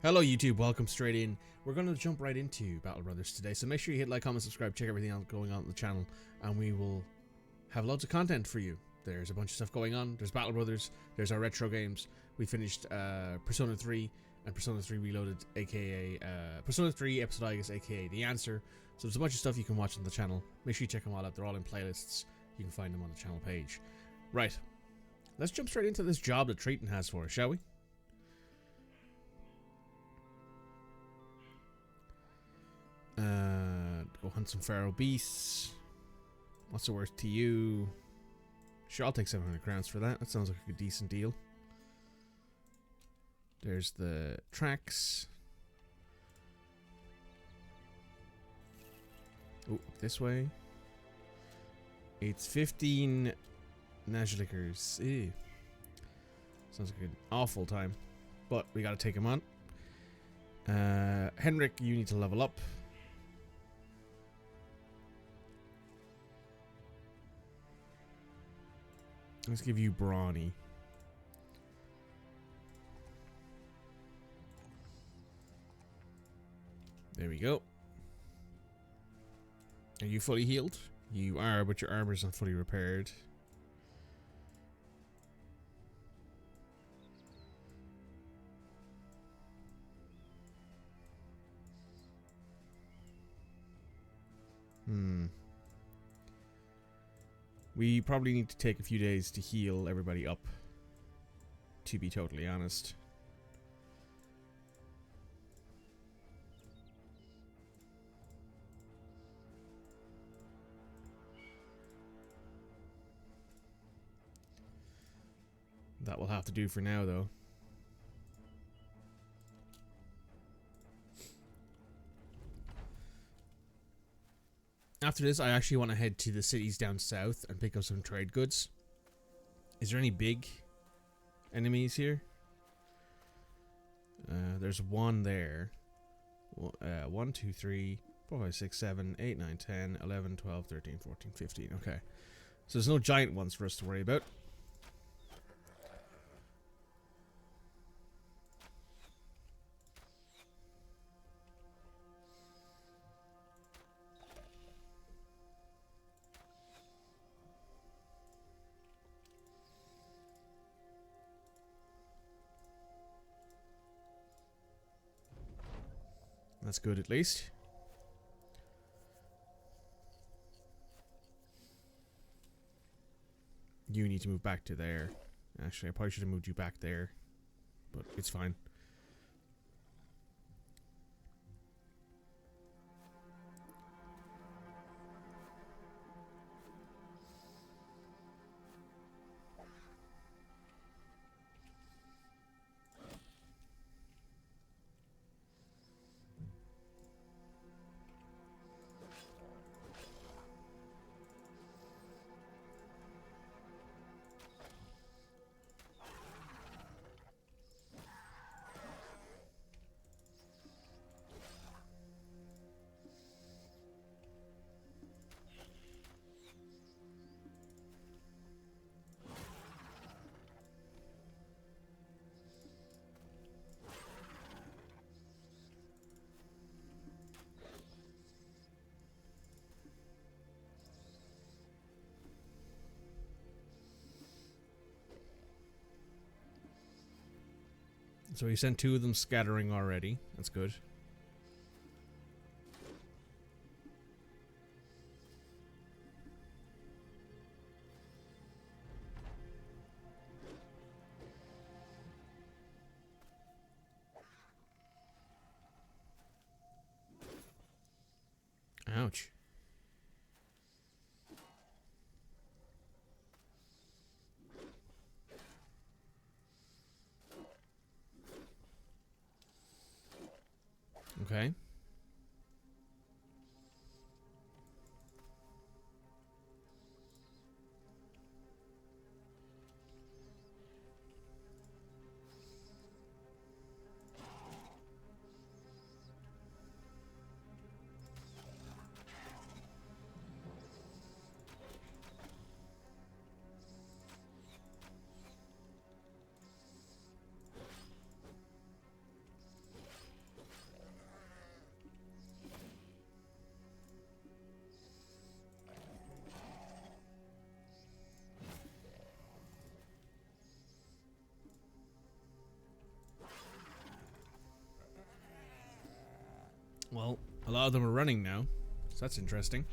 Hello YouTube, welcome straight in. We're going to jump right into Battle Brothers today, so make sure you hit like, comment, subscribe, check everything else going on the channel, and we will have loads of content for you. There's a bunch of stuff going on. There's Battle Brothers, there's our retro games. We finished Persona 3 and Persona 3 Reloaded, aka Persona 3 Episodigus, aka The Answer. So there's a bunch of stuff you can watch on the channel. Make sure you check them all out. They're all in playlists. You can find them on the channel page. Right, let's jump straight into this job that Triton has for us, shall we? Go hunt some feral beasts. What's it worth to you? Sure, I'll take 700 crowns for that. That sounds like a decent deal. There's the tracks. Oh, this way. It's 15 Najlickers. Ew. Sounds like an awful time. But we gotta take him on. Henrik, you need to level up. Let's give you Brawny. There we go. Are you fully healed? You are, but your armor's not fully repaired. We probably need to take a few days to heal everybody up, to be totally honest. That will have to do for now, though. After this, I actually want to head to the cities down south and pick up some trade goods. Is there any big enemies here? There's one there. 1, 2, 3, 4, 5, 6, 7, 8, 9, 10, 11, 12, 13, 14, 15. Okay. So there's no giant ones for us to worry about. That's good, at least. You need to move back to there. Actually, I probably should have moved you back there, but it's fine. So he sent 2 of them scattering already. That's good. Ouch. Okay. Well, a lot of them are running now, so that's interesting.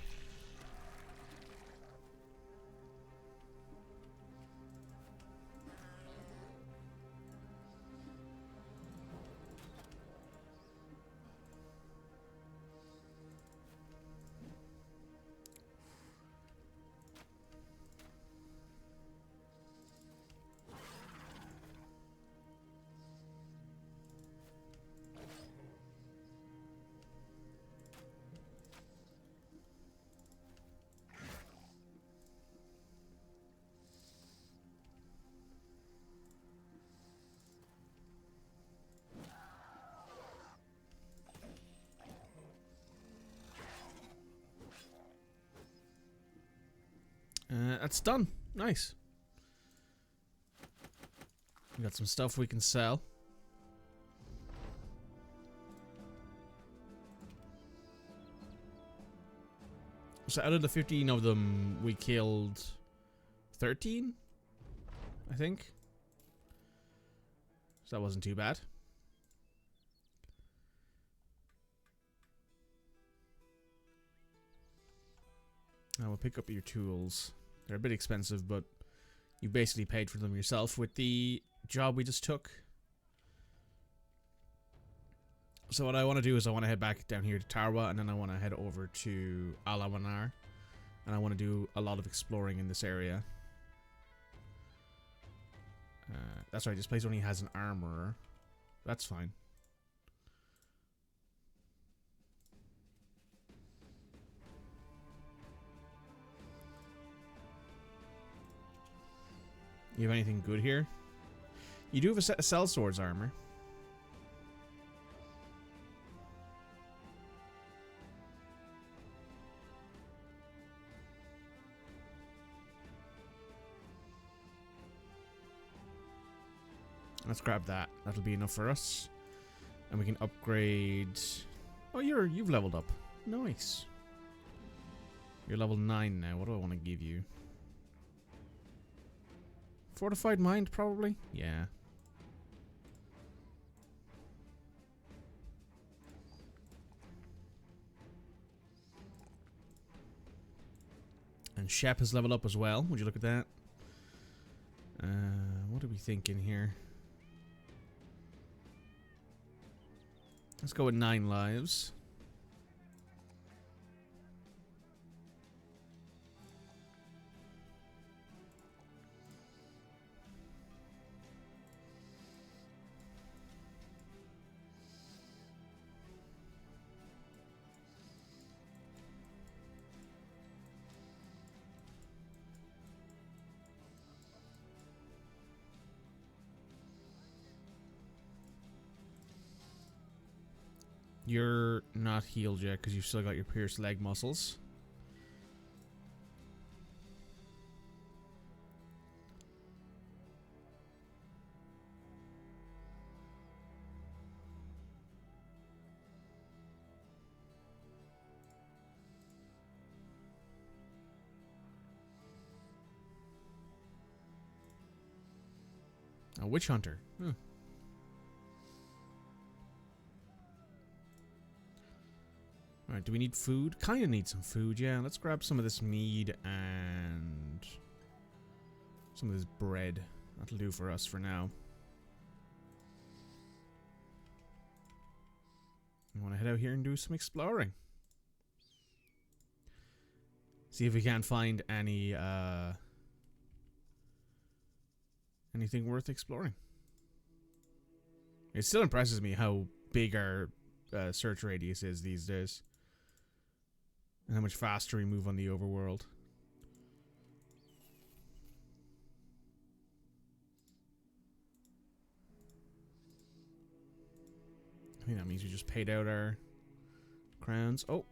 That's done. Nice. We got some stuff we can sell. So out of the 15 of them, we killed 13, I think. So that wasn't too bad. Now we'll pick up your tools. They're a bit expensive, but you basically paid for them yourself with the job we just took. So what I want to do is I want to head back down here to Tarwa, and then I want to head over to Alamanar. And I want to do a lot of exploring in this area. That's right, this place only has an armorer. That's fine. You have anything good here? You do have a set of sellswords armor. Let's grab that. That'll be enough for us. And we can upgrade... Oh, you've leveled up. Nice. You're level 9 now. What do I want to give you? Fortified mind, probably? Yeah. And Shep has leveled up as well. Would you look at that? What are we thinking here? Let's go with 9 lives. You're not healed yet because you've still got your pierced leg muscles. A witch hunter. Hmm. Alright, do we need food? Kinda need some food, yeah. Let's grab some of this mead and some of this bread. That'll do for us for now. I want to head out here and do some exploring. See if we can't find any, anything worth exploring. It still impresses me how big our search radius is these days. And how much faster we move on the overworld. I think that means we just paid out our crowns. Oh.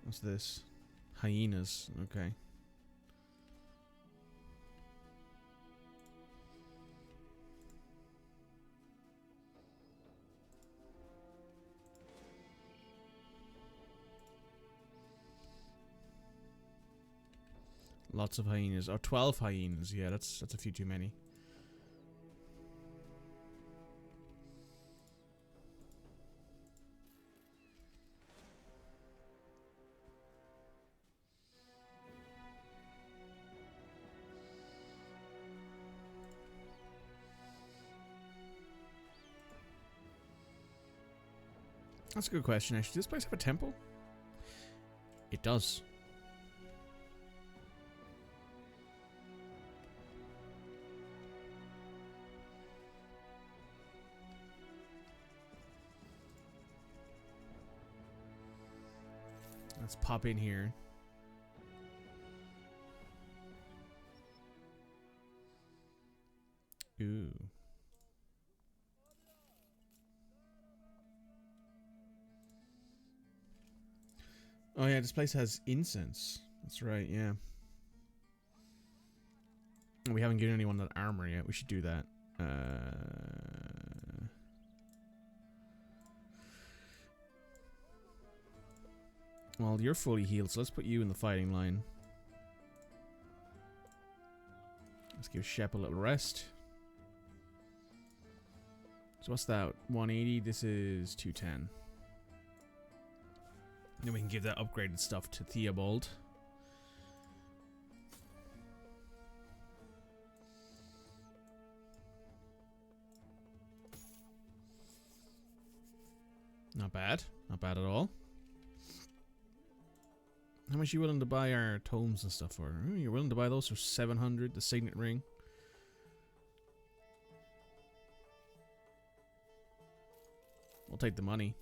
What's this? Hyenas. Okay. Lots of hyenas. Oh, 12 hyenas. Yeah, that's a few too many. That's a good question, actually. Does this place have a temple? It does. Let's pop in here. Ooh. Oh yeah, this place has incense. That's right, yeah. We haven't given anyone that armor yet. We should do that. Well, you're fully healed, so let's put you in the fighting line. Let's give Shep a little rest. So what's that? 180. This is 210. Then we can give that upgraded stuff to Theobald. Not bad. Not bad at all. How much are you willing to buy our tomes and stuff for? Ooh, you're willing to buy those for 700, the signet ring. We'll take the money.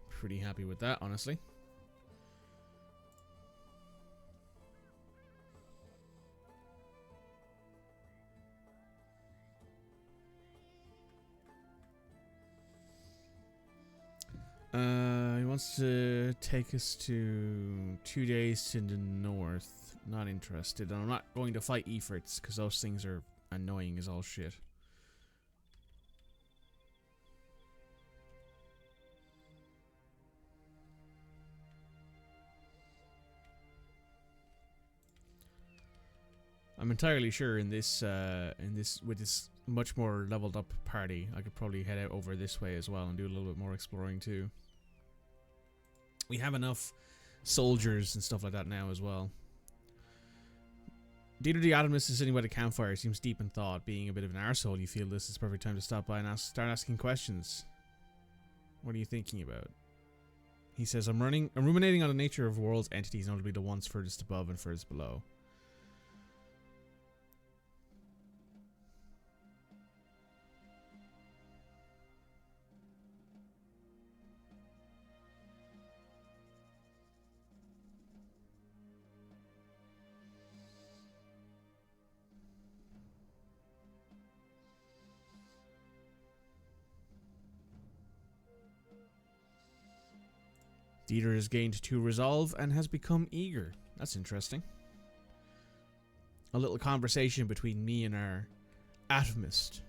Pretty happy with that, honestly. He wants to take us to 2 days to the north. Not interested. And I'm not going to fight Efforts because those things are annoying as all shit. I'm entirely sure with this much more leveled up party, I could probably head out over this way as well and do a little bit more exploring too. We have enough soldiers and stuff like that now as well. Dieter the Atomist is sitting by the campfire, seems deep in thought. Being a bit of an arsehole, you feel this is the perfect time to stop by and start asking questions. What are you thinking about? He says, I'm ruminating on the nature of world's entities, notably the ones furthest above and furthest below. Dieter has gained 2 resolve and has become eager. That's interesting. A little conversation between me and our atomist.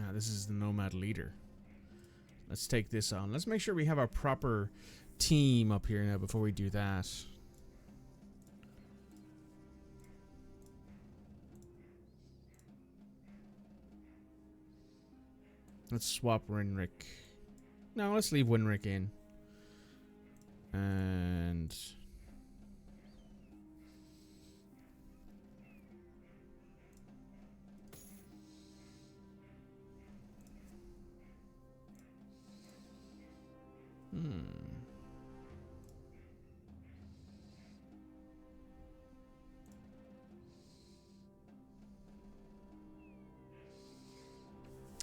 Ah, this is the nomad leader. Let's take this on. Let's make sure we have our proper team up here now before we do that. Let's swap Winrick. No, let's leave Winrick in. And...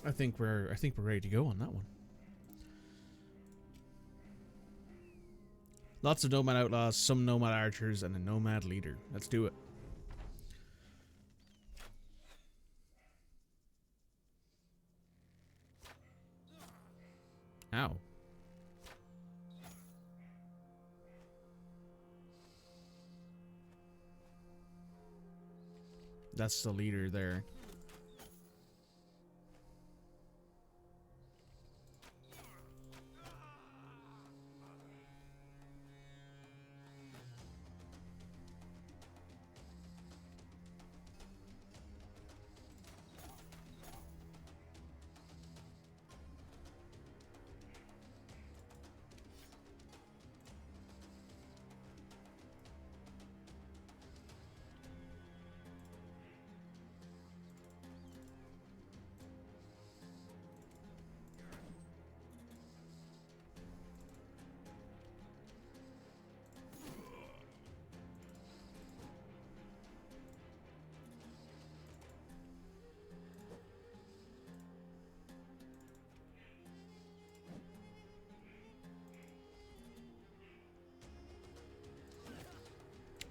I think we're ready to go on that one. Lots of nomad outlaws, some nomad archers, and a nomad leader. Let's do it. Ow. That's the leader there.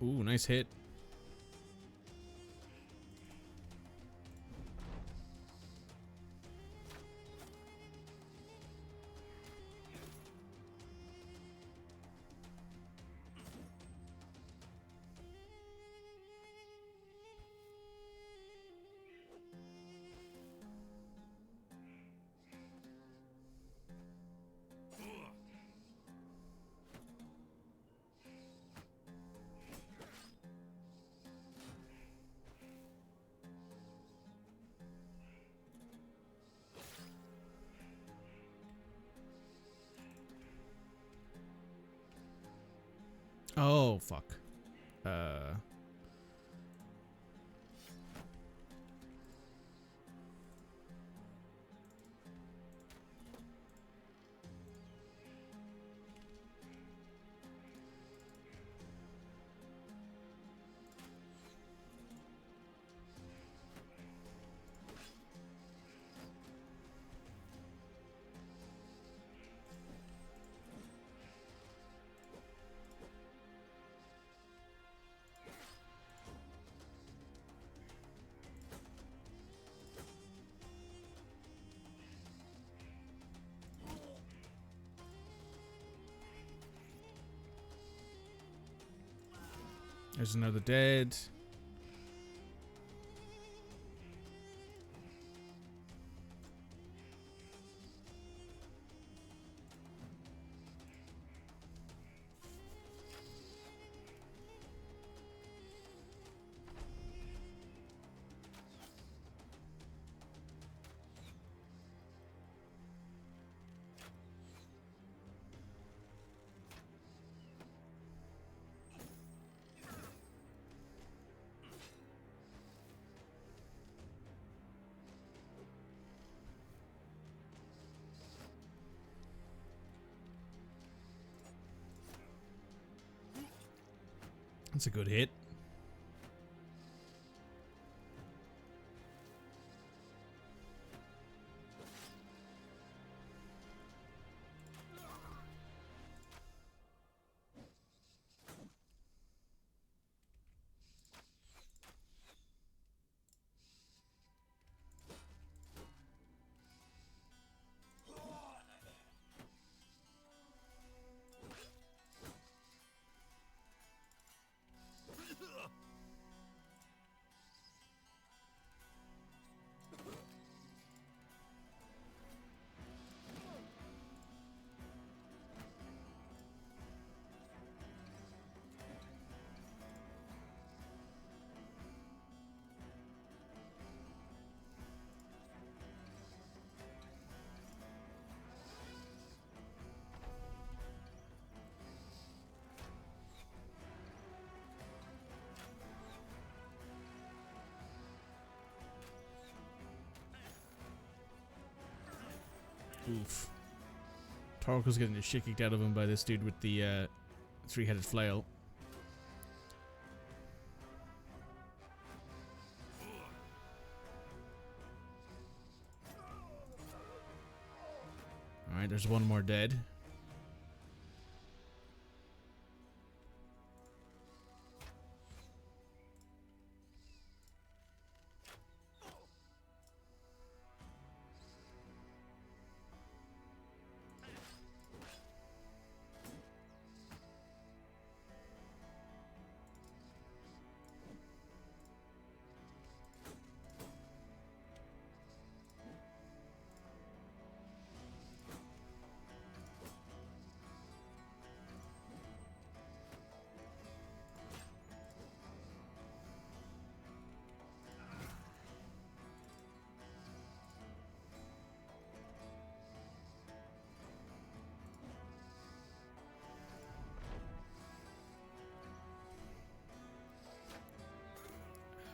Ooh, nice hit. Oh, fuck. There's another dead. That's a good hit. Oof. Torko's getting the shit kicked out of him by this dude with the three-headed flail. Alright, there's one more dead.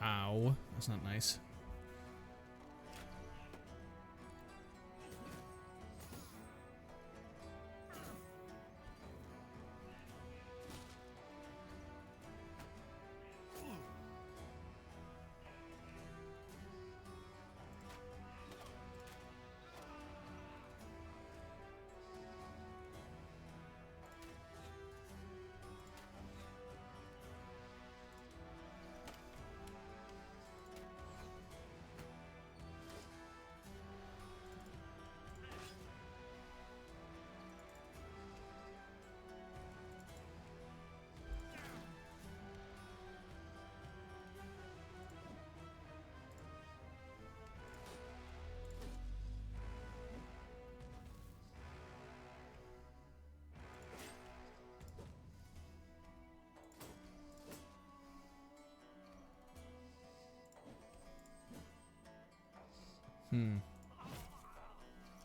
Ow. That's not nice.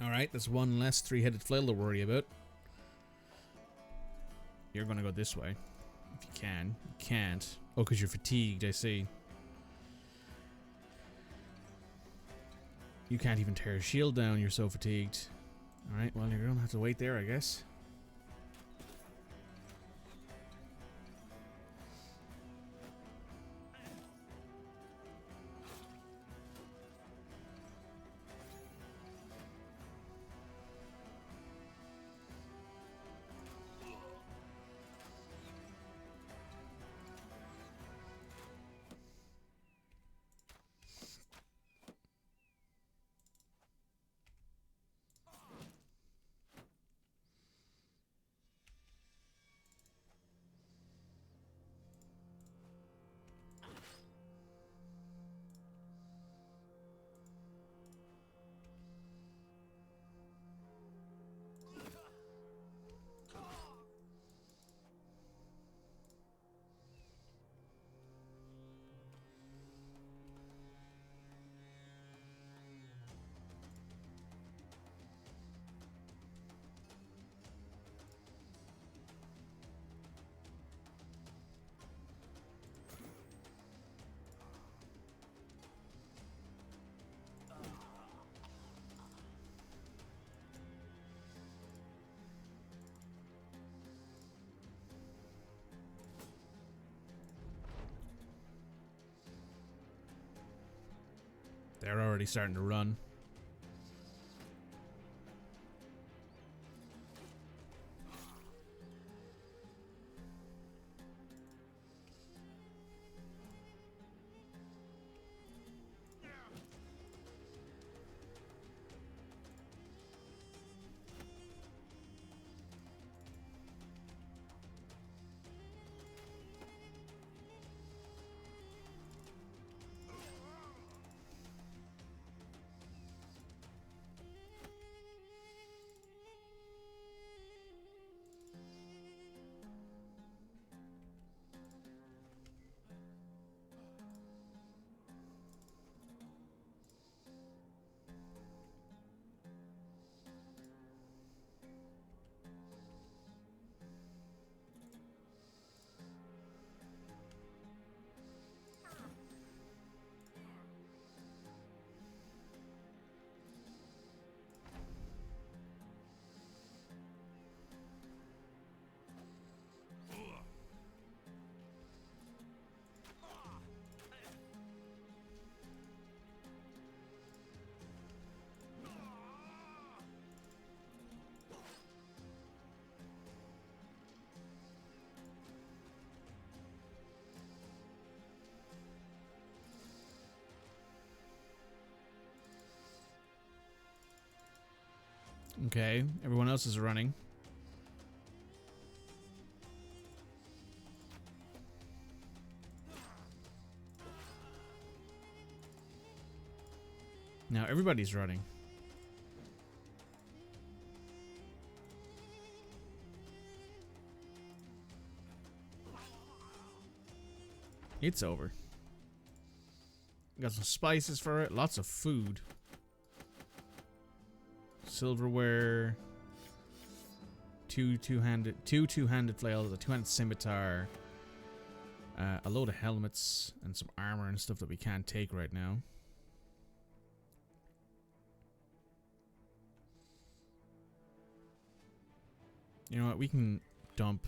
Alright, that's one less three-headed flail to worry about. You're gonna go this way. If you can. You can't. Oh, because you're fatigued, I see. You can't even tear a shield down, you're so fatigued. Alright, well, you're gonna have to wait there, I guess. They're already starting to run. Okay, everyone else is running. Now everybody's running. It's over. Got some spices for it, lots of food. Silverware, two-handed flails, a two-handed scimitar, a load of helmets, and some armor and stuff that we can't take right now. You know what? We can dump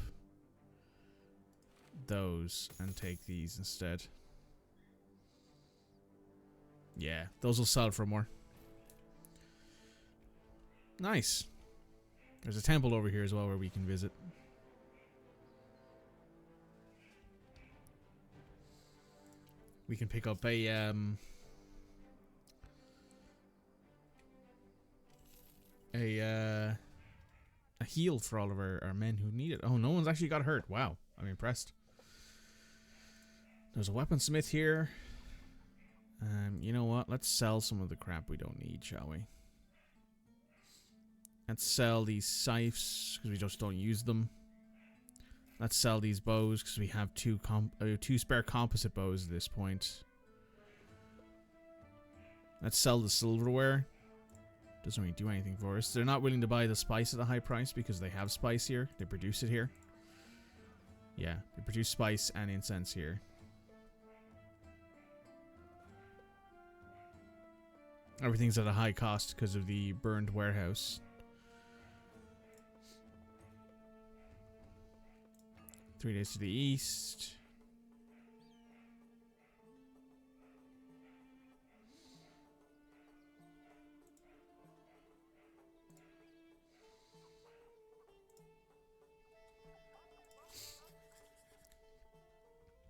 those and take these instead. Yeah, those will sell for more. Nice. There's a temple over here as well where we can visit. We can pick up a heal for all of our men who need it. Oh, no one's actually got hurt. Wow, I'm impressed. There's a weaponsmith here. You know what? Let's sell some of the crap we don't need, shall we? Let's sell these scythes because we just don't use them. Let's sell these bows because we have two spare composite bows at this point. Let's sell the silverware. Doesn't really do anything for us. They're not willing to buy the spice at a high price because they have spice here. They produce it here. Yeah, they produce spice and incense here. Everything's at a high cost because of the burned warehouse. Three days to the east.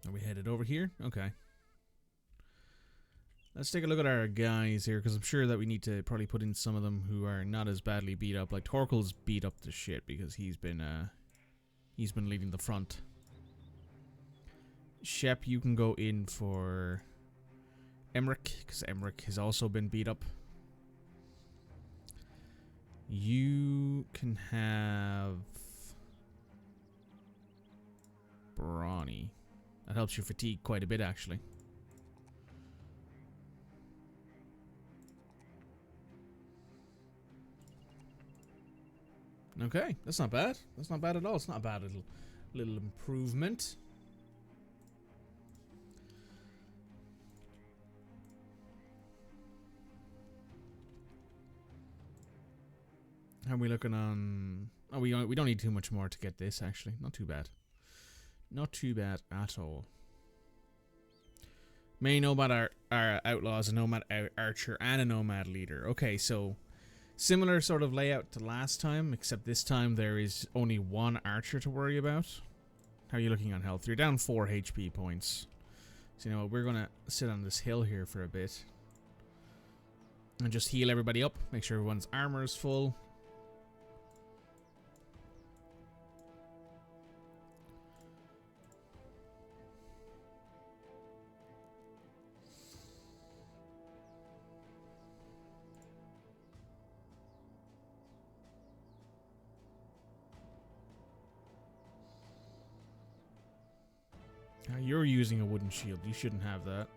Are we headed over here? Okay. Let's take a look at our guys here, because I'm sure that we need to probably put in some of them who are not as badly beat up. Like Torkel's beat up to shit because he's been leading the front. Shep, you can go in for Emmerich, because Emmerich has also been beat up. You can have Brawny. That helps your fatigue quite a bit, actually. Okay, that's not bad. That's not bad at all. It's not a bad little improvement. How are we looking on? Oh, we don't need too much more to get this, actually. Not too bad. Not too bad at all. Many nomad are outlaws, a nomad archer, and a nomad leader. Okay, so similar sort of layout to last time, except this time there is only one archer to worry about. How are you looking on health? You're down 4 HP points. So you know what, we're gonna sit on this hill here for a bit and just heal everybody up. Make sure everyone's armor is full. You're using a wooden shield. You shouldn't have that.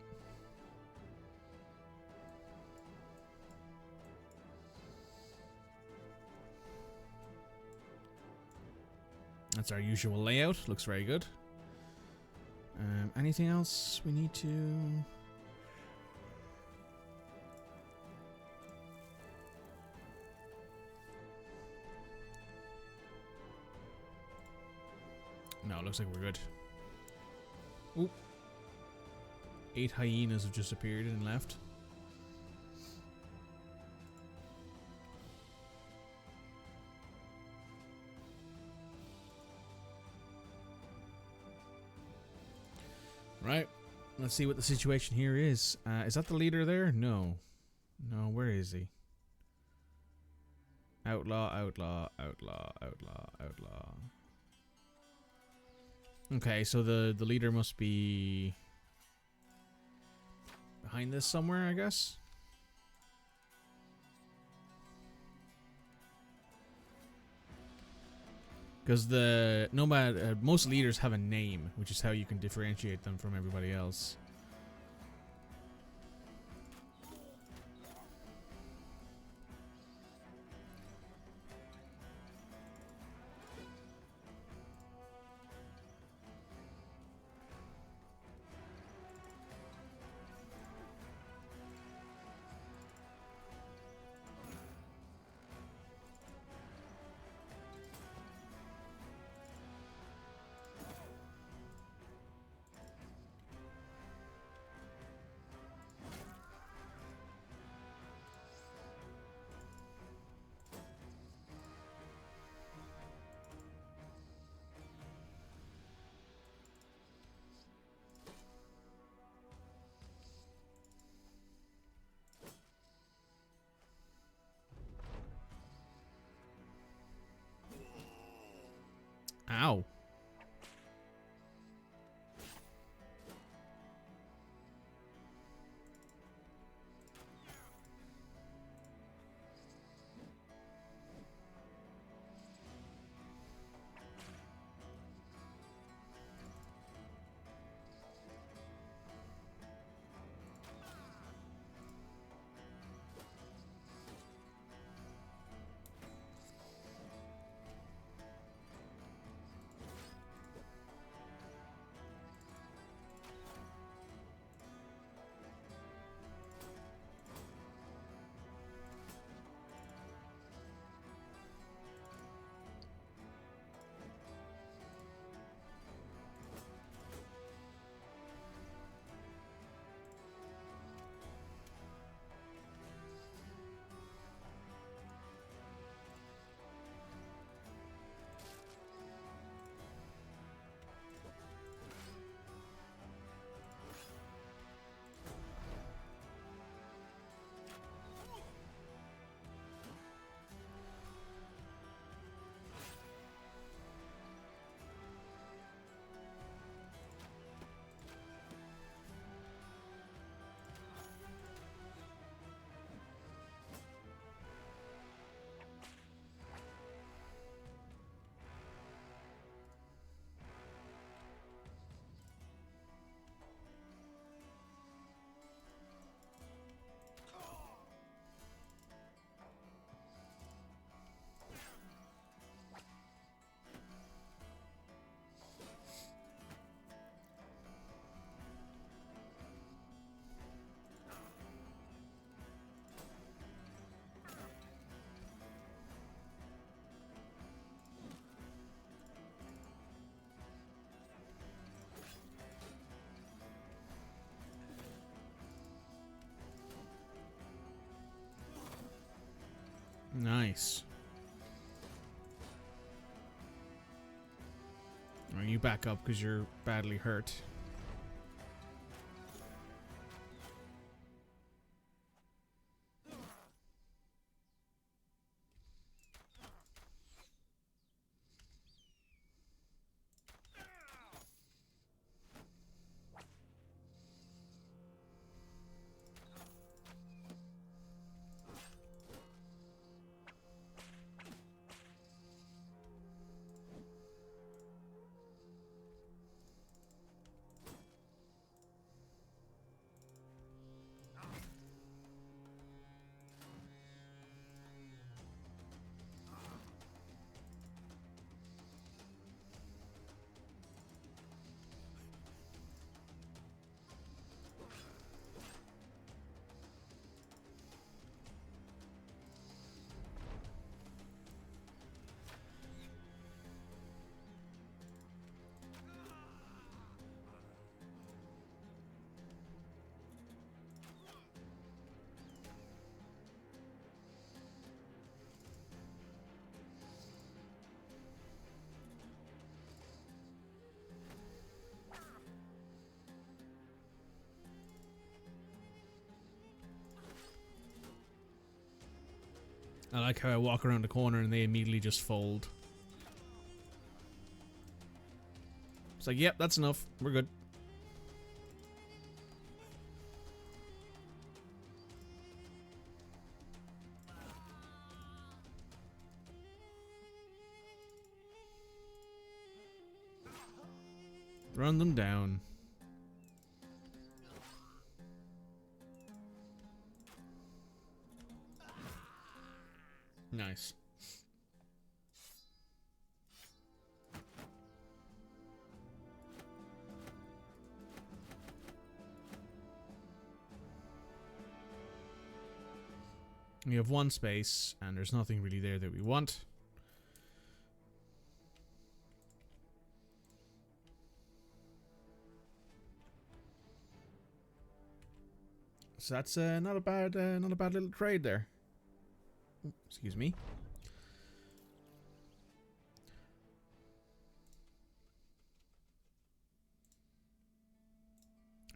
That's our usual layout. Looks very good. Anything else we need to... No, looks like we're good. Oop. 8 hyenas have just appeared and left. Right. Let's see what the situation here is. Is that the leader there? No. No, where is he? Outlaw, outlaw, outlaw, outlaw, outlaw. Okay, so the leader must be behind this somewhere, I guess. Because the nomad, most leaders have a name, which is how you can differentiate them from everybody else. Ow. Nice. Are you back up because you're badly hurt? I like how I walk around the corner and they immediately just fold. It's like, yep, that's enough. We're good. Run them down. Nice. We have one space, and there's nothing really there that we want. So that's not a bad little trade there. Excuse me.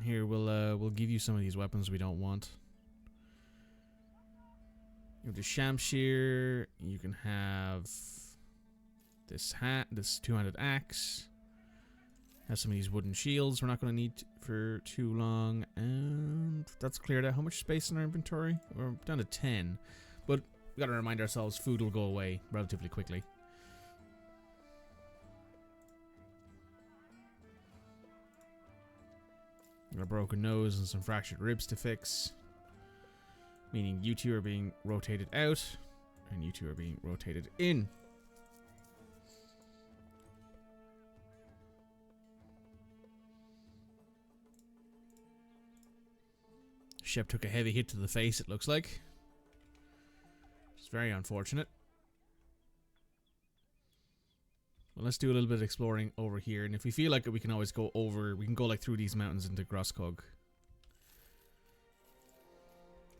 Here, we'll give you some of these weapons we don't want. You have the Shamshir. You can have this hat, this two-handed axe. Have some of these wooden shields we're not going to need for too long. And that's cleared out. How much space in our inventory? We're down to 10. But we got to remind ourselves food will go away relatively quickly. Got a broken nose and some fractured ribs to fix. Meaning you two are being rotated out, and you two are being rotated in. Shep took a heavy hit to the face, it looks like. It's very unfortunate. Well, let's do a little bit of exploring over here, and if we feel like it, we can always go over. We can go like through these mountains into Grosskog.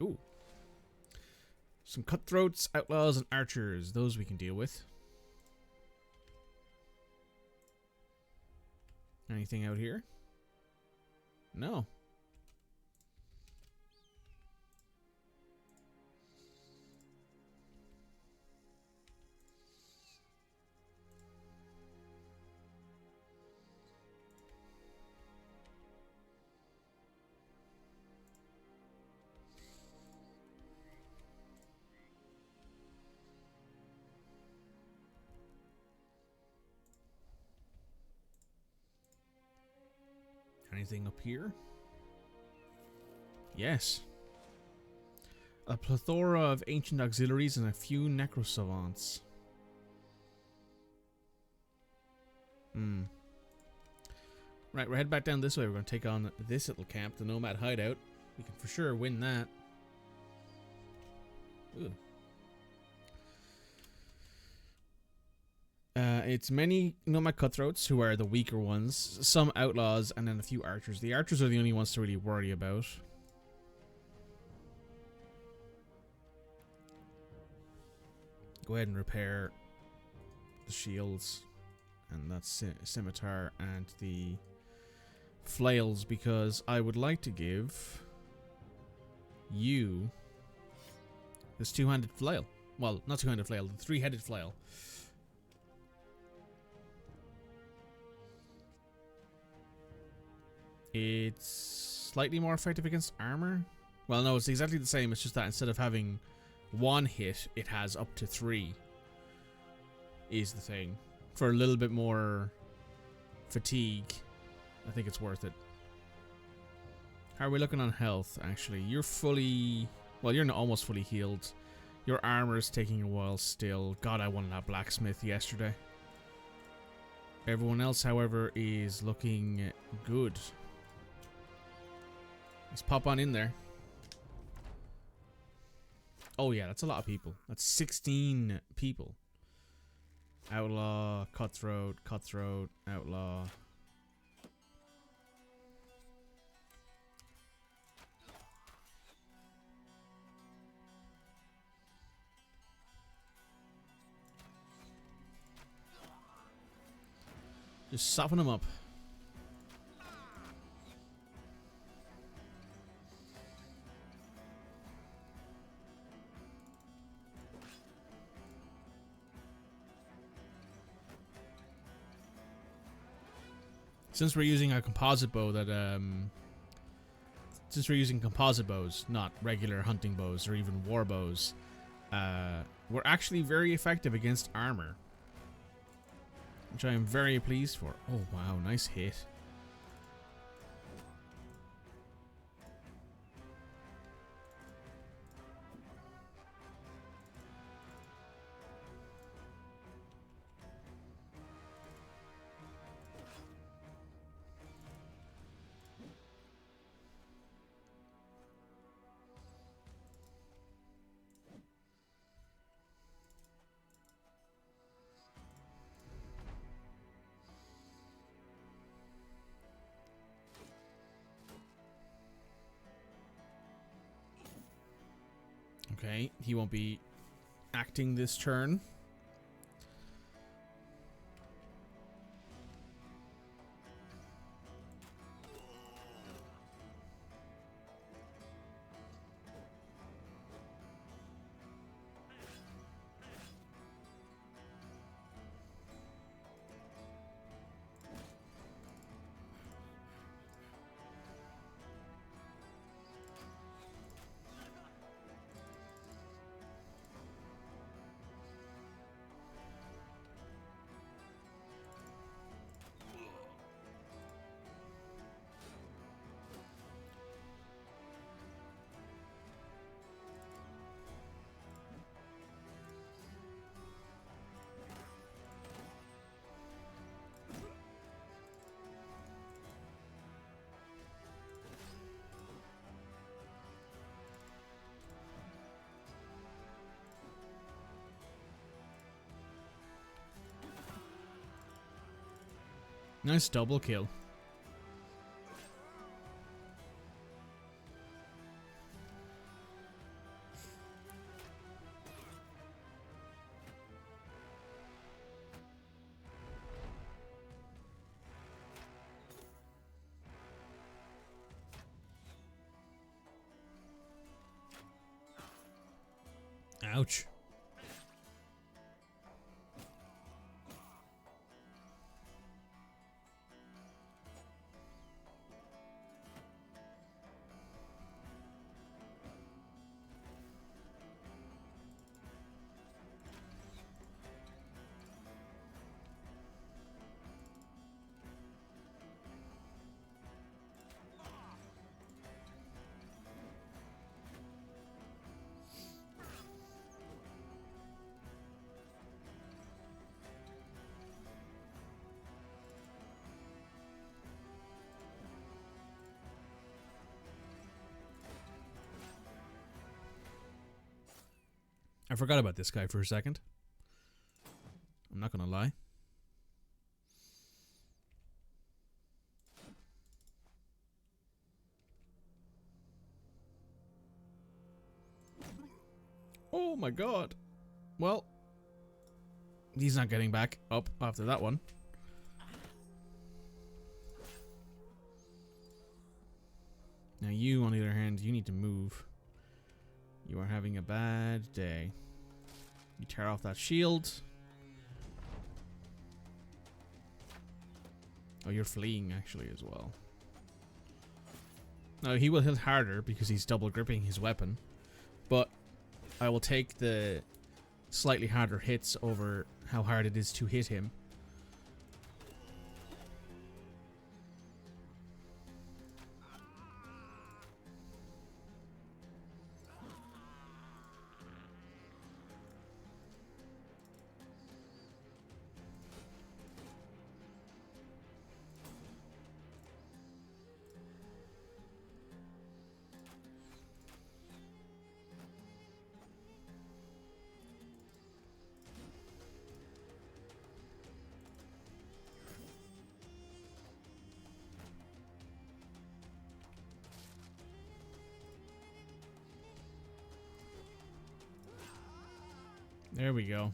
Ooh. Some cutthroats, outlaws, and archers. Those we can deal with. Anything out here? No. Anything up here? Yes. A plethora of ancient auxiliaries and a few necrosavants. Right, we're heading back down this way. We're going to take on this little camp, the Nomad Hideout. We can for sure win that. Ooh. It's many Nomad Cutthroats, who are the weaker ones, some outlaws, and then a few archers. The archers are the only ones to really worry about. go ahead and repair the shields and that's scimitar and the flails, because I would like to give you this two-handed flail. Well, not two-handed flail, the three-headed flail. It's slightly more effective against armor. Well, no, it's exactly the same. It's just that instead of having one hit, it has up to 3. Is the thing. For a little bit more fatigue, I think it's worth it. How are we looking on health, actually? You're fully... Well, you're almost fully healed. Your armor is taking a while still. God, I wanted that blacksmith yesterday. Everyone else, however, is looking good. Let's pop on in there. Oh yeah, that's a lot of people. That's 16 people. Outlaw, cutthroat, cutthroat, outlaw. Just soften them up. Since we're using a composite bow that, since we're using composite bows, not regular hunting bows or even war bows, we're actually very effective against armor. Which I am very pleased for. Oh wow, nice hit. Okay, he won't be acting this turn. Nice double kill. Ouch. I forgot about this guy for a second. I'm not gonna lie. Oh my god. Well, He's not getting back up after that one. Now you, on the other hand, you need to move. You are having a bad day. You tear off that shield. Oh, you're fleeing actually as well. Now he will hit harder because he's double gripping his weapon, but I will take the slightly harder hits over how hard it is to hit him. There we go.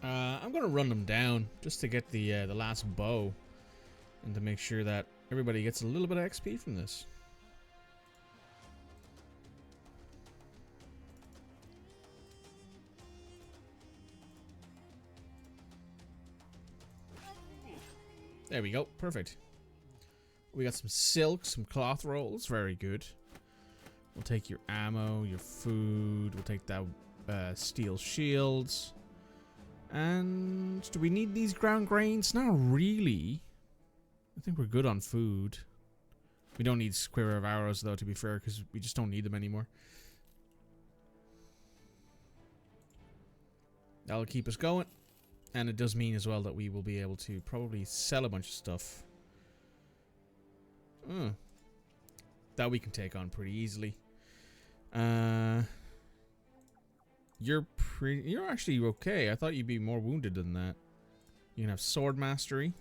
I'm gonna run them down just to get the last bow, and to make sure that everybody gets a little bit of XP from this. There we go, perfect. We got some silk, some cloth rolls, very good. We'll take your ammo, your food. We'll take that steel shields. And do we need these ground grains? Not really. I think we're good on food. We don't need Square of Arrows, though, to be fair, because we just don't need them anymore. That'll keep us going. And it does mean as well that we will be able to probably sell a bunch of stuff. That we can take on pretty easily. You're actually okay. I thought you'd be more wounded than that. You can have sword mastery.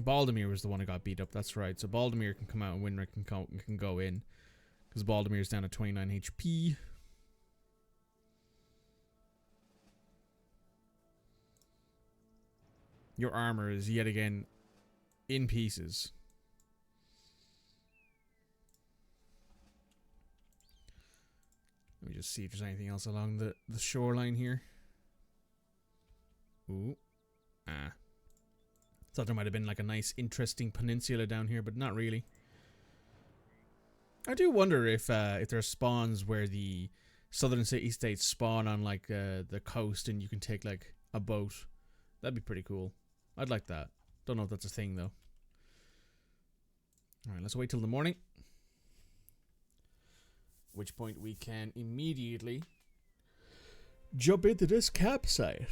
Baldemir was the one who got beat up. That's right. So Baldemir can come out and Winrick can go in, because Baldemir's down to 29 HP. Your armor is yet again in pieces. Let me just see if there's anything else along the shoreline here. Ooh. Thought there might have been like a nice interesting peninsula down here, but not really. I do wonder if there are spawns where the southern city states spawn on like the coast and you can take like a boat. That'd be pretty cool. I'd like that. Don't know if that's a thing though. Alright, let's wait till the morning. At which point we can immediately jump into this campsite.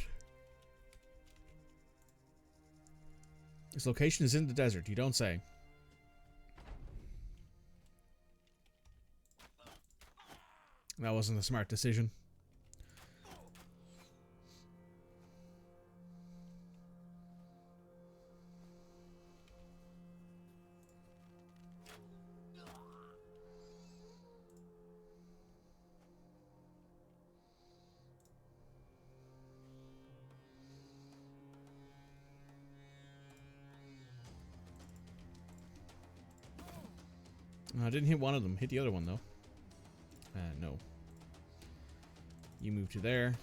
This location is in the desert, you don't say. That wasn't a smart decision. I didn't hit one of them. Hit the other one, though. No. You move to there.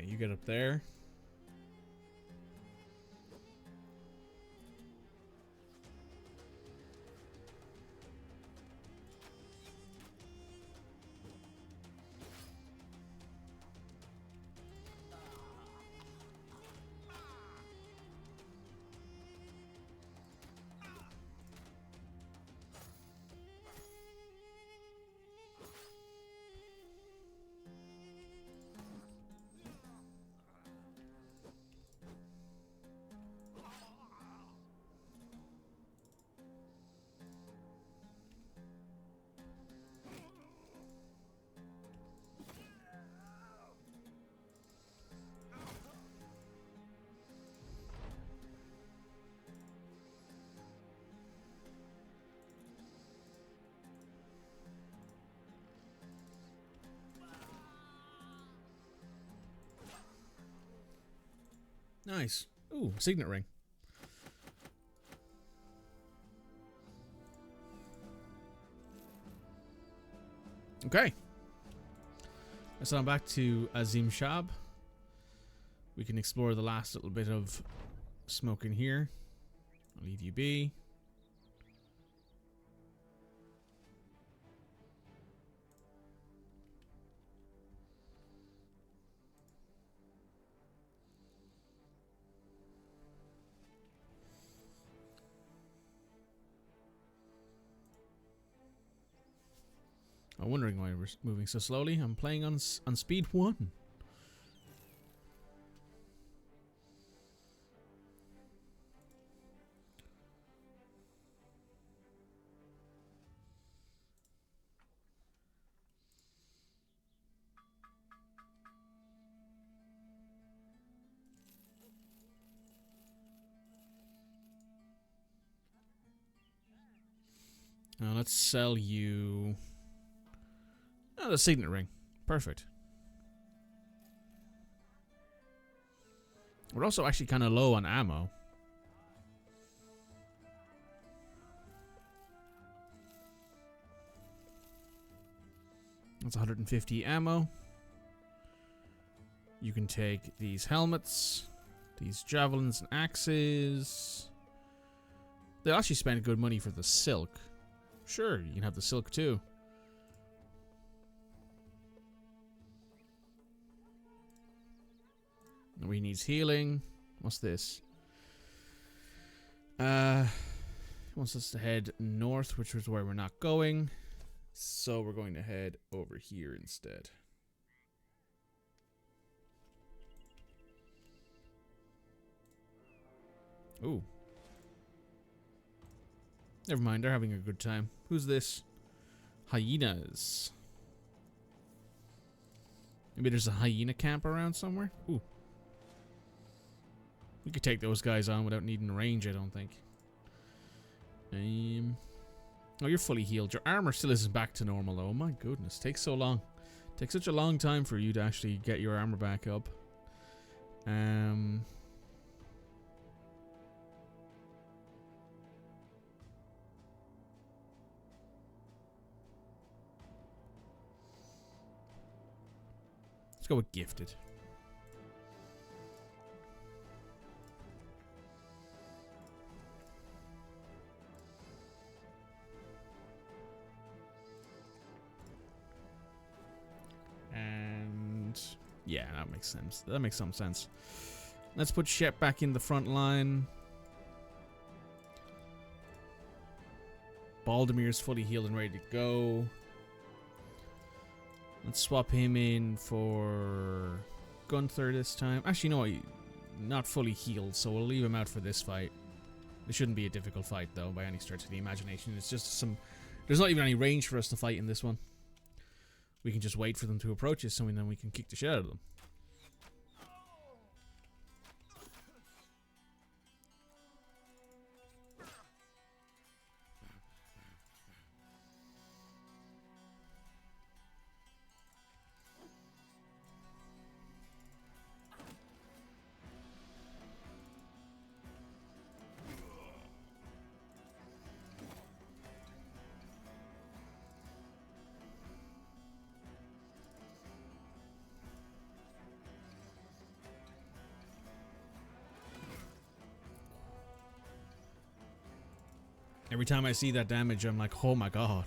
Okay, you get up there. Nice. Ooh, signet ring. Okay. Let's head on back to Azim Shab. We can explore the last little bit of smoke in here. I'll leave you be. I'm wondering why we're moving so slowly. I'm playing on speed 1. Now let's sell you the signet ring. Perfect. We're also actually kind of low on ammo. That's 150 ammo. You can take these helmets, these javelins and axes. They'll actually spend good money for the silk. Sure, you can have the silk too. We needs healing. What's this? Wants us to head north, which is where we're not going. So we're going to head over here instead. Ooh. Never mind, they're having a good time. Who's this? Hyenas. Maybe there's a hyena camp around somewhere? Ooh. We could take those guys on without needing range, I don't think. Oh, you're fully healed. Your armor still isn't back to normal, though. Oh my goodness, takes so long. Takes such a long time for you to actually get your armor back up. Let's go with gifted. And yeah, that makes sense. That makes some sense. Let's put Shep back in the front line. Baldemir's fully healed and ready to go. Let's swap him in for Gunther this time. Actually, no, not fully healed, so we'll leave him out for this fight. It shouldn't be a difficult fight, though, by any stretch of the imagination. It's just some... There's not even any range for us to fight in this one. We can just wait for them to approach us, and then we can kick the shit out of them. Every time I see that damage, I'm like, oh my god.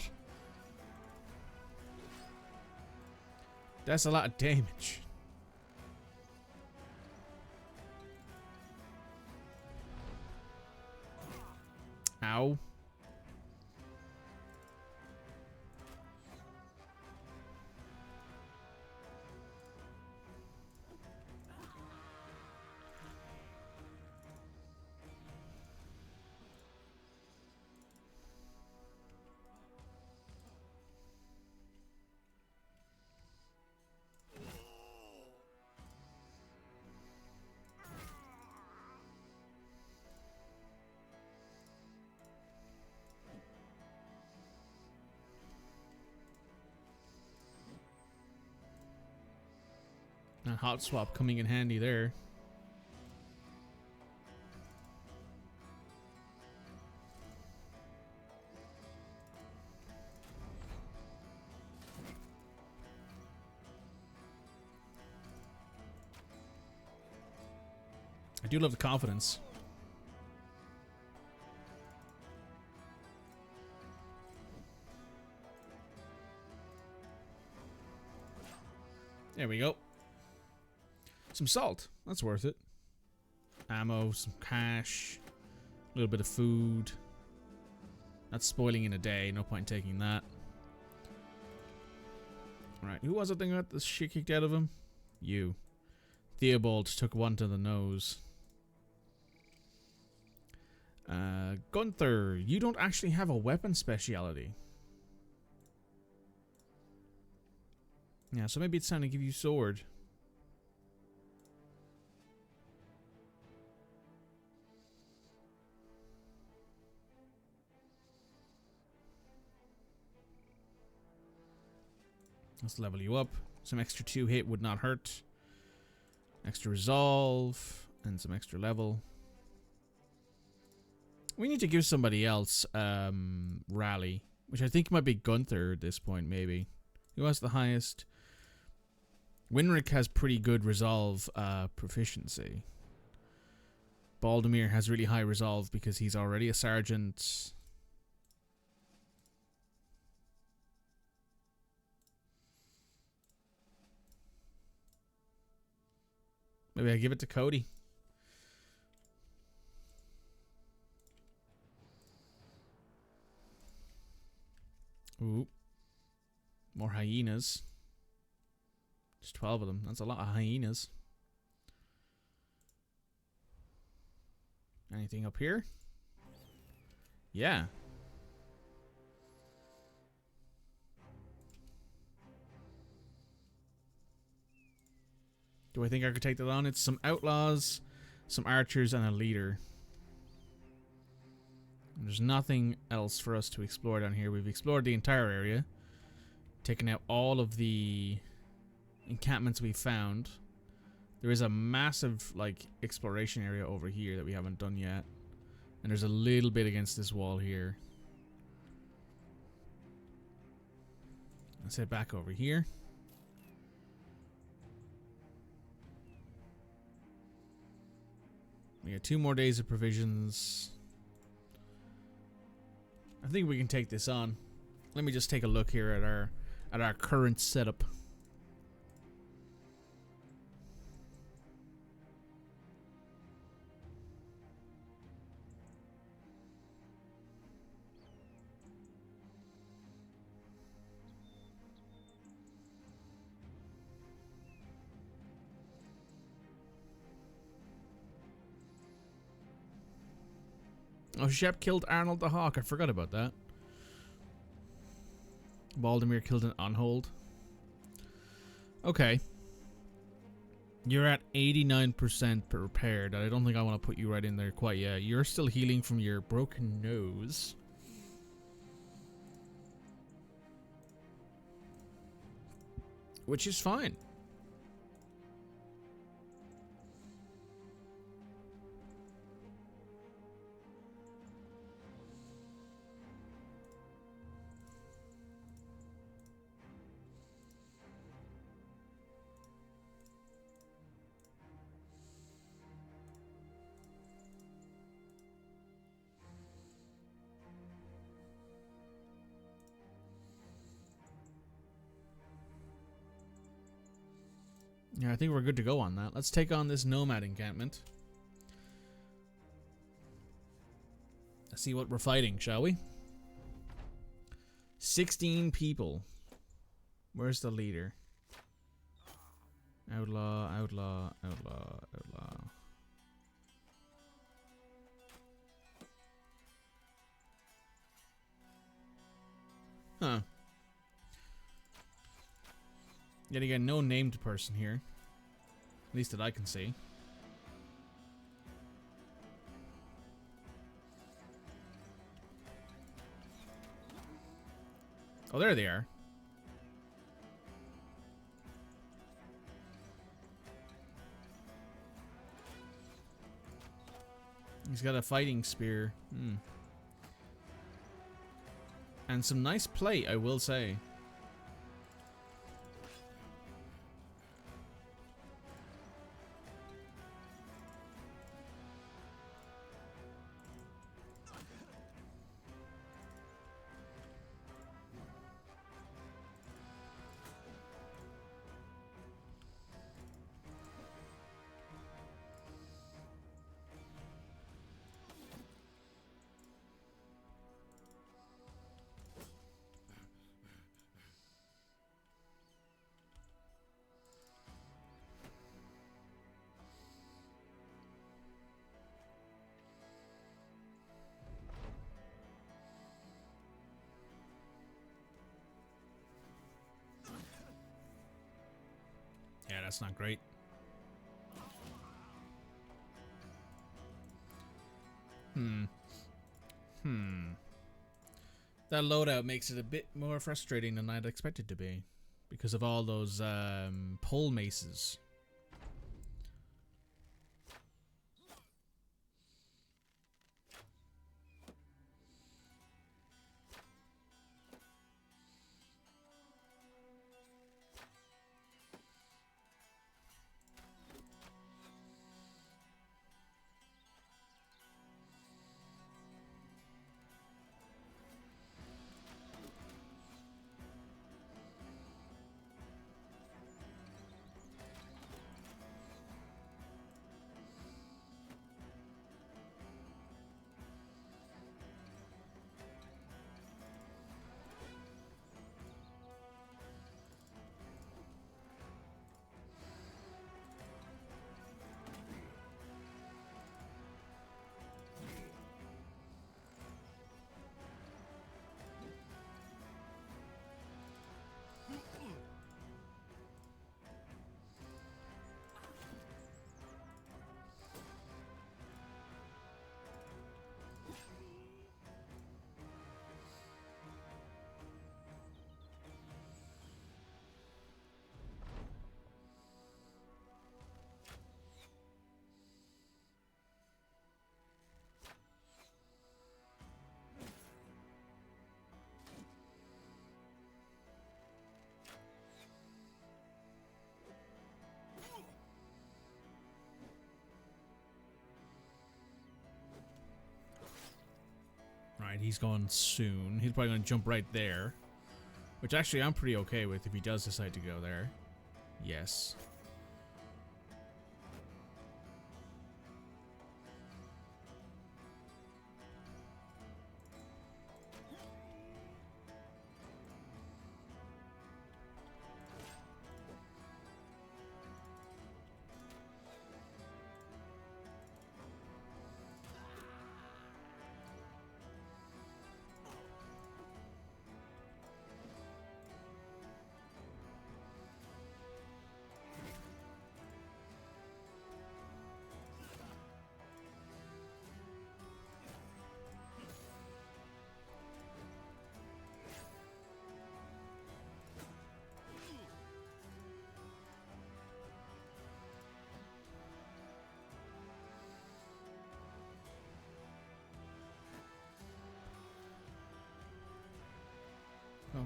That's a lot of damage. Ow. And hot swap coming in handy there. I do love the confidence. There we go. Some salt. That's worth it. Ammo, some cash, a little bit of food. That's spoiling in a day. No point in taking that. Alright, who was it that got the shit kicked out of him? You. Theobald took one to the nose. Gunther, you don't actually have a weapon speciality. Yeah, so maybe it's time to give you sword. Let's level you up. Some extra 2 hit would not hurt. Extra resolve and some extra level. We need to give somebody else rally, which I think might be Gunther at this point, maybe. Who has the highest? Winrick has pretty good resolve proficiency. Baldemir has really high resolve because he's already a sergeant. Maybe I give it to Cody. Ooh. More hyenas. Just 12 of them. That's a lot of hyenas. Anything up here? Yeah. Do I think I could take that on? It's some outlaws, some archers, and a leader. There's nothing else for us to explore down here. We've explored the entire area. Taken out all of the encampments we found. There is a massive, like, exploration area over here that we haven't done yet. And there's a little bit against this wall here. Let's head back over here. We got 2 more days of provisions. I think we can take this on. Let me just take a look here at our current setup. Oh, Shep killed Arnold the Hawk. I forgot about that. Baldemir killed an Unhold. Okay. You're at 89% prepared. I don't think I want to put you right in there quite yet. You're still healing from your broken nose. Which is fine. Yeah, I think we're good to go on that. Let's take on this nomad encampment. Let's see what we're fighting, shall we? 16 people. Where's the leader? Outlaw, outlaw, outlaw, outlaw. Huh. Yet again, no named person here. At least that I can see. Oh, there they are. He's got a fighting spear. And some nice plate, I will say. Yeah, that's not great. That loadout makes it a bit more frustrating than I'd expect it to be. Because of all those pole maces. Right, he's going soon. He's probably going to jump right there. Which actually I'm pretty okay with if he does decide to go there. Yes.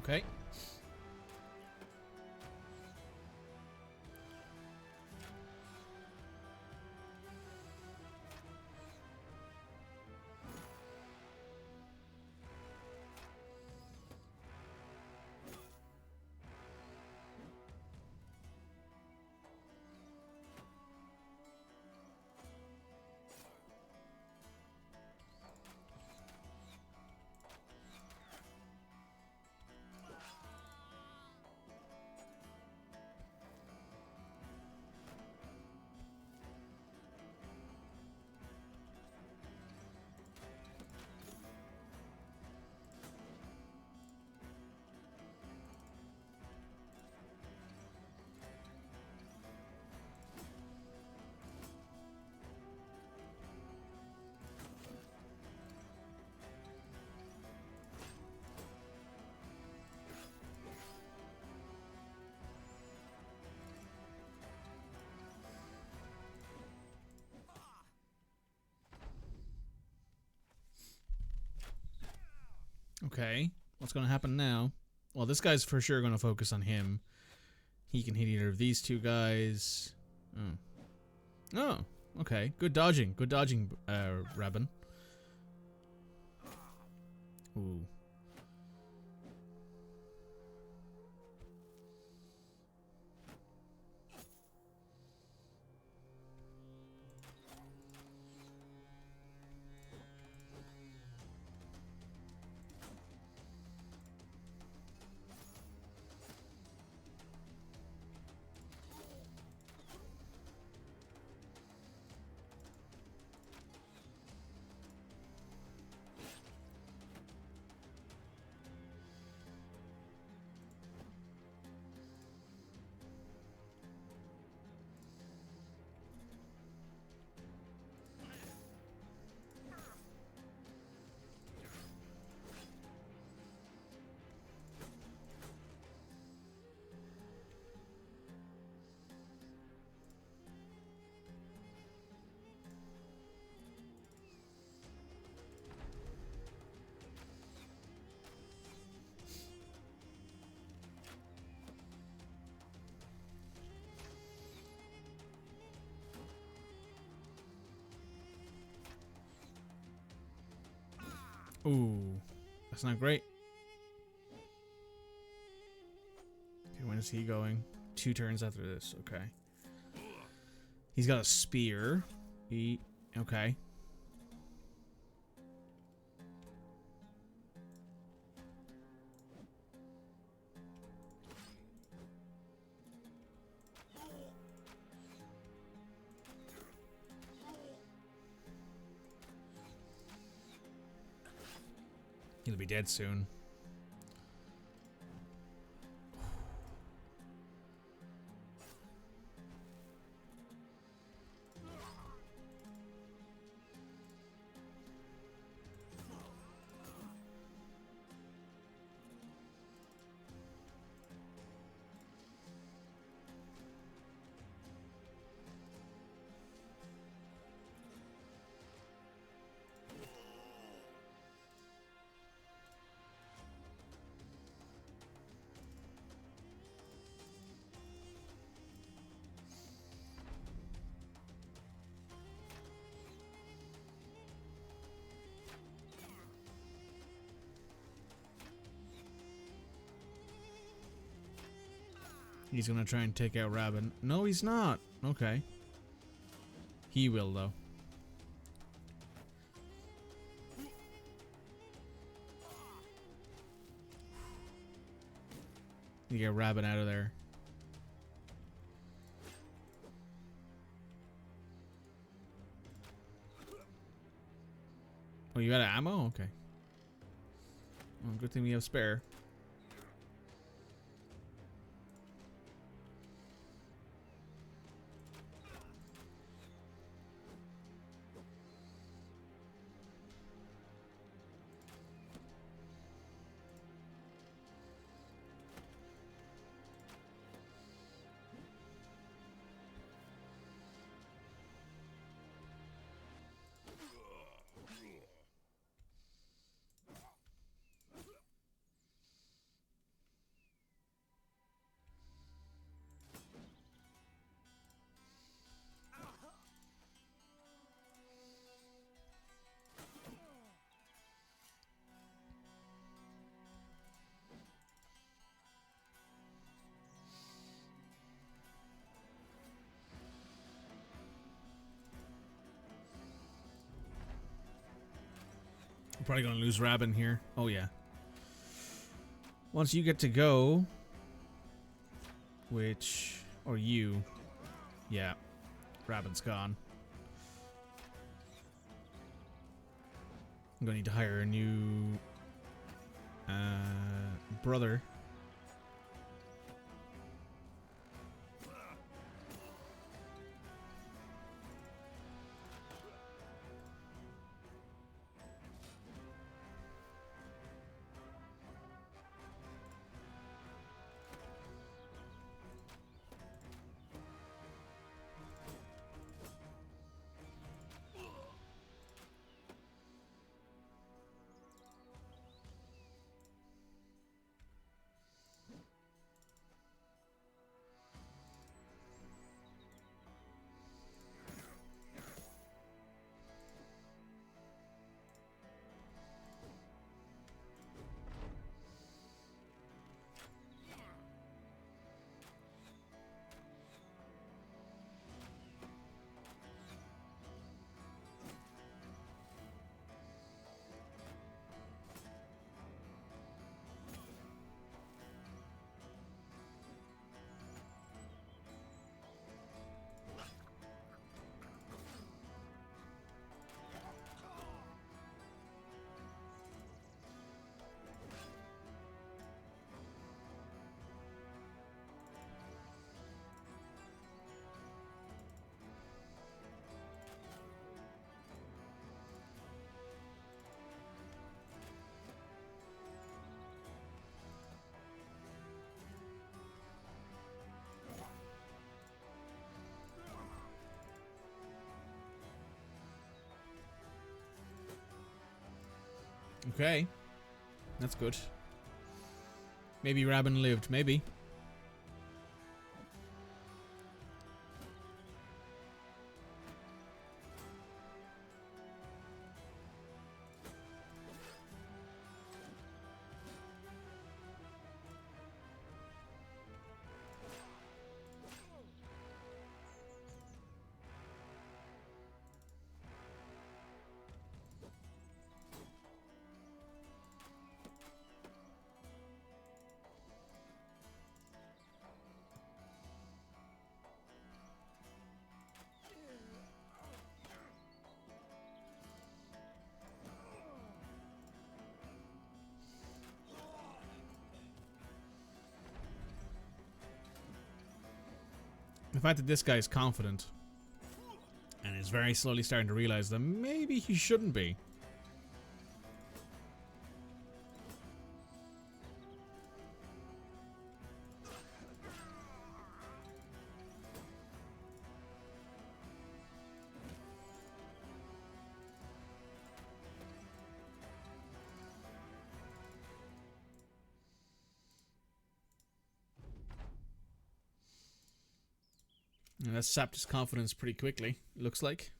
Okay. Okay. What's going to happen now? Well, this guy's for sure going to focus on him. He can hit either of these two guys. Oh. Oh. Okay. Good dodging. Good dodging, Rabin. Ooh. Ooh. That's not great. Okay, when is he going? 2 turns after this. Okay. He's got a spear. Okay. He'll be dead soon. He's gonna try and take out Rabin. No, he's not. Okay. He will, though. You get Rabin out of there. Oh, you got ammo? Okay. Well, good thing we have spare. I'm probably gonna lose Rabin here. Oh yeah. Once you get to go, or you, yeah, Rabin's gone. I'm gonna need to hire a new brother. Okay. That's good. Maybe Rabin lived. Maybe. The fact that this guy is confident and is very slowly starting to realize that maybe he shouldn't be. And that sapped his confidence pretty quickly, looks like.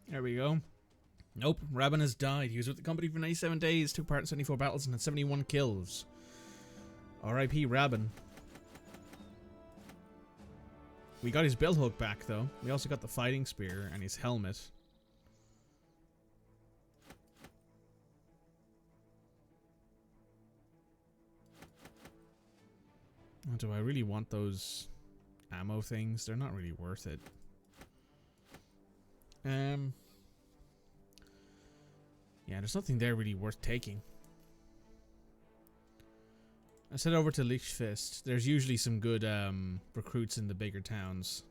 There we go. Nope, Rabin has died. He was with the company for 97 days, took part in 74 battles, and had 71 kills. R.I.P. Rabin. We got his billhook back, though. We also got the fighting spear and his helmet. Oh, do I really want those ammo things? They're not really worth it. Yeah, there's nothing there really worth taking. Let's head over to Lichfist. There's usually some good recruits in the bigger towns.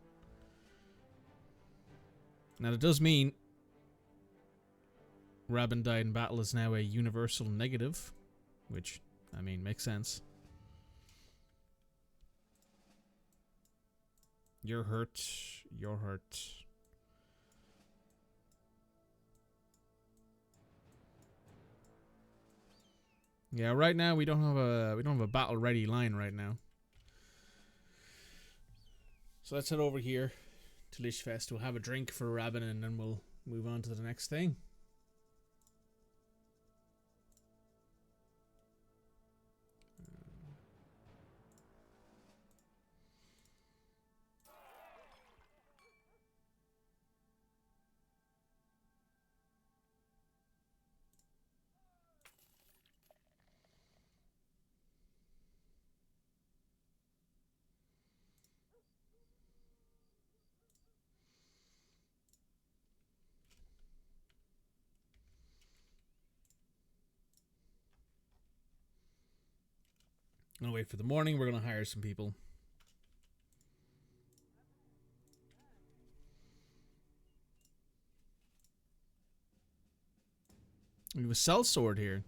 Now that does mean Rabin died in battle is now a universal negative, which, I mean, makes sense. You're hurt. You're hurt. Yeah, right now we don't have a battle ready line right now. So let's head over here to Lichfest. We'll have a drink for Rabin and then we'll move on to the next thing. I'm gonna wait for the morning. We're gonna hire some people. We have a sellsword here.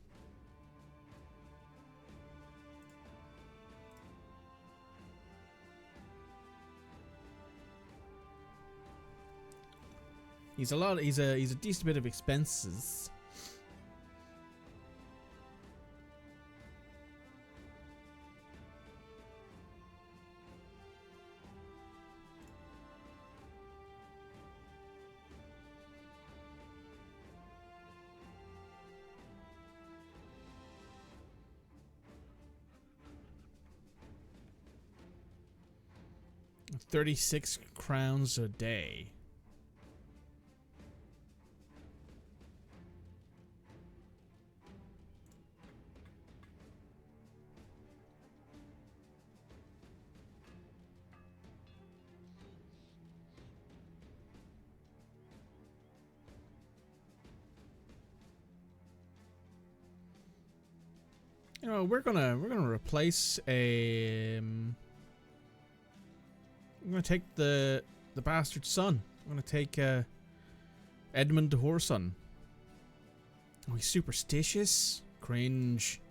He's a decent bit of expenses. $36 crowns a day. You know, we're gonna replace a. I'm gonna take the bastard's son. I'm gonna take Edmund the Whoreson. Oh, he's superstitious. Cringe.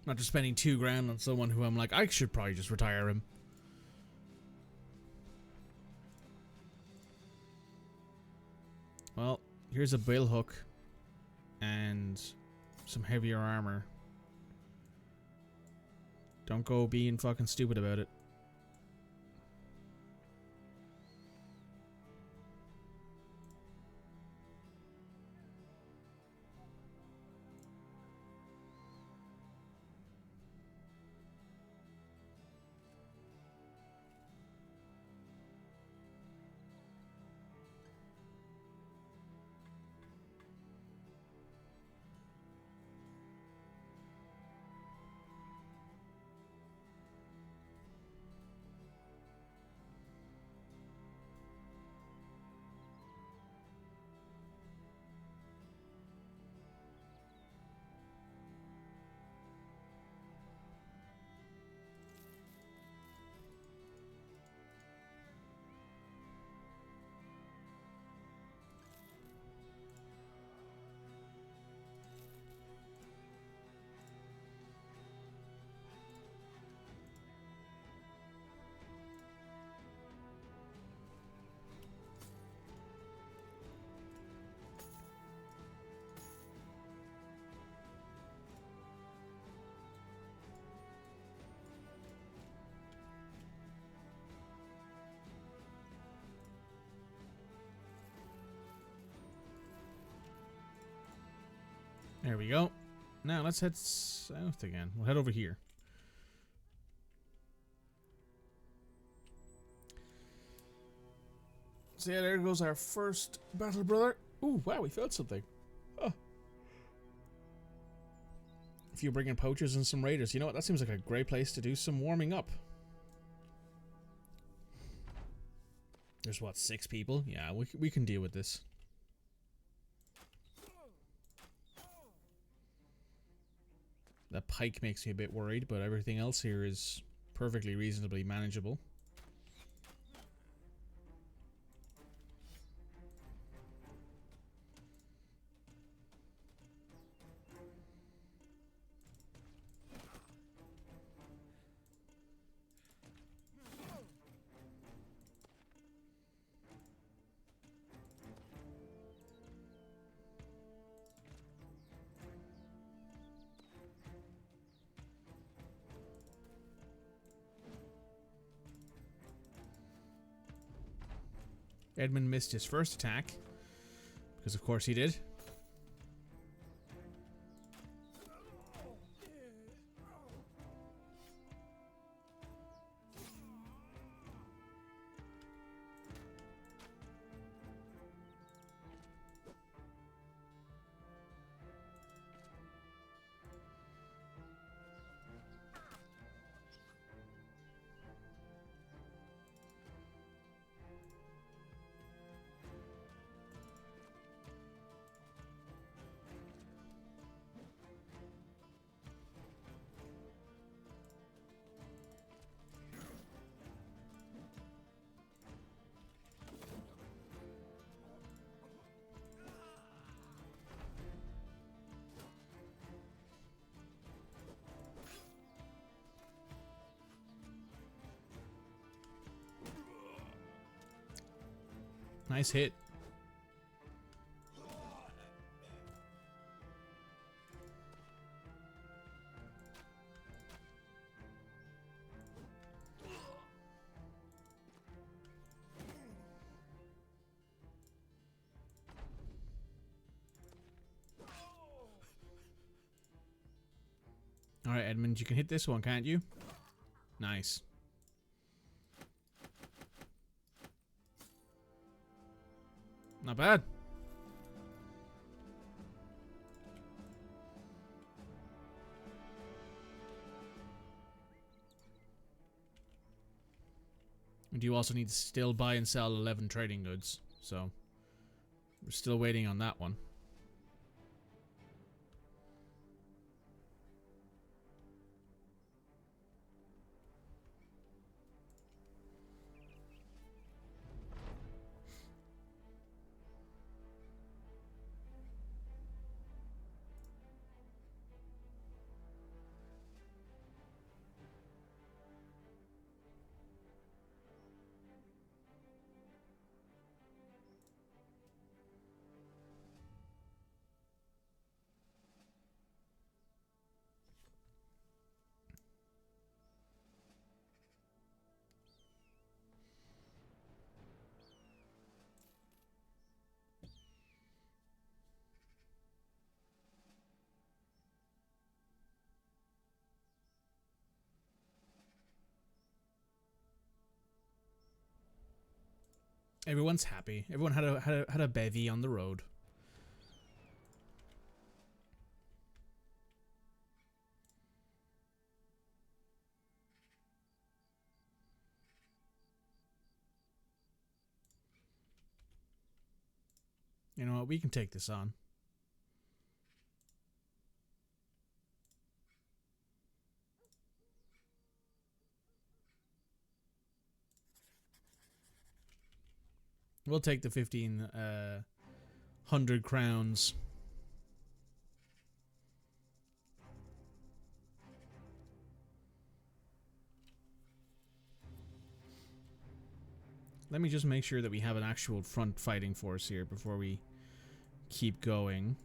Not just spending $2,000 on someone who I'm like, I should probably just retire him. Well, here's a bill hook and some heavier armor. Don't go being fucking stupid about it. There we go. Now let's head south again. We'll head over here. So yeah, there goes our first battle brother. Ooh, wow, we found something. Oh. If you bring in poachers and some raiders, you know what? That seems like a great place to do some warming up. There's what, 6 people? Yeah, we can deal with this. The pike makes me a bit worried, but everything else here is perfectly reasonably manageable. Edmund missed his first attack, because of course he did. Nice hit. Alright, Edmund, you can hit this one, can't you? Nice. Not bad. And you also need to still buy and sell 11 trading goods. So, we're still waiting on that one. Everyone's happy. Everyone had a bevy on the road. You know what? We can take this on. We'll take the 1,500 crowns. Let me just make sure that we have an actual front fighting force here before we keep going.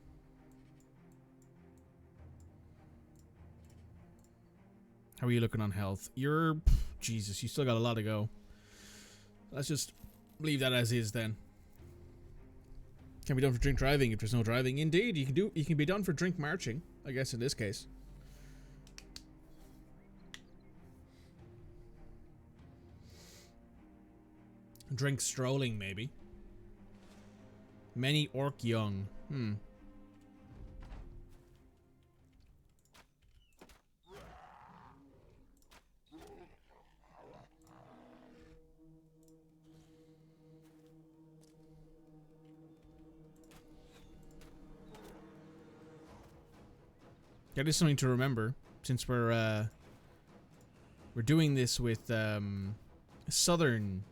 How are you looking on health? You're... Jesus, you still got a lot to go. Let's just leave that as is then. Can be done for drink driving if there's no driving. Indeed, you can be done for drink marching, I guess in this case. Drink strolling, maybe. Many orc young. That is something to remember, since we're doing this with southern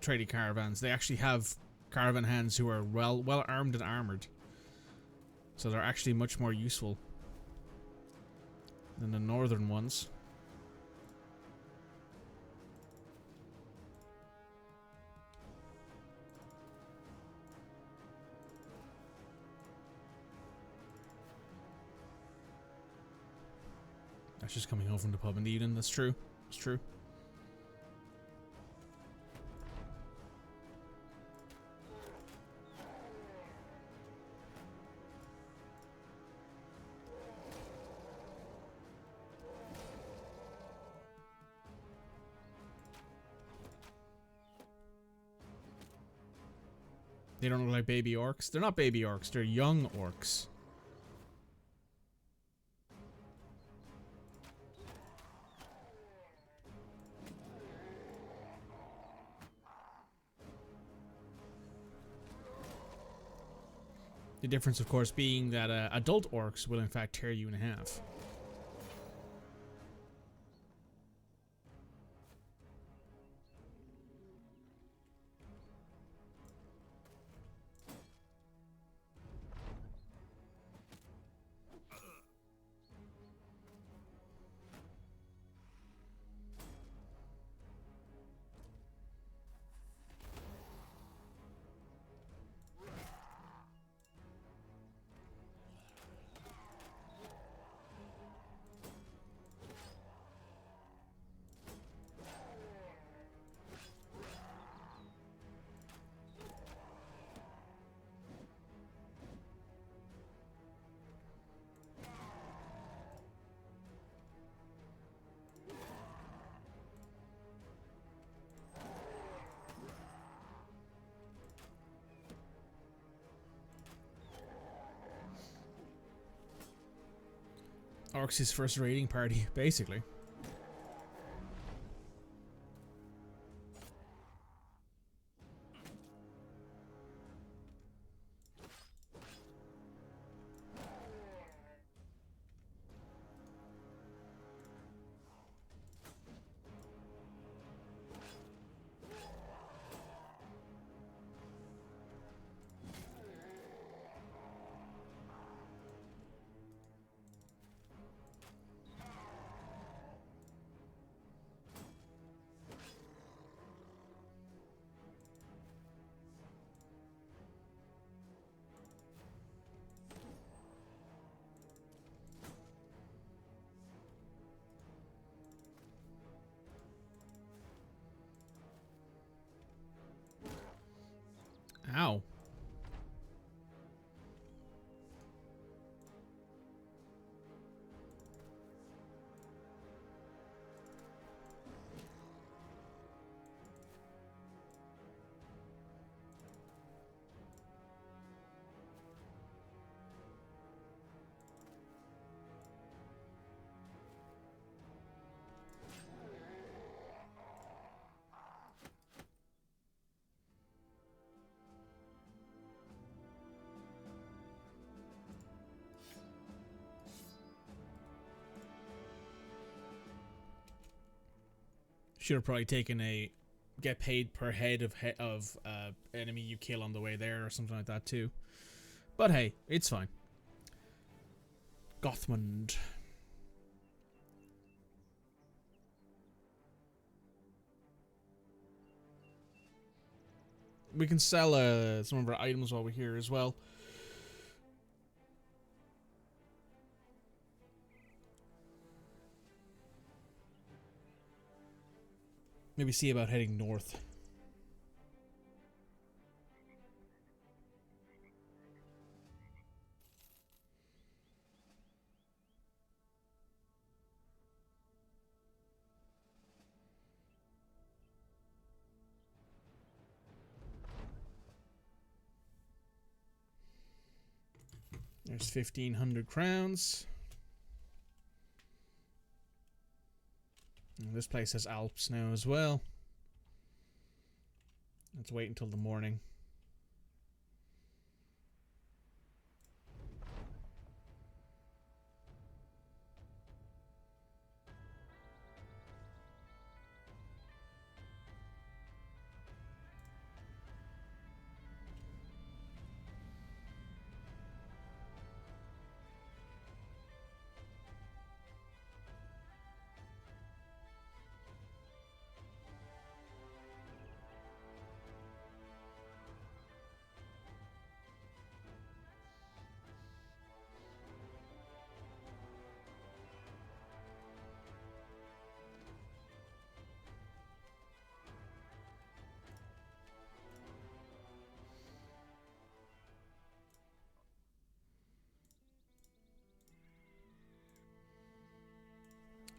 trading caravans. They actually have caravan hands who are well armed and armored, so they're actually much more useful than the northern ones. That's just coming home from the pub in the evening. That's true. It's true. They don't look like baby orcs. They're not baby orcs. They're young orcs. The difference, of course, being that adult orcs will in fact tear you in half. Orcs' first raiding party, basically. Should have probably taken a get paid per head of enemy you kill on the way there or something like that too. But hey, it's fine. Gothmund. We can sell some of our items while we're here as well. Maybe see about heading north. There's 1,500 crowns. And this place has Alps now as well. Let's wait until the morning.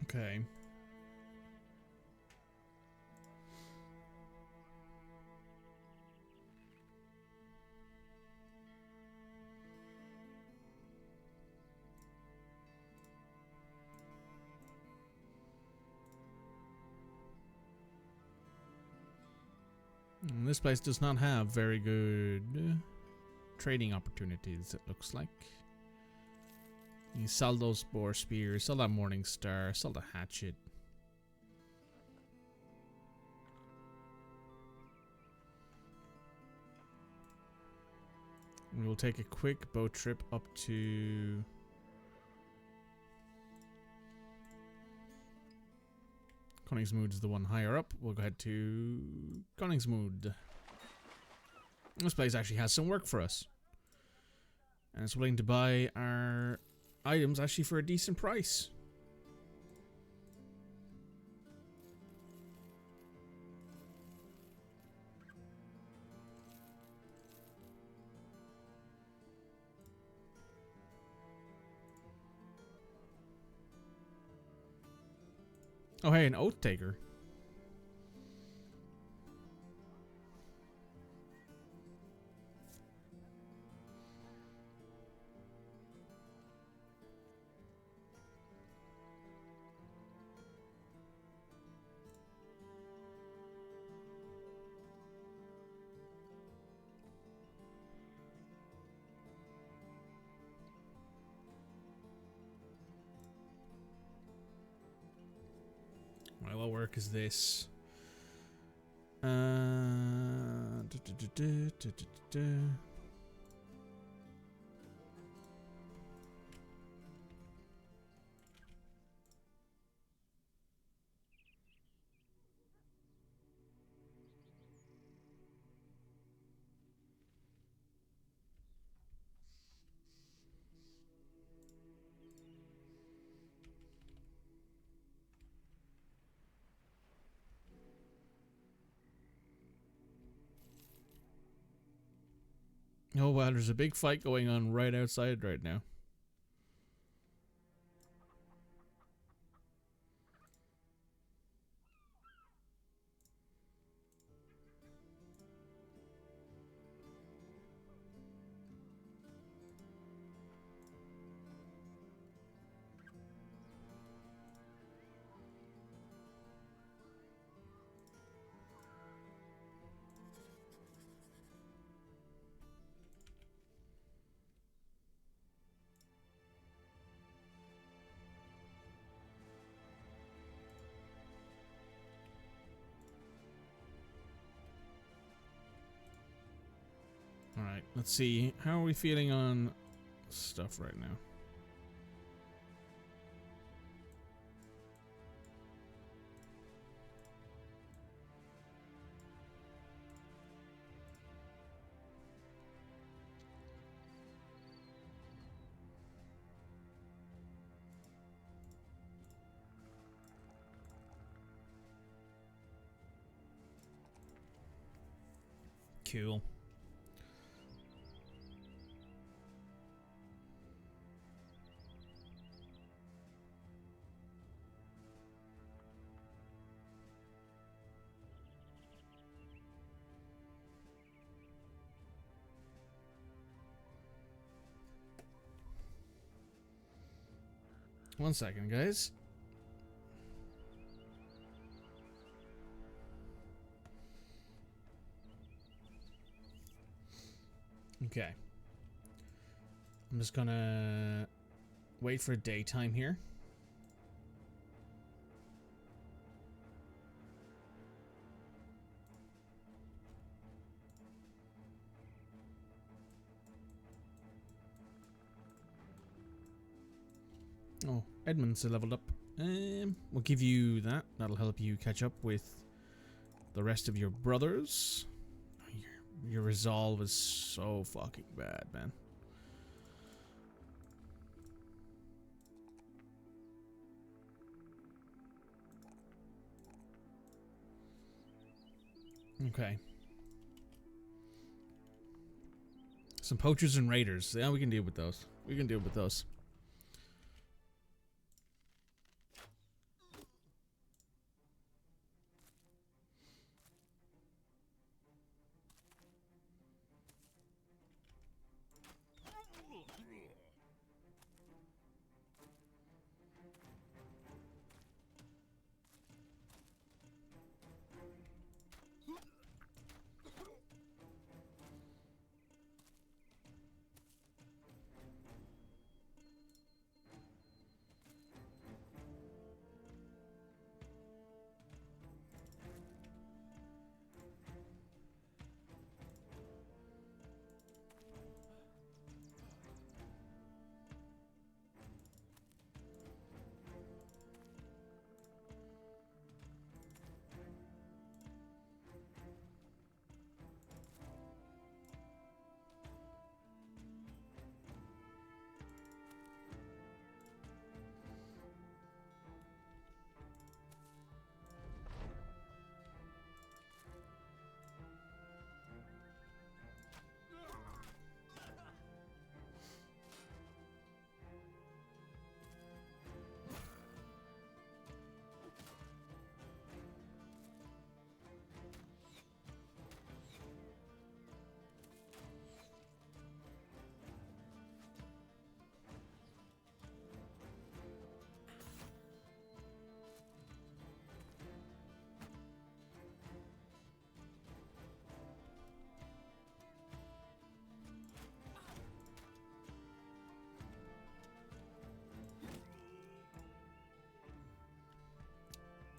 Okay. This place does not have very good trading opportunities, it looks like. You sell those boar spears, sell that morning star, sell the hatchet. We will take a quick boat trip up to Koningsmood is the one higher up. We'll go ahead to Koningsmood. This place actually has some work for us. And it's willing to buy our items actually for a decent price. Oh hey, an oath taker. Right, what work is this? Oh wow, there's a big fight going on right outside right now. Let's see. How are we feeling on stuff right now? Cool. One second, guys. Okay. I'm just gonna wait for daytime here. Oh, Edmund's leveled up. We'll give you that. That'll help you catch up with the rest of your brothers. Your resolve is so fucking bad, man. Okay. Some poachers and raiders. Yeah, we can deal with those. We can deal with those.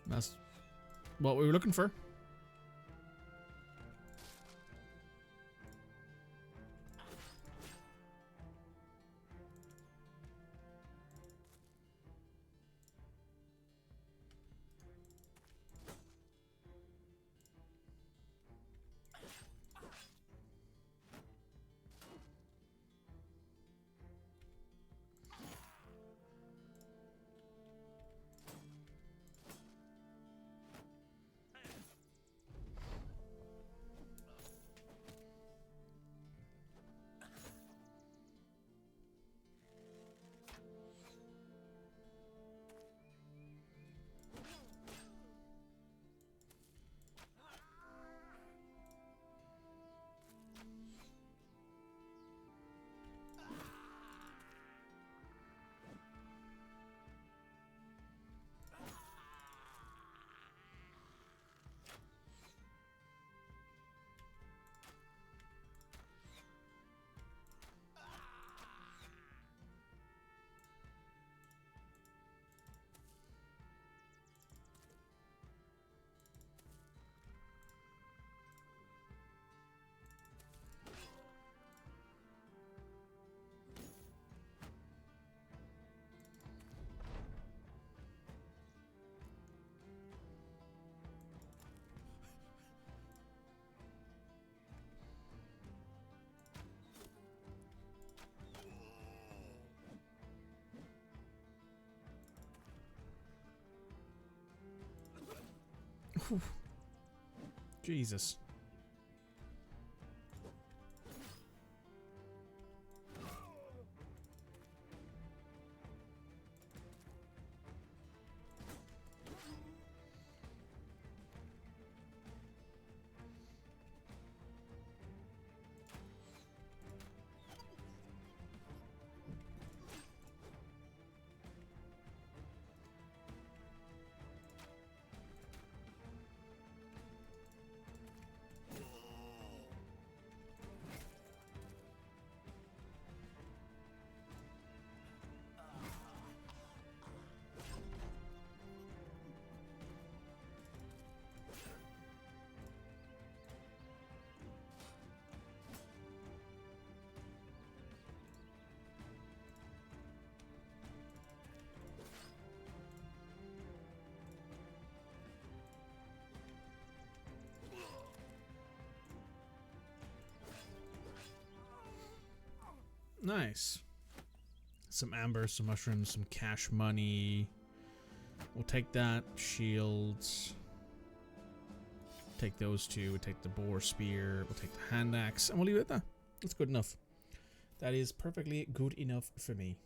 That's what we were looking for. Whew. Jesus. Nice. Some amber, some mushrooms, some cash money. We'll take that. Shields. Take those two. We'll take the boar spear. We'll take the hand axe. And we'll leave it at that. That's good enough. That is perfectly good enough for me.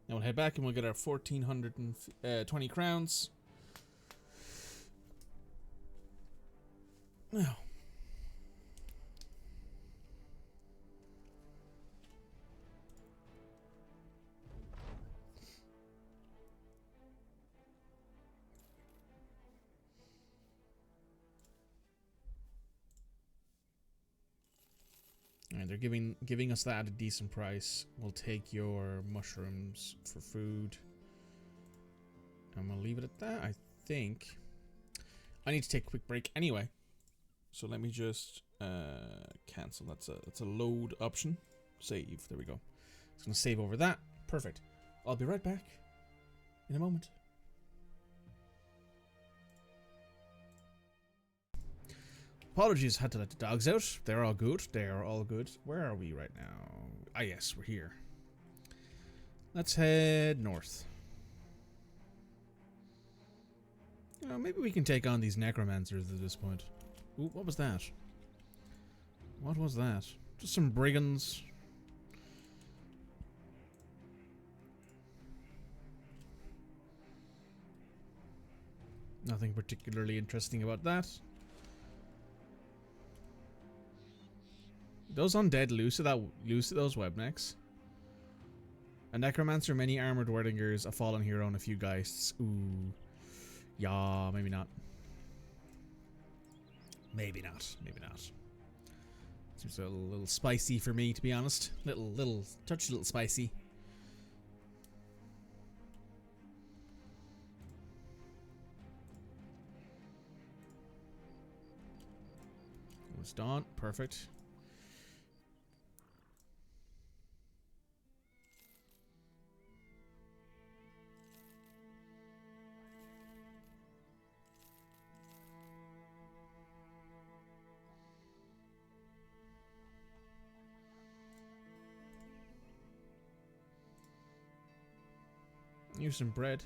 Now we'll head back and we'll get our 1,420 crowns. Now. Alright, they're giving us that at a decent price. We'll take your mushrooms for food. And we'll leave it at that, I think. I need to take a quick break anyway. So let me just cancel. That's a load option. Save. There we go. It's going to save over that. Perfect. I'll be right back in a moment. Apologies, had to let the dogs out. They're all good. They are all good. Where are we right now? Ah, yes, we're here. Let's head north. Oh, maybe we can take on these necromancers at this point. Ooh, what was that? What was that? Just some brigands. Nothing particularly interesting about that. Those undead loose of those webnecks. A necromancer, many armored wordingers, a fallen hero, and a few geists. Ooh. Yeah, maybe not. Maybe not. Maybe not. Seems a little spicy for me, to be honest. Little spicy. It's dawn. Perfect. Use some bread.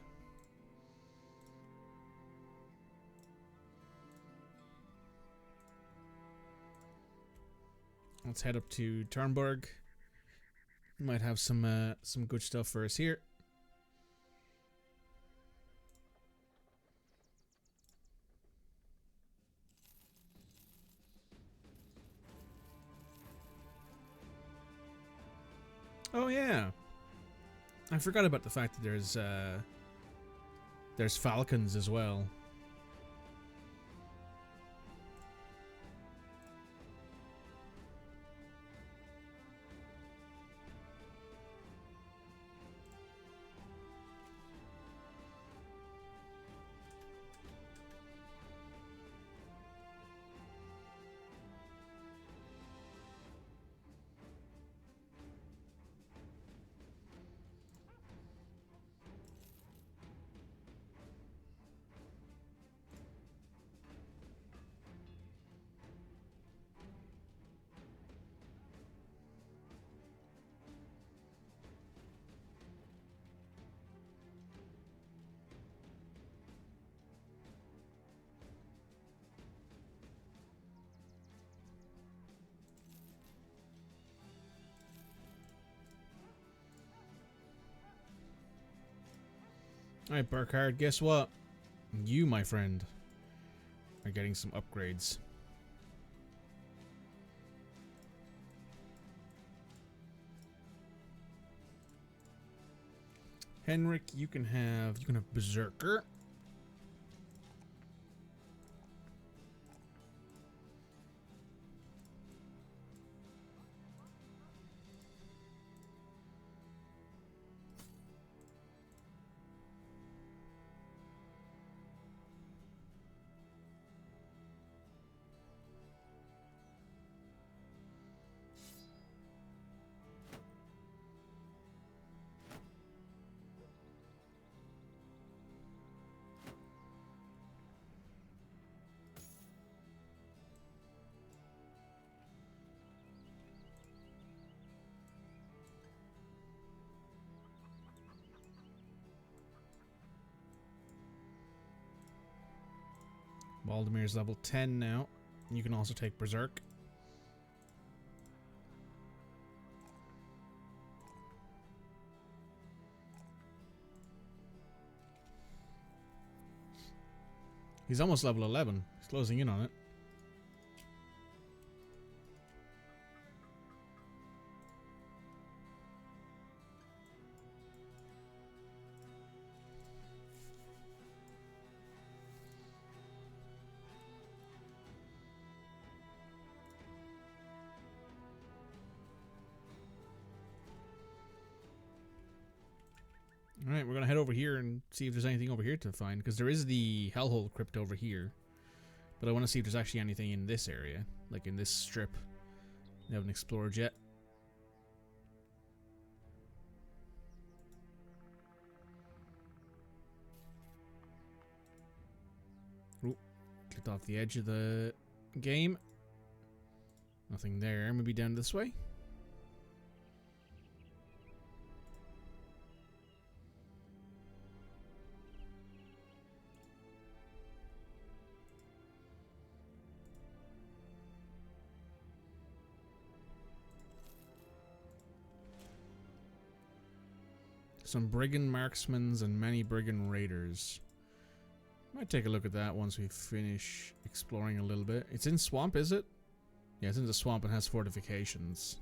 Let's head up to Turnberg. Might have some good stuff for us here. Oh yeah. I forgot about the fact that there's falcons as well. Alright, Burkhardt, guess what? You, my friend, are getting some upgrades. Henrik, you can have Berserker. Valdemir's level 10 now. You can also take Berserk. He's almost level 11. He's closing in on it. Alright, we're gonna head over here and see if there's anything over here to find, because there is the Hellhole Crypt over here. But I want to see if there's actually anything in this area, like in this strip. We haven't explored yet. Ooh, clicked off the edge of the game. Nothing there. Maybe down this way. Some brigand marksmen and many brigand raiders. Might take a look at that once we finish exploring a little bit. It's in swamp, is it? Yeah, it's in the swamp and has fortifications.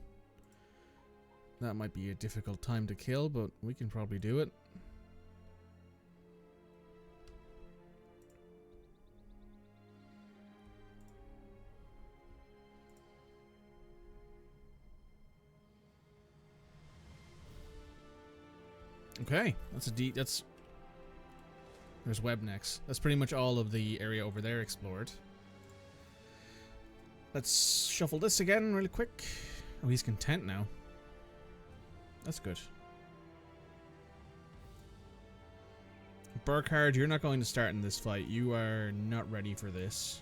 That might be a difficult time to kill, but we can probably do it. Okay, that's a deep. There's web necks. That's pretty much all of the area over there explored. Let's shuffle this again really quick. Oh, he's content now. That's good. Burkhardt, you're not going to start in this fight. You are not ready for this.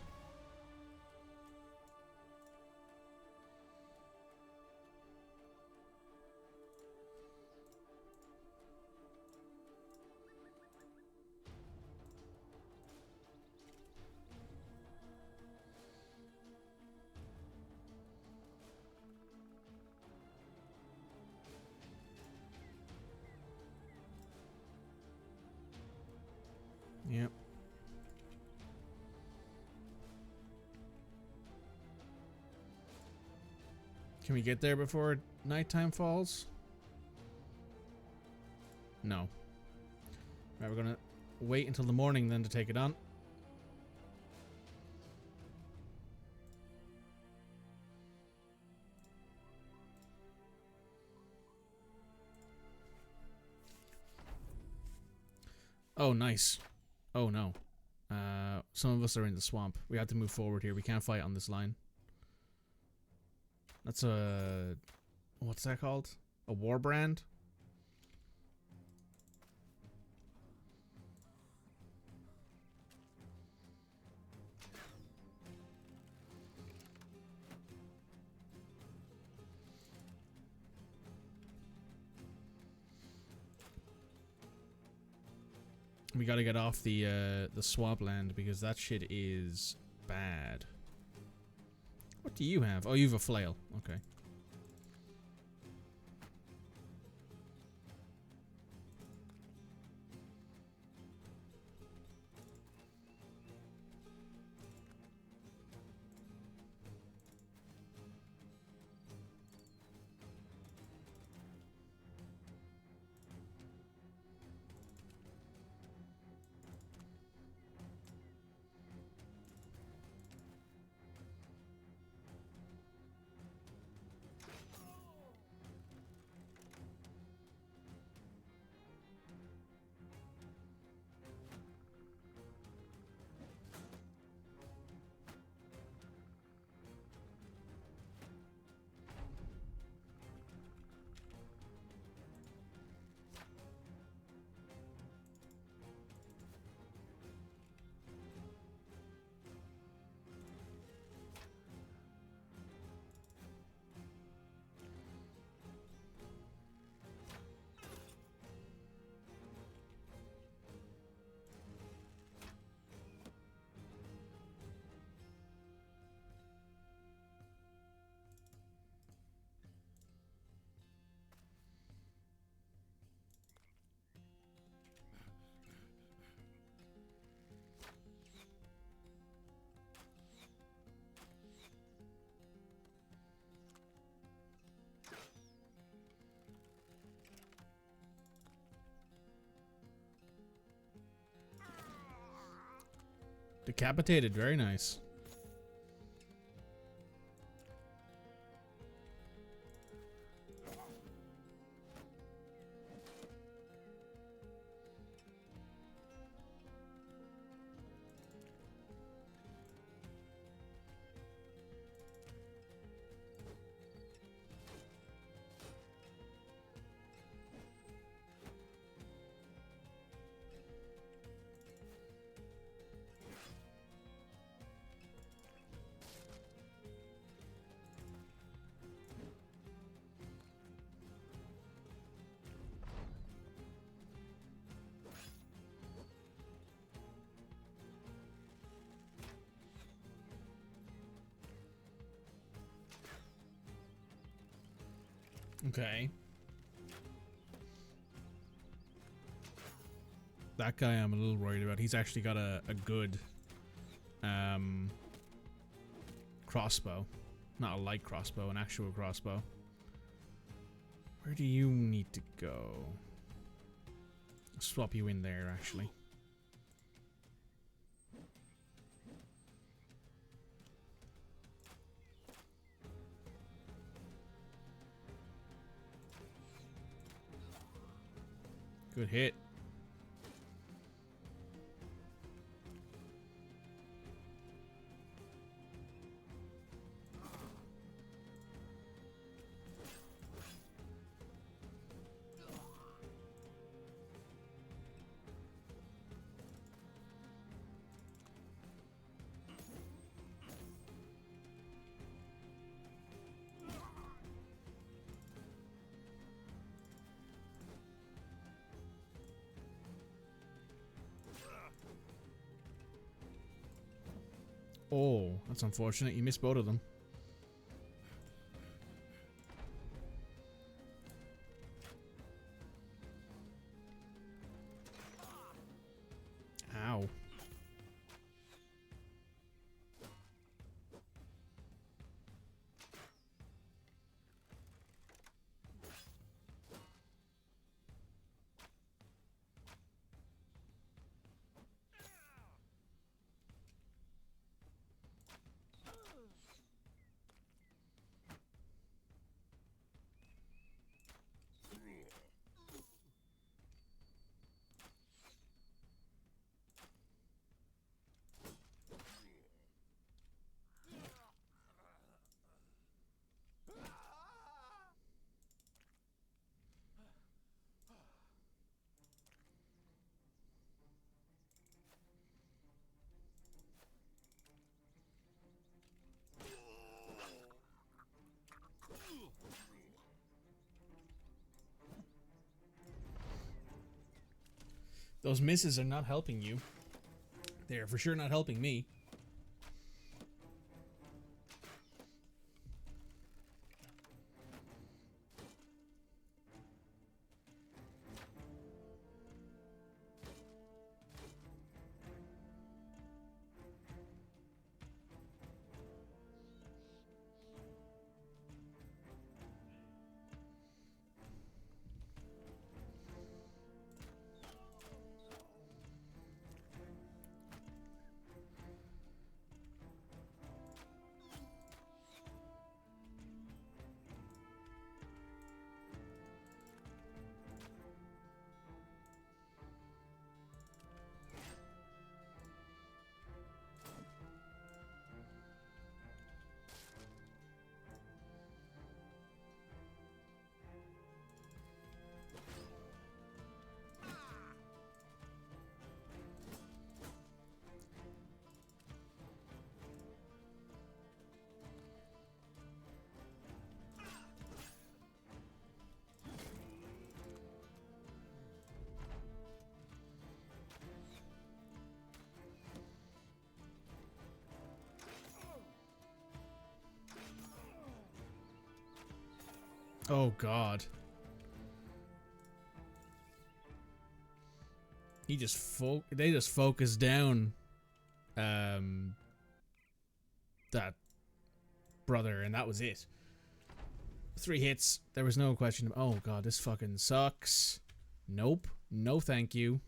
Yep. Can we get there before nighttime falls? No. Right, we're gonna wait until the morning then to take it on. Oh, nice. Oh no. Some of us are in the swamp. We have to move forward here. We can't fight on this line. That's a... what's that called? A war brand? We gotta get off the swampland because that shit is bad. What do you have? Oh, you have a flail. Okay. Decapitated, very nice. Okay. That guy I'm a little worried about. He's actually got a good crossbow. Not a light crossbow, an actual crossbow. Where do you need to go? I'll swap you in there, actually. Good hit. Oh, that's unfortunate. You missed both of them. Ow. Those misses are not helping you. They're for sure not helping me. Oh god. He just they just focused down that brother and that was it. 3 hits. There was no question of, oh god, this fucking sucks. Nope. No thank you.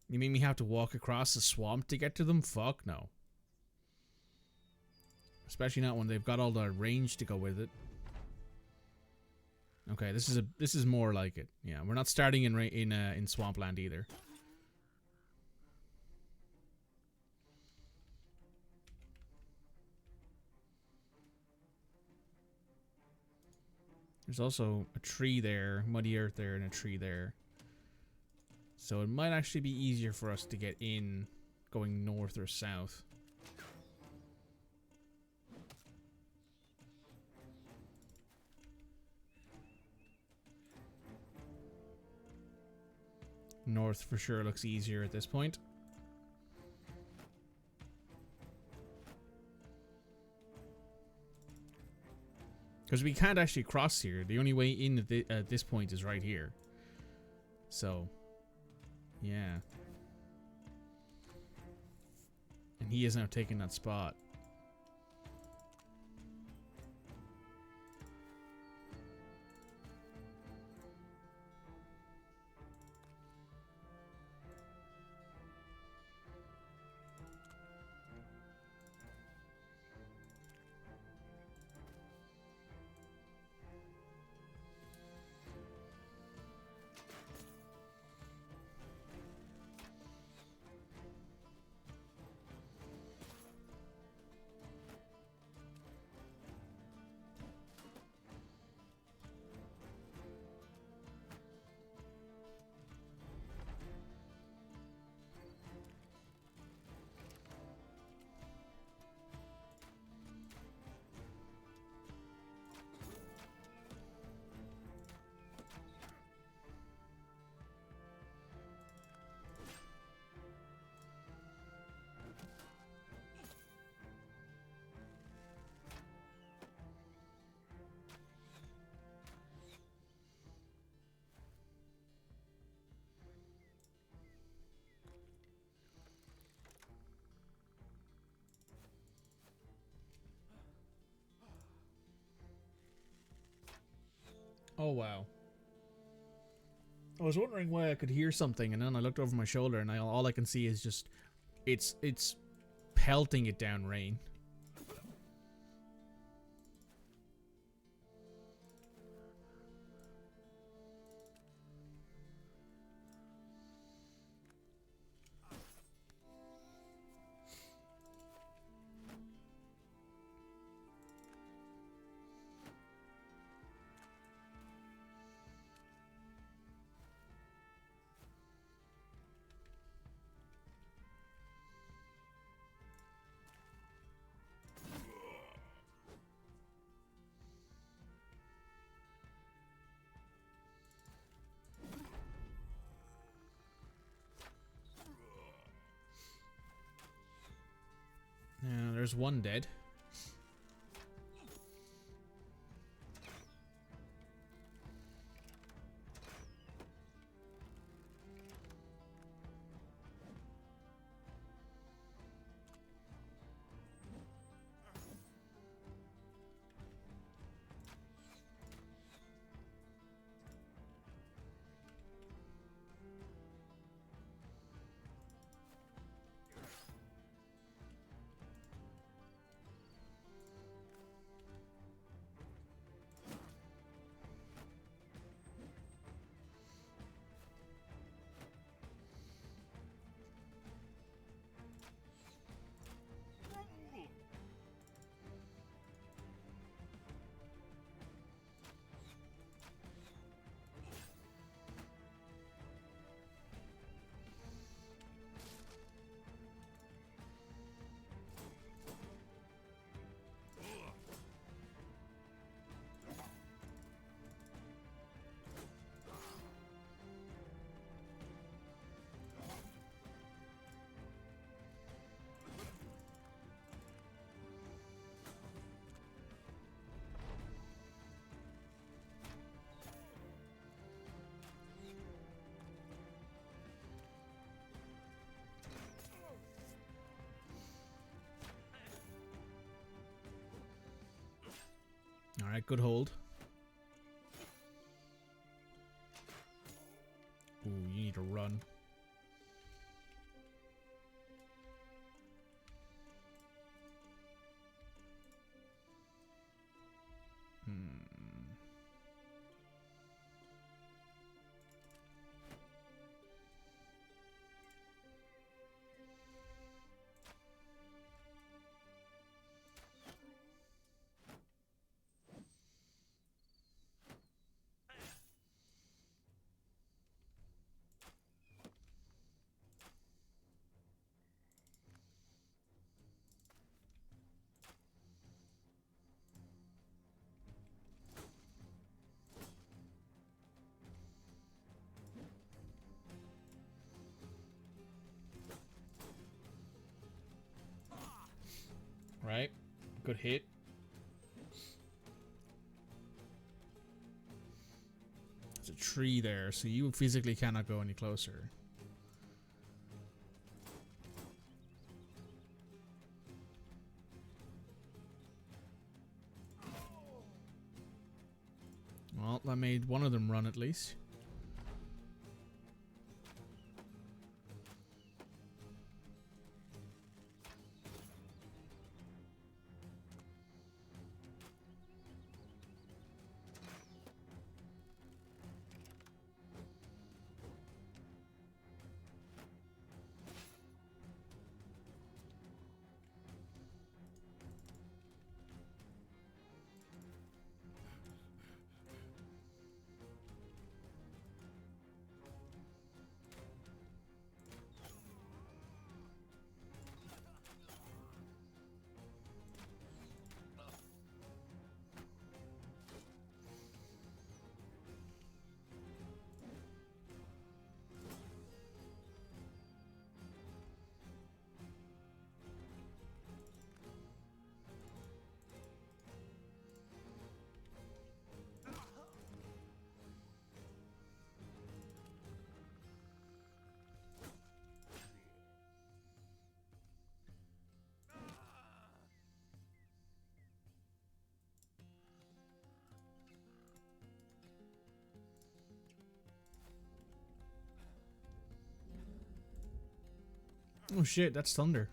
You mean me have to walk across the swamp to get to them? Fuck no. Especially not when they've got all the range to go with it. Okay, this is more like it. Yeah, we're not starting in swampland either. There's also a tree there, muddy earth there, and a tree there. So it might actually be easier for us to get in going north or south. North for sure looks easier at this point. Because we can't actually cross here. The only way in at this point is right here. So, yeah. And he is now taking that spot. Oh, wow. I was wondering why I could hear something, and then I looked over my shoulder, and all I can see is just... It's pelting it down rain. There's one dead. Alright, good hold. Ooh, you need to run. Good hit. There's a tree there, so you physically cannot go any closer. Well, that made one of them run at least. Oh shit, that's thunder.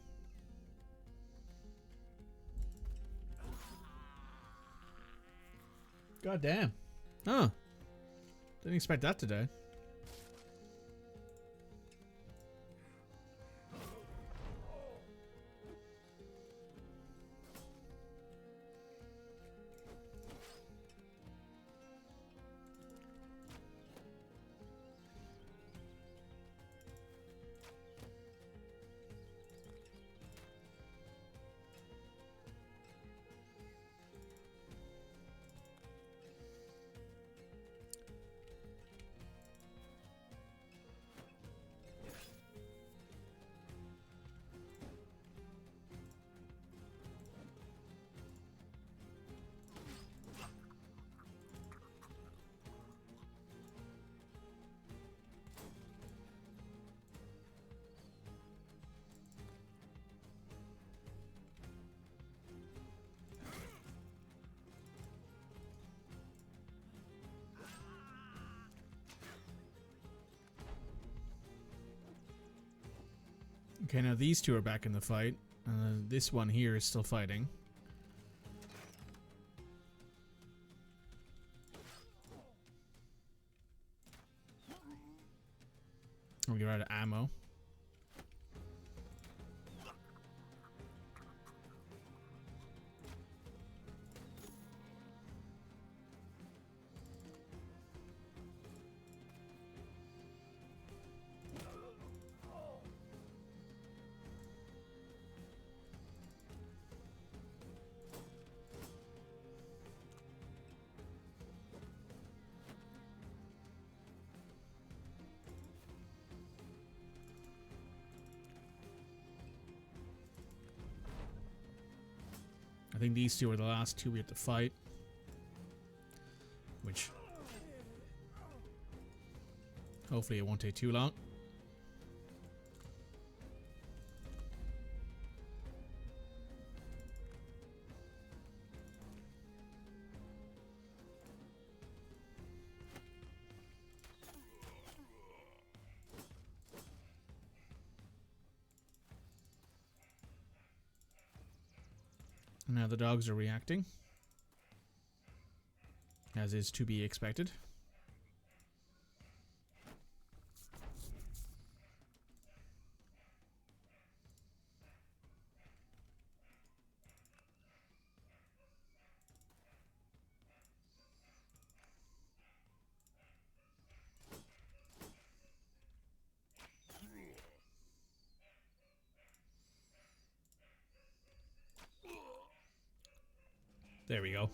God damn. Huh. Didn't expect that today. Okay, now these two are back in the fight. This one here is still fighting. We'll get out of ammo. I think these two are the last two we have to fight. Which hopefully it won't take too long. Now the dogs are reacting, as is to be expected. There we go.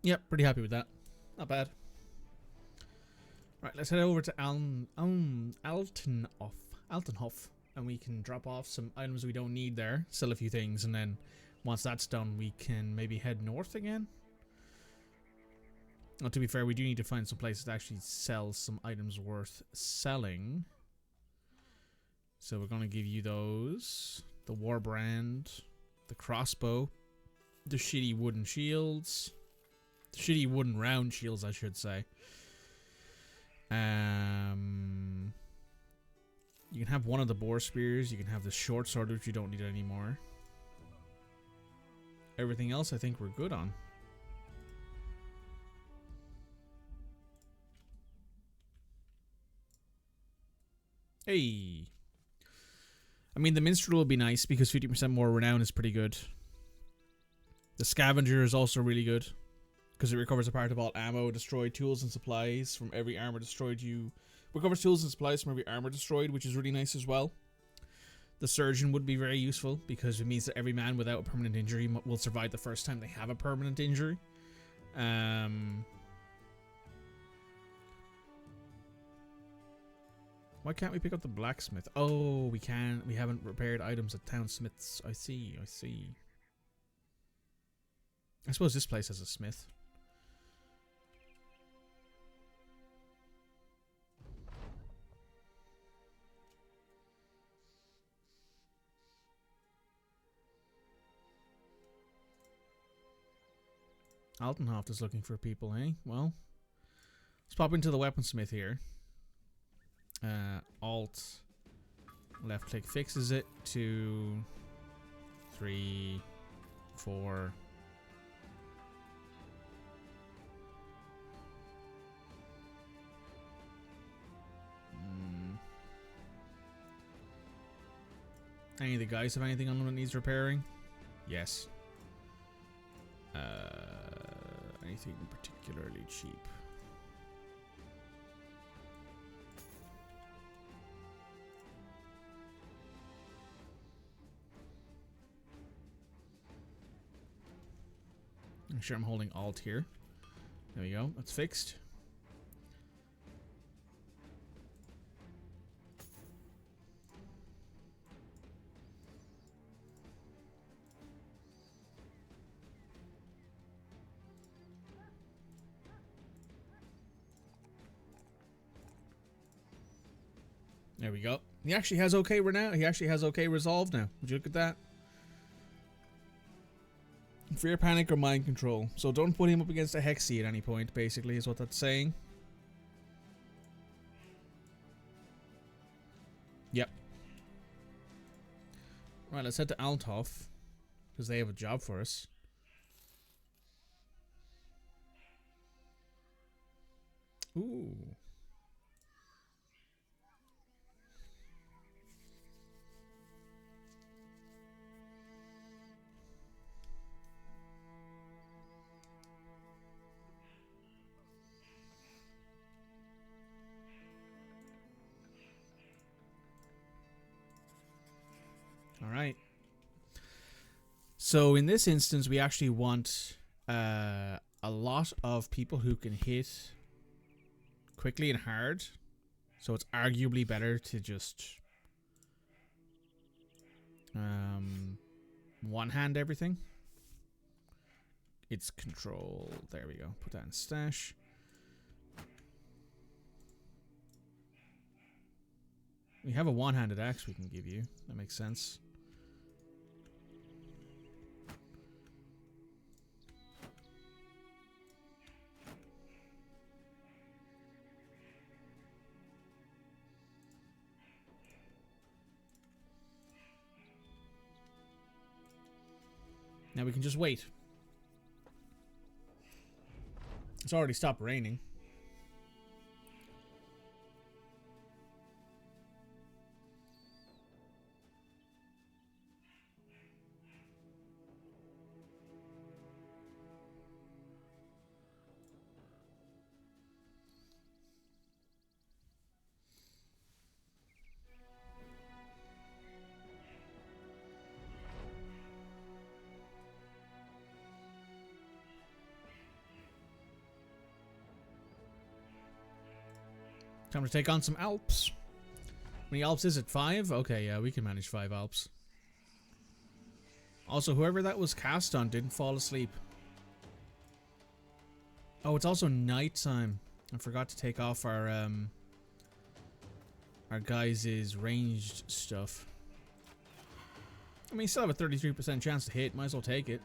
Yep, pretty happy with that. Not bad. Right, let's head over to Altenhof, and we can drop off some items we don't need there, sell a few things, and then once that's done, we can maybe head north again. Well, to be fair, we do need to find some places to actually sell some items worth selling. So we're going to give you those. The war brand, the crossbow, the shitty wooden shields, the shitty wooden round shields, I should say. You can have one of the boar spears. You can have the short sword, which you don't need anymore. Everything else, I think we're good on. Hey. I mean, the minstrel will be nice because 50% more renown is pretty good. The scavenger is also really good because it recovers a part of all ammo, destroyed tools and supplies from every armor destroyed. You recovers tools and supplies from every armor destroyed, which is really nice as well. The surgeon would be very useful because it means that every man without a permanent injury will survive the first time they have a permanent injury. Why can't we pick up the blacksmith? Oh, we can. We haven't repaired items at townsmiths. I see. I see. I suppose this place has a smith. Altenhof is looking for people, eh? Well, let's pop into the weaponsmith here. Alt left click fixes it. 2, 3, 4. Any of the guys have anything on them that needs repairing? Yes. Anything particularly cheap? I'm sure I'm holding Alt here. There we go. That's fixed. There we go. He actually has okay renown. He actually has okay resolve now. Would you look at that? Fear, panic, or mind control. So don't put him up against a Hexy at any point, basically, is what that's saying. Yep. Right, let's head to Althoff, because they have a job for us. Ooh. Alright. So in this instance, we actually want a lot of people who can hit quickly and hard. So it's arguably better to just one-hand everything. It's control. There we go. Put that in stash. We have a one-handed axe we can give you. That makes sense. Now we can just wait. It's already stopped raining. Time to take on some Alps. How many Alps is it? 5? Okay, yeah, we can manage 5 Alps. Also, whoever that was cast on didn't fall asleep. Oh, it's also nighttime. I forgot to take off our guys' ranged stuff. I mean, you still have a 33% chance to hit. Might as well take it.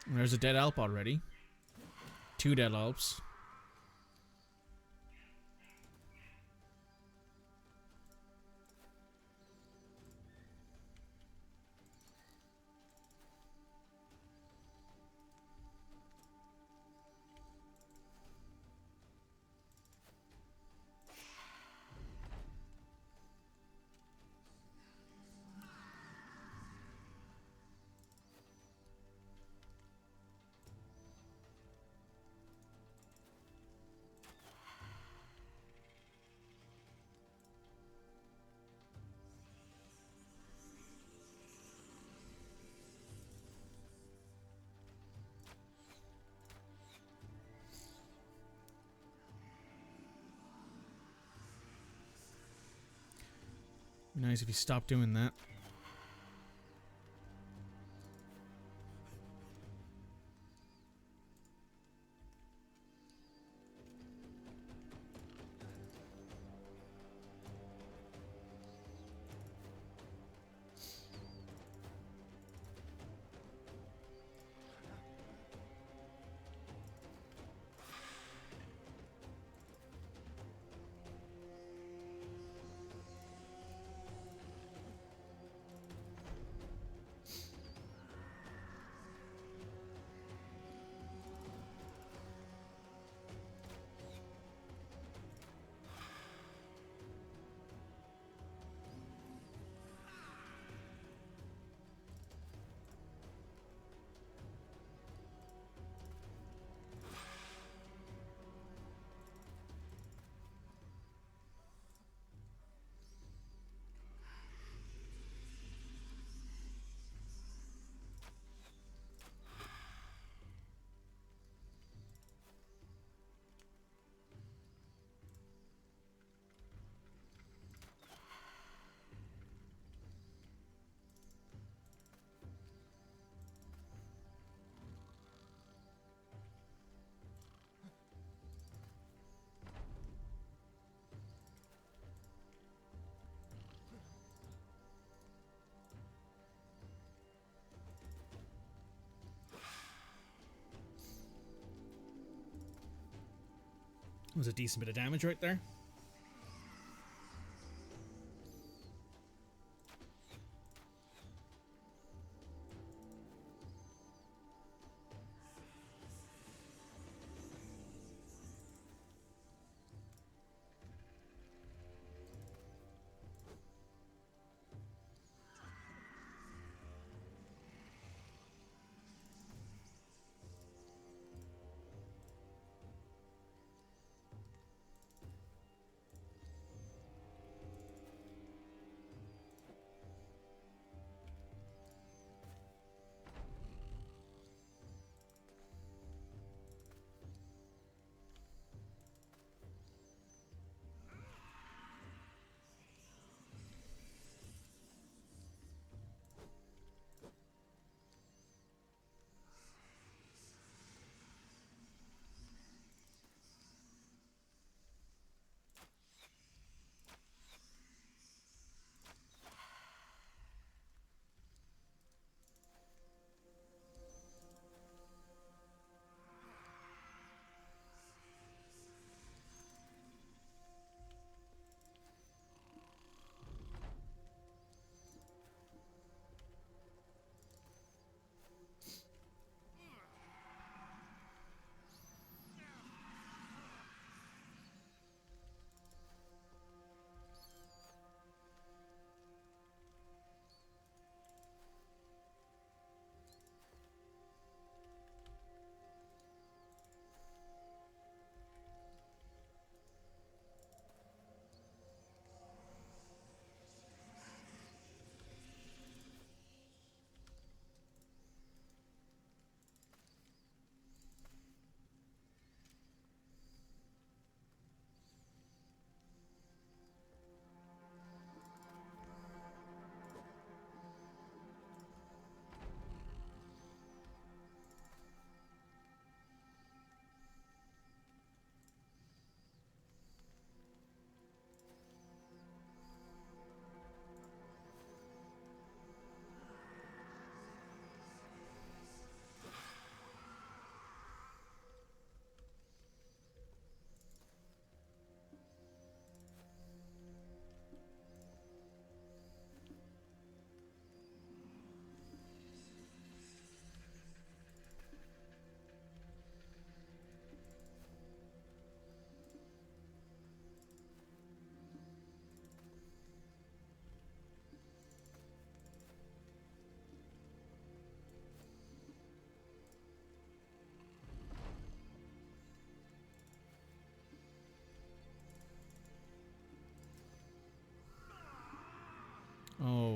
There's a dead Alp already. 2 dead Alps. Nice if you stop doing that. That was a decent bit of damage right there.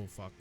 Oh, fuck.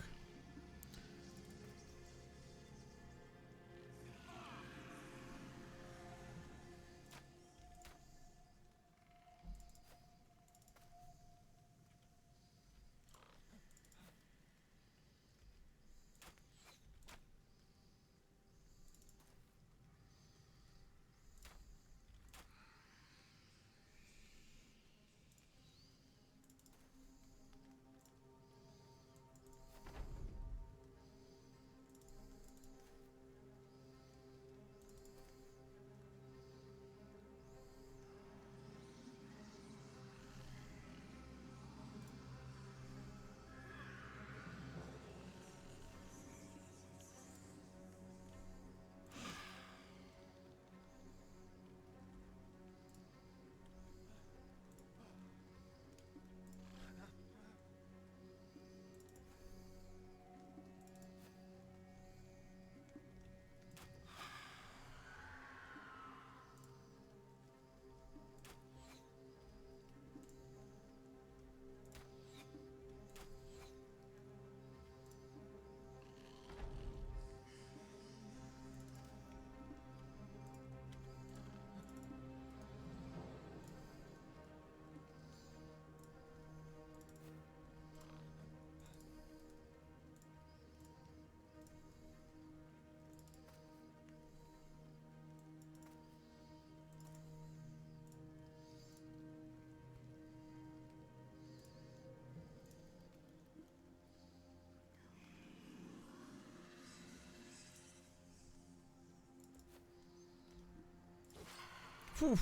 Whew.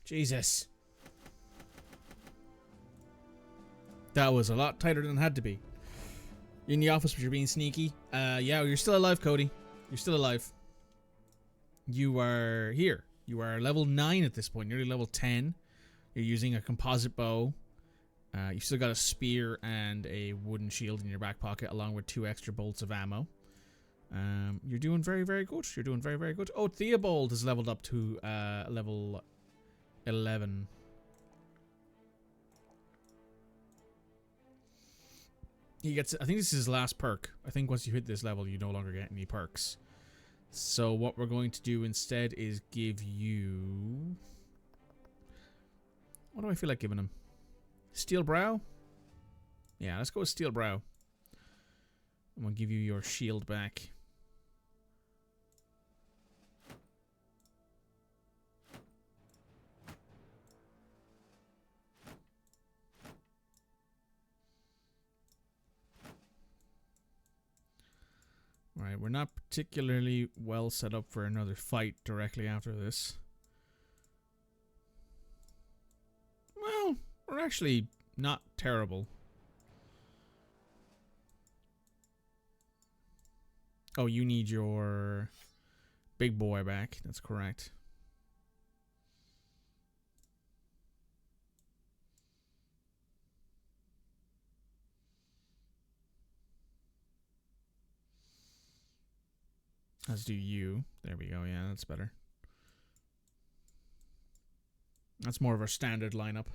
Jesus. That was a lot tighter than it had to be. You're in the office, but you're being sneaky. Yeah, you're still alive, Cody. You're still alive. You are here. You are level 9 at this point. Nearly level 10. You're using a composite bow. You've still got a spear and a wooden shield in your back pocket, along with 2 extra bolts of ammo. You're doing very, very good. You're doing very, very good. Oh, Theobald has leveled up to level 11. He gets, I think this is his last perk. I think once you hit this level, you no longer get any perks. So what we're going to do instead is give you... What do I feel like giving him? Steel Brow? Yeah, let's go with Steel Brow. I'm going to give you your shield back. Alright, we're not particularly well set up for another fight directly after this. Well, we're actually not terrible. Oh, you need your big boy back. That's correct. Let's do you. There we go. Yeah, that's better. That's more of our standard lineup.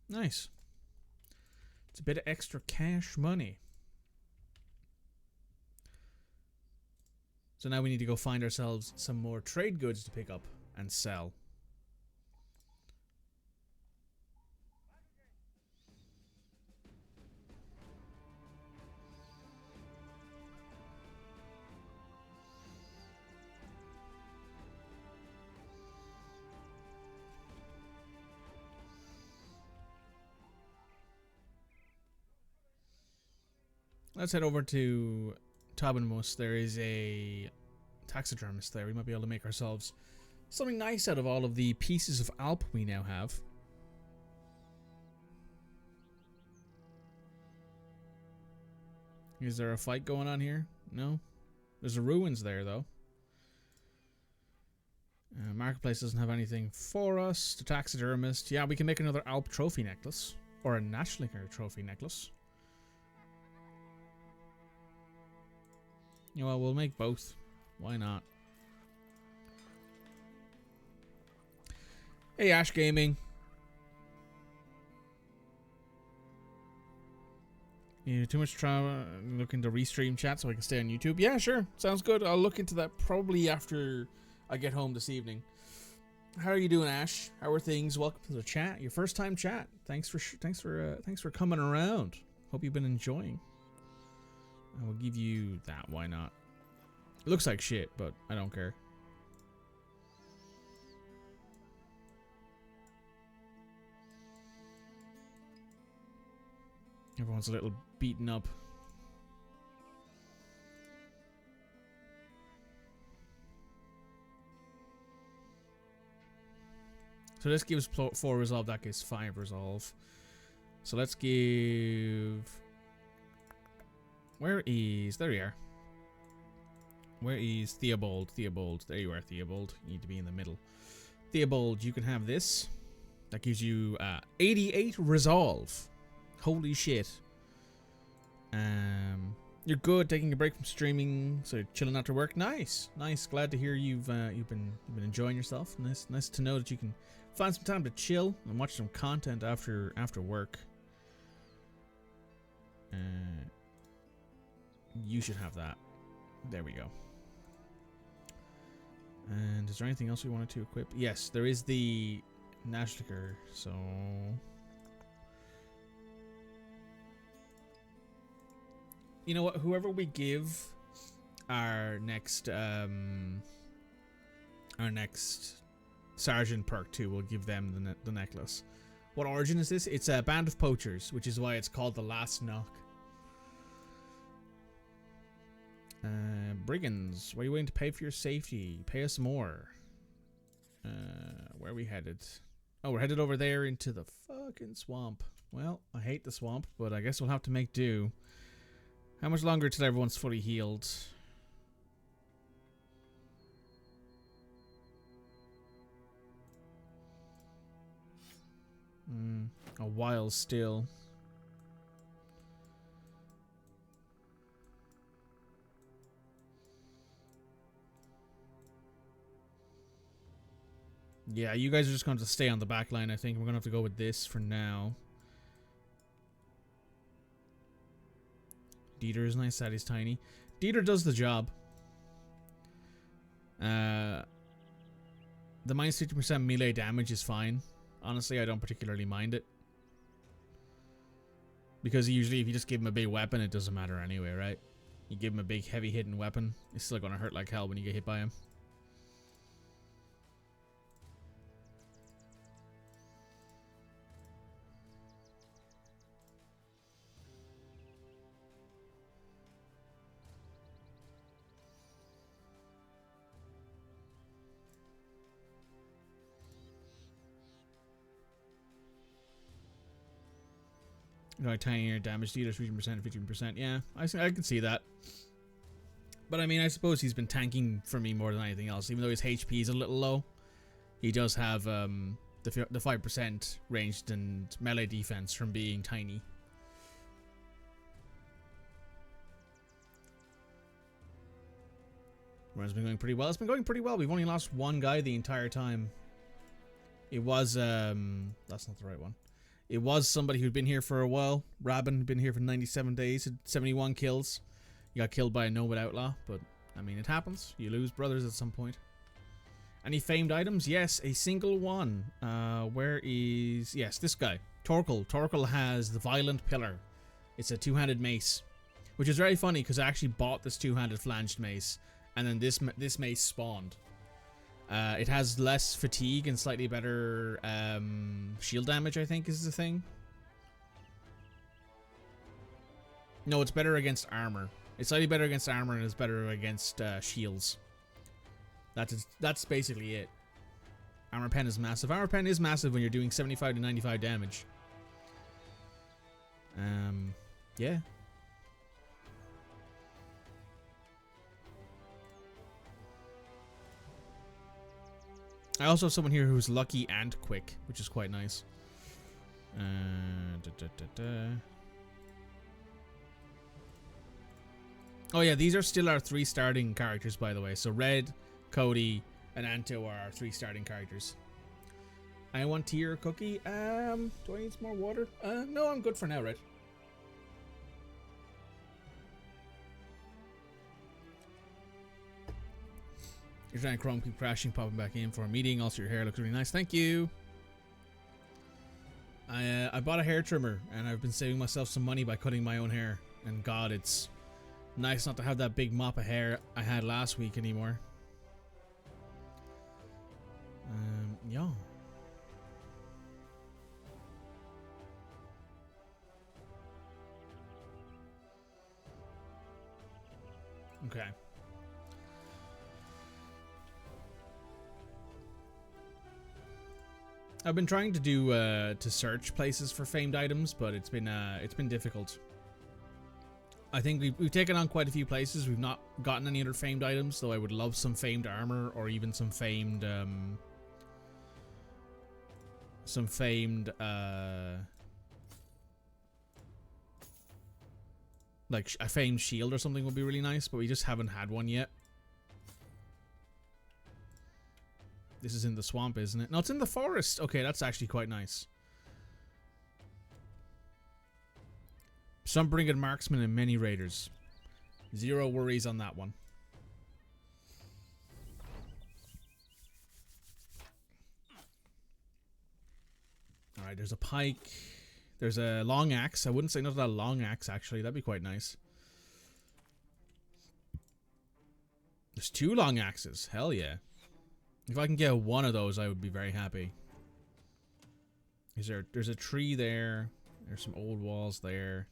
Nice. It's a bit of extra cash money. So now we need to go find ourselves some more trade goods to pick up and sell. Let's head over to Taubenmus. There is a taxidermist there. We might be able to make ourselves something nice out of all of the pieces of Alp we now have. Is there a fight going on here? No. There's a ruins there, though. Marketplace doesn't have anything for us. The taxidermist. Yeah, we can make another Alp trophy necklace. Or a Nashlinger trophy necklace. Yeah, well, we'll make both. Why not? Hey, Ash Gaming. Yeah, too much trauma. Looking to restream chat so I can stay on YouTube. Yeah, sure. Sounds good. I'll look into that probably after I get home this evening. How are you doing, Ash? How are things? Welcome to the chat. Your first time chat. Thanks for coming around. Hope you've been enjoying. I will give you that. Why not? It looks like shit, but I don't care. Everyone's a little beaten up. So this gives 4 resolve, that gives 5 resolve. So let's give... Where is... There you are. Where is Theobald? Theobald. There you are, Theobald. You need to be in the middle. Theobald, you can have this. That gives you 88 resolve. Holy shit. You're good, taking a break from streaming, so you're chilling after work. Nice, nice. Glad to hear you've been enjoying yourself. Nice to know that you can find some time to chill and watch some content after work. You should have that. There we go. And is there anything else we wanted to equip? Yes, there is the Nashlinger. So. You know what? Whoever we give our next Sergeant perk to, we'll give them the necklace. What origin is this? It's a band of poachers, which is why it's called the Last Knock. Brigands, what are you willing to pay for your safety? Pay us more. Where are we headed? Oh, we're headed over there into the fucking swamp. Well, I hate the swamp, but I guess we'll have to make do. How much longer till everyone's fully healed? A while still. Yeah, you guys are just going to stay on the back line, I think. We're going to have to go with this for now. Dieter is nice, that is tiny. Dieter does the job. The minus 50% melee damage is fine. Honestly, I don't particularly mind it. Because usually if you just give him a big weapon, it doesn't matter anyway, right? You give him a big heavy hitting weapon, it's still going to hurt like hell when you get hit by him. Like tinier damage dealers, 15%, 15%. Yeah, I can see that. But I mean, I suppose he's been tanking for me more than anything else. Even though his HP is a little low, he does have the 5% ranged and melee defense from being tiny. Run's been going pretty well. It's been going pretty well. We've only lost one guy the entire time. It was that's not the right one. It was somebody who'd been here for a while. Rabin had been here for 97 days, had 71 kills. He got killed by a Nomad Outlaw, but I mean, it happens. You lose brothers at some point. Any famed items? Yes, a single one. Where is... Yes, this guy. Torkel. Torkel has the Violent Pillar. It's a two-handed mace, which is very funny because I actually bought this two-handed flanged mace, and then this mace spawned. It has less fatigue and slightly better shield damage, I think, is the thing. No, it's better against armor. It's slightly better against armor and it's better against shields. That's basically it. Armor pen is massive. Armor pen is massive when you're doing 75 to 95 damage. Yeah. I also have someone here who's lucky and quick, which is quite nice. Oh yeah, these are still our 3 starting characters, by the way. So Red, Cody, and Anto are our 3 starting characters. I want tea or cookie. Do I need some more water? No, I'm good for now, Red. Your giant Chrome keep crashing, popping back in for a meeting. Also, your hair looks really nice. Thank you. I bought a hair trimmer, and I've been saving myself some money by cutting my own hair. And God, it's nice not to have that big mop of hair I had last week anymore. Yeah. Okay. I've been trying to do to search places for famed items, but it's been difficult. I think we've taken on quite a few places. We've not gotten any other famed items, though I would love some famed armor or even some famed like a famed shield or something would be really nice, but we just haven't had one yet. This is in the swamp, isn't it? No, it's in the forest. Okay, that's actually quite nice. Some brigand marksmen and many raiders. Zero worries on that one. Alright, there's a pike. There's a long axe. I wouldn't say not that long axe, actually. That'd be quite nice. There's 2 long axes. Hell yeah. If I can get one of those, I would be very happy. There's a tree there. There's some old walls there.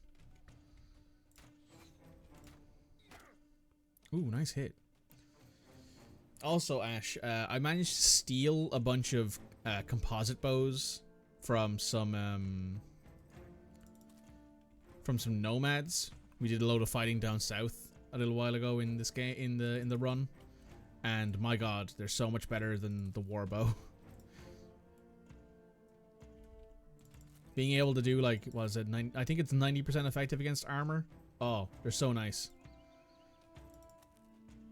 Ooh, nice hit. Also, Ash, I managed to steal a bunch of composite bows from some nomads. We did a load of fighting down south a little while ago in this game, in the run. And my god, they're so much better than the warbow. Being able to do, like, what is it? I think it's 90% effective against armor. Oh, they're so nice.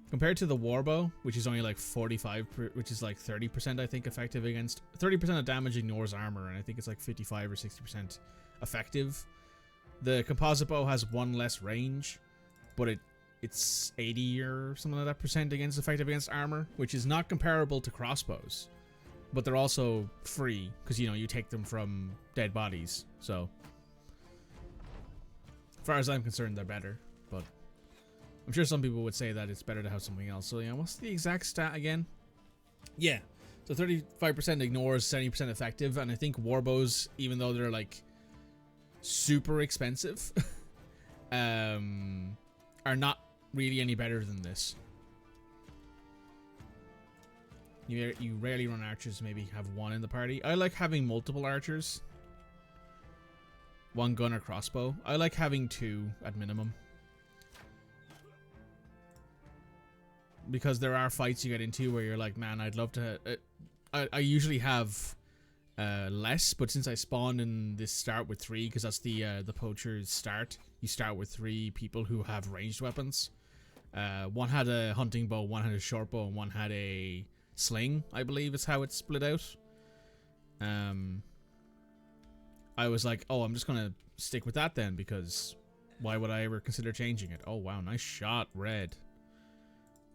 Compared to the warbow, which is only like 45, which is like 30% I think effective against 30% of damage ignores armor, and I think it's like 55 or 60% effective. The composite bow has 1 less range, but it's 80 or something like that percent against effective against armor, which is not comparable to crossbows, but they're also free because, you know, you take them from dead bodies. So as far as I'm concerned, they're better, but I'm sure some people would say that it's better to have something else. So yeah, what's the exact stat again? Yeah, so 35% ignores, 70% effective, and I think warbows, even though they're like super expensive, are not really any better than this. You rarely run archers, maybe have 1 in the party. I like having multiple archers. 1 gun or crossbow. I like having 2 at minimum. Because there are fights you get into where you're like, man, I'd love to... I usually have less, but since I spawned in this start with 3, because that's the Poachers start, you start with 3 people who have ranged weapons. 1 had a hunting bow, 1 had a short bow, and 1 had a sling, I believe is how it's split out. I was like, oh, I'm just gonna stick with that then, because why would I ever consider changing it? Oh wow, nice shot, Red.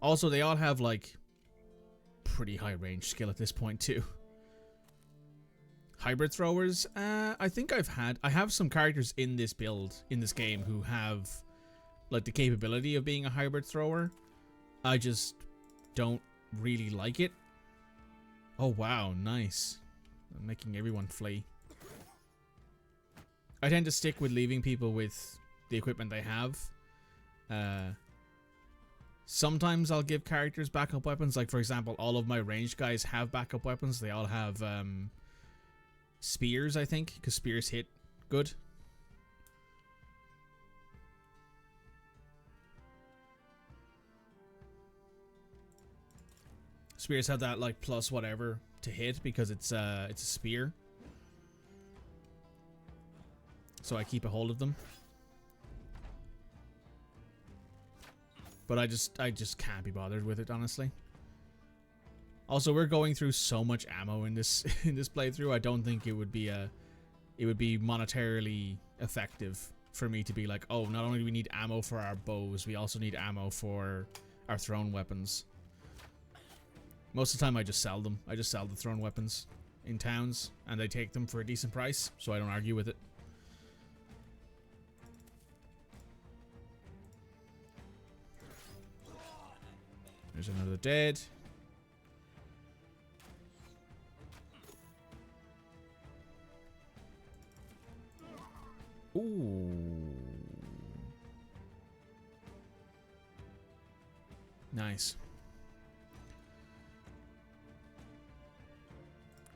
Also, they all have like pretty high range skill at this point too. Hybrid throwers, I think I have some characters in this build, in this game, who have like the capability of being a hybrid thrower. I just don't really like it. Oh wow, nice. I'm making everyone flee. I tend to stick with leaving people with the equipment they have. Sometimes I'll give characters backup weapons, like for example, all of my ranged guys have backup weapons. They all have spears, I think, because spears hit good. Spears have that like plus whatever to hit because it's a spear. So I keep a hold of them. But I just can't be bothered with it, honestly. Also, we're going through so much ammo in this playthrough. I don't think it would be monetarily effective for me to be like, oh, not only do we need ammo for our bows, we also need ammo for our thrown weapons. Most of the time I just sell them. I just sell the thrown weapons in towns and they take them for a decent price, so I don't argue with it. There's another dead. Ooh. Nice.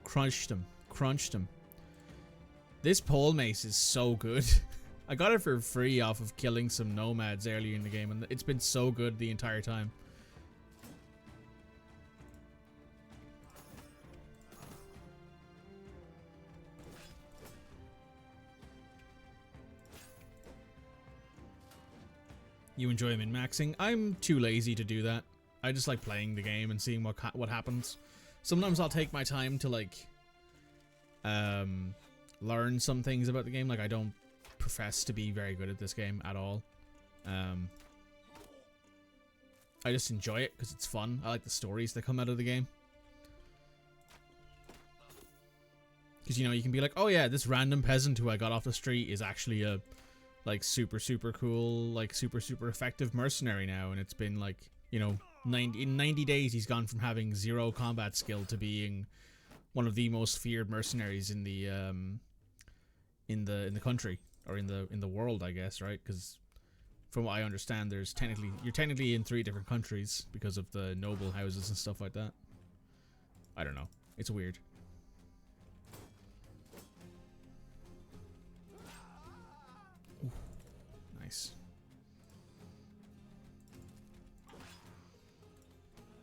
Crunched him. Crunched him. This pole mace is so good. I got it for free off of killing some nomads earlier in the game, and it's been so good the entire time. You enjoy min-maxing? I'm too lazy to do that. I just like playing the game and seeing what happens. Sometimes I'll take my time to like learn some things about the game. Like, I don't profess to be very good at this game at all. I just enjoy it because it's fun. I like the stories that come out of the game. Because, you know, you can be like, oh yeah, this random peasant who I got off the street is actually a like super cool, like super effective mercenary now, and it's been like, you know, in 90 days he's gone from having 0 combat skill to being one of the most feared mercenaries in the country, or in the world, I guess, right? Because from what I understand, you're technically in 3 different countries because of the noble houses and stuff like that. I don't know. It's weird. Ooh, nice.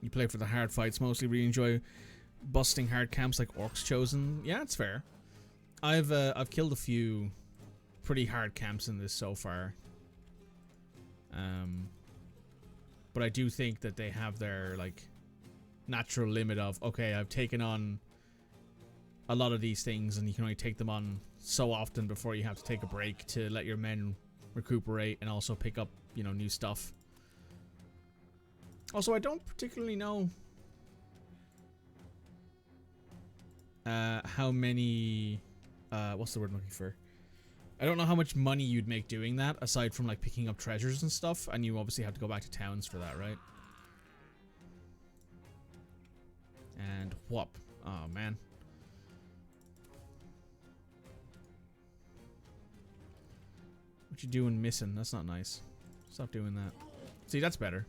You play for the hard fights mostly. Really enjoy busting hard camps like Orcs Chosen. Yeah, it's fair. I've killed a few pretty hard camps in this so far. But I do think that they have their like natural limit of, okay, I've taken on a lot of these things and you can only take them on so often before you have to take a break to let your men recuperate and also pick up, you know, new stuff. Also, I don't particularly know how many what's the word I'm looking for? I don't know how much money you'd make doing that, aside from like picking up treasures and stuff, and you obviously have to go back to towns for that, right? And whoop. Oh man. What you doing missing? That's not nice. Stop doing that. See, that's better.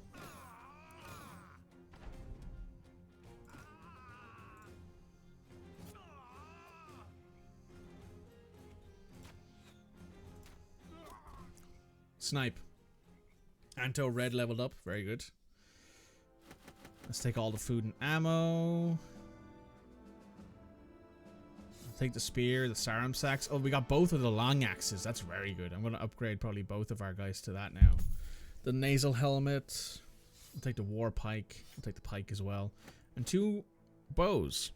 Snipe. Anto red leveled up. Very good. Let's take all the food and ammo. I'll take the spear, the sarum sacks. Oh, we got both of the long axes. That's very good. I'm going to upgrade probably both of our guys to that now. The nasal helmet. I'll take the war pike. I'll take the pike as well. And 2 bows.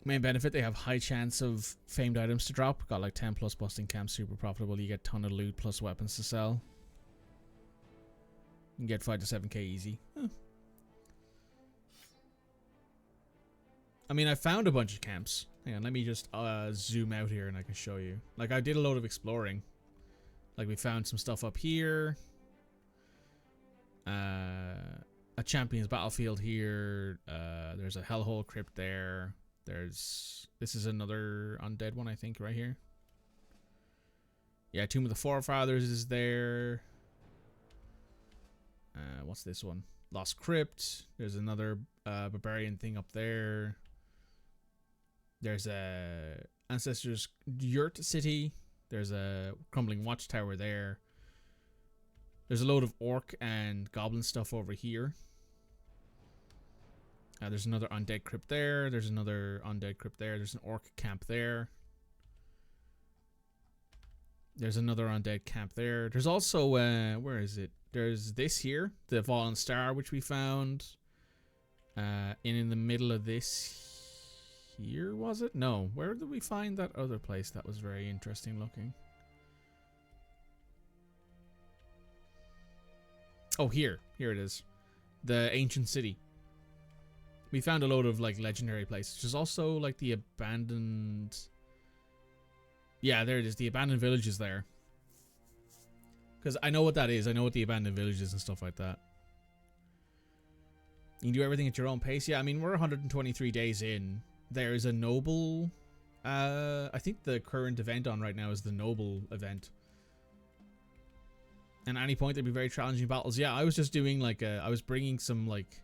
Main benefit, they have high chance of famed items to drop. Got like 10 plus busting camps, super profitable. You get ton of loot plus weapons to sell. You can get 5 to 7k easy. Huh. I mean, I found a bunch of camps. Hang on, let me just zoom out here and I can show you. Like, I did a load of exploring. Like, we found some stuff up here. A champion's battlefield here. There's a hellhole crypt there. This is another undead one, I think, right here. Yeah, Tomb of the Forefathers is there. What's this one? Lost Crypt. There's another barbarian thing up there. There's a Ancestors Yurt City. There's a crumbling watchtower there. There's a load of orc and goblin stuff over here. There's another undead crypt there. There's another undead crypt there. There's an orc camp there. There's another undead camp there. There's also, where is it? There's this here, the Fallen Star, which we found. In the middle of this here, was it? No. Where did we find that other place that was very interesting looking? Oh, here. Here it is. The ancient city. We found a load of, like, legendary places. There's also, like, the abandoned... Yeah, there it is. The abandoned villages there. Because I know what that is. I know what the abandoned villages and stuff like that. You can do everything at your own pace. Yeah, I mean, we're 123 days in. There is a noble... I think the current event on right now is the noble event. And at any point, there'd be very challenging battles. Yeah, I was just doing, like, I was bringing some, like...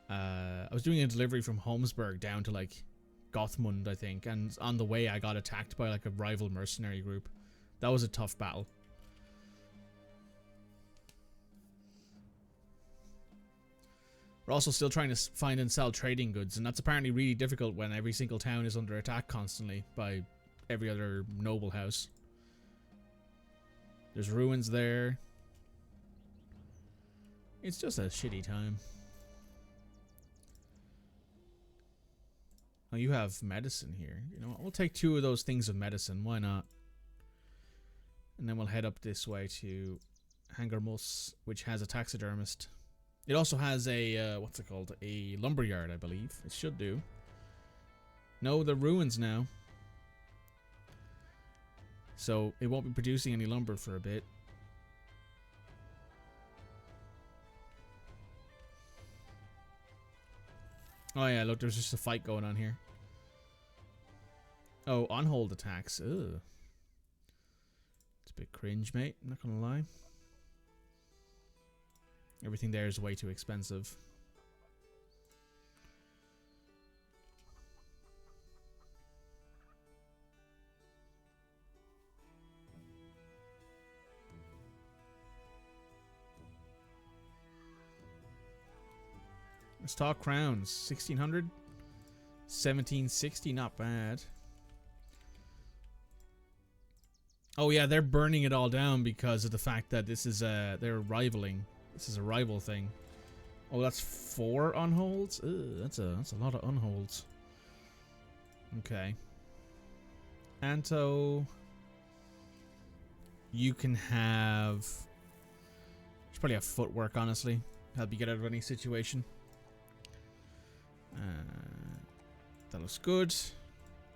I was doing a delivery from Holmesburg down to, like, Gothmund, I think. And on the way, I got attacked by, like, a rival mercenary group. That was a tough battle. We're also still trying to find and sell trading goods, and that's apparently really difficult when every single town is under attack constantly by every other noble house. There's ruins there. It's just a shitty time. Oh, you have medicine here. You know what? We'll take 2 of those things of medicine. Why not? And then we'll head up this way to Hangarmus, which has a taxidermist. It also has a, what's it called? A lumberyard, I believe. It should do. No, the ruins now. So, it won't be producing any lumber for a bit. Oh yeah, look, there's just a fight going on here. Oh, on-hold attacks. Ugh. It's a bit cringe, mate. I'm not gonna lie. Everything there is way too expensive. Let's talk crowns. 1600? 1760, not bad. Oh yeah, they're burning it all down because of the fact that this is they're rivaling. This is a rival thing. Oh, that's 4 unholds? Ugh, that's a lot of unholds. Okay. Anto, you can have... Should probably have footwork, honestly. Help you get out of any situation. That looks good.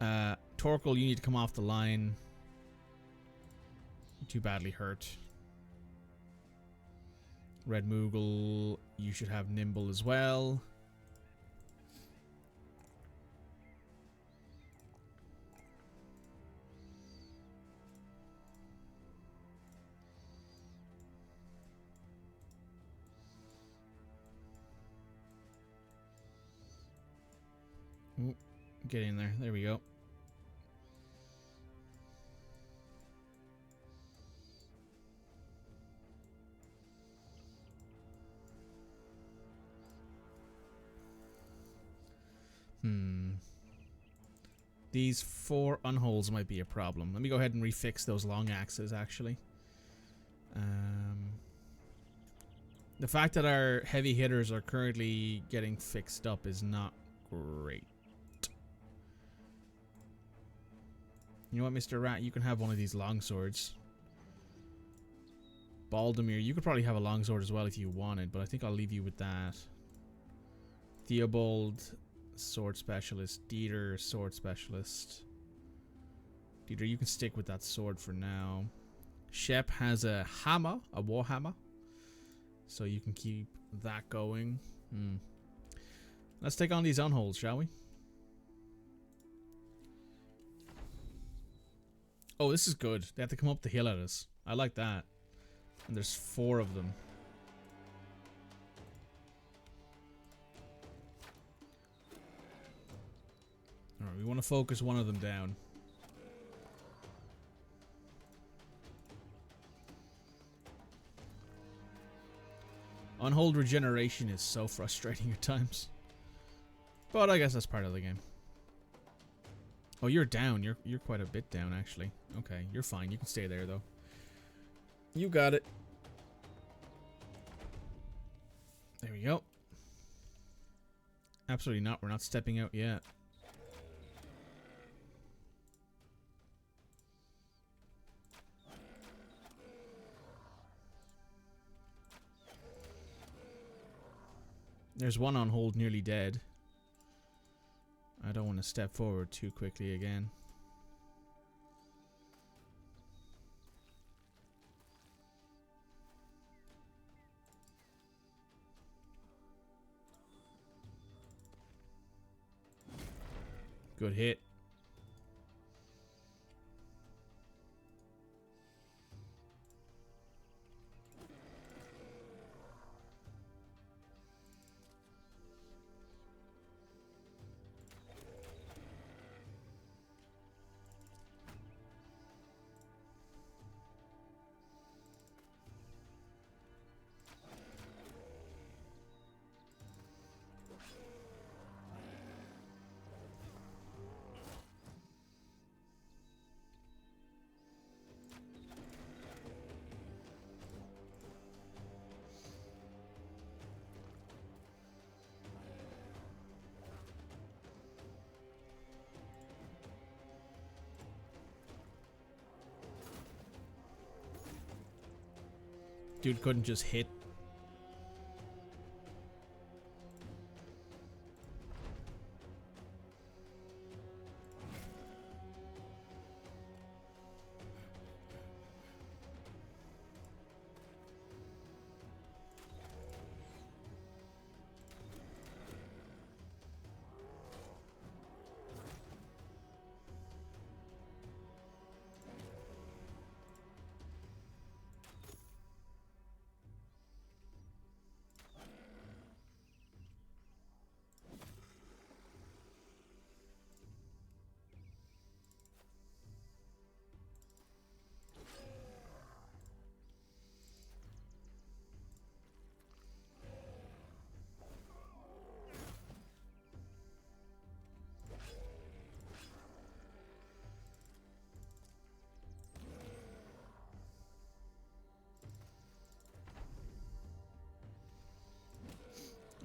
Torkel, you need to come off the line. You're too badly hurt. Red Moogle, you should have Nimble as well. Ooh, get in there. There we go. These 4 unholds might be a problem. Let me go ahead and refix those long axes, actually. The fact that our heavy hitters are currently getting fixed up is not great. You know what, Mr. Rat? You can have one of these long swords. Baldemir, you could probably have a longsword as well if you wanted, but I think I'll leave you with that. Theobald, sword specialist. Dieter, sword specialist. Dieter, you can stick with that sword for now. Shep has a hammer, a war hammer. So you can keep that going. Let's take on these unholds, shall we? Oh, this is good. They have to come up the hill at us. I like that. And there's 4 of them. Alright, we want to focus one of them down. On-hold regeneration is so frustrating at times. But I guess that's part of the game. Oh, you're down. You're quite a bit down, actually. Okay, you're fine. You can stay there, though. You got it. There we go. Absolutely not. We're not stepping out yet. There's one on hold nearly dead. I don't want to step forward too quickly again. Good hit. Dude couldn't just hit.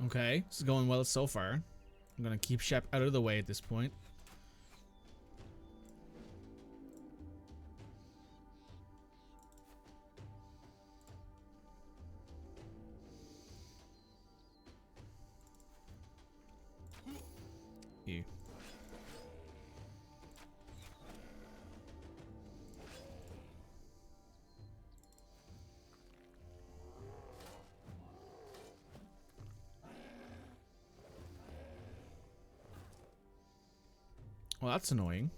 Okay, this is going well so far. I'm gonna keep Shep out of the way at this point. You. Well, that's annoying.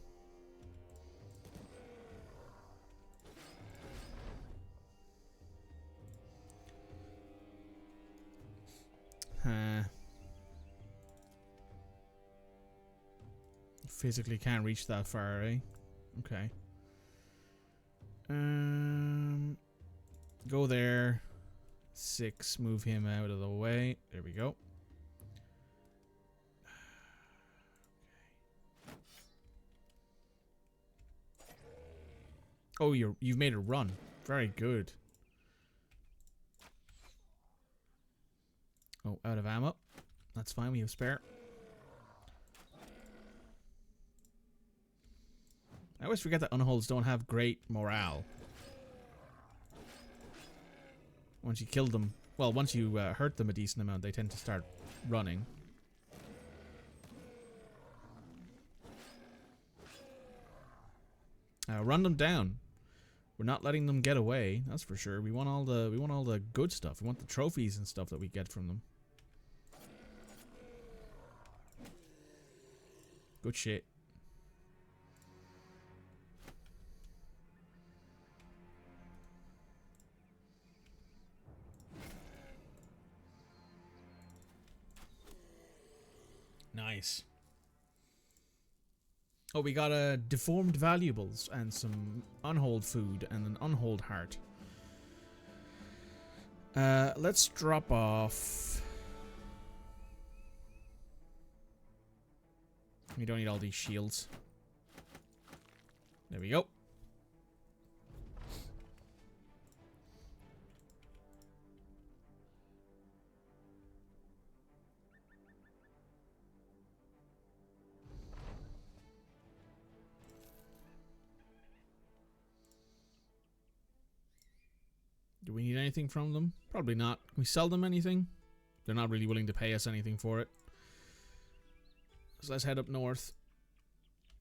Physically can't reach that far, eh? Okay. Go there. 6, move him out of the way. There we go. Oh, you've made a run. Very good. Oh, out of ammo. That's fine, we have spare. I always forget that unholds don't have great morale. Once you kill them, well, once you hurt them a decent amount, they tend to start running. Run them down. We're not letting them get away, that's for sure. We want all the good stuff. We want the trophies and stuff that we get from them. Good shit. Nice. Oh, we got deformed valuables and some unhold food and an unhold heart. Let's drop off. We don't need all these shields. There we go. Do we need anything from them? Probably not. Can we sell them anything? They're not really willing to pay us anything for it. So let's head up north.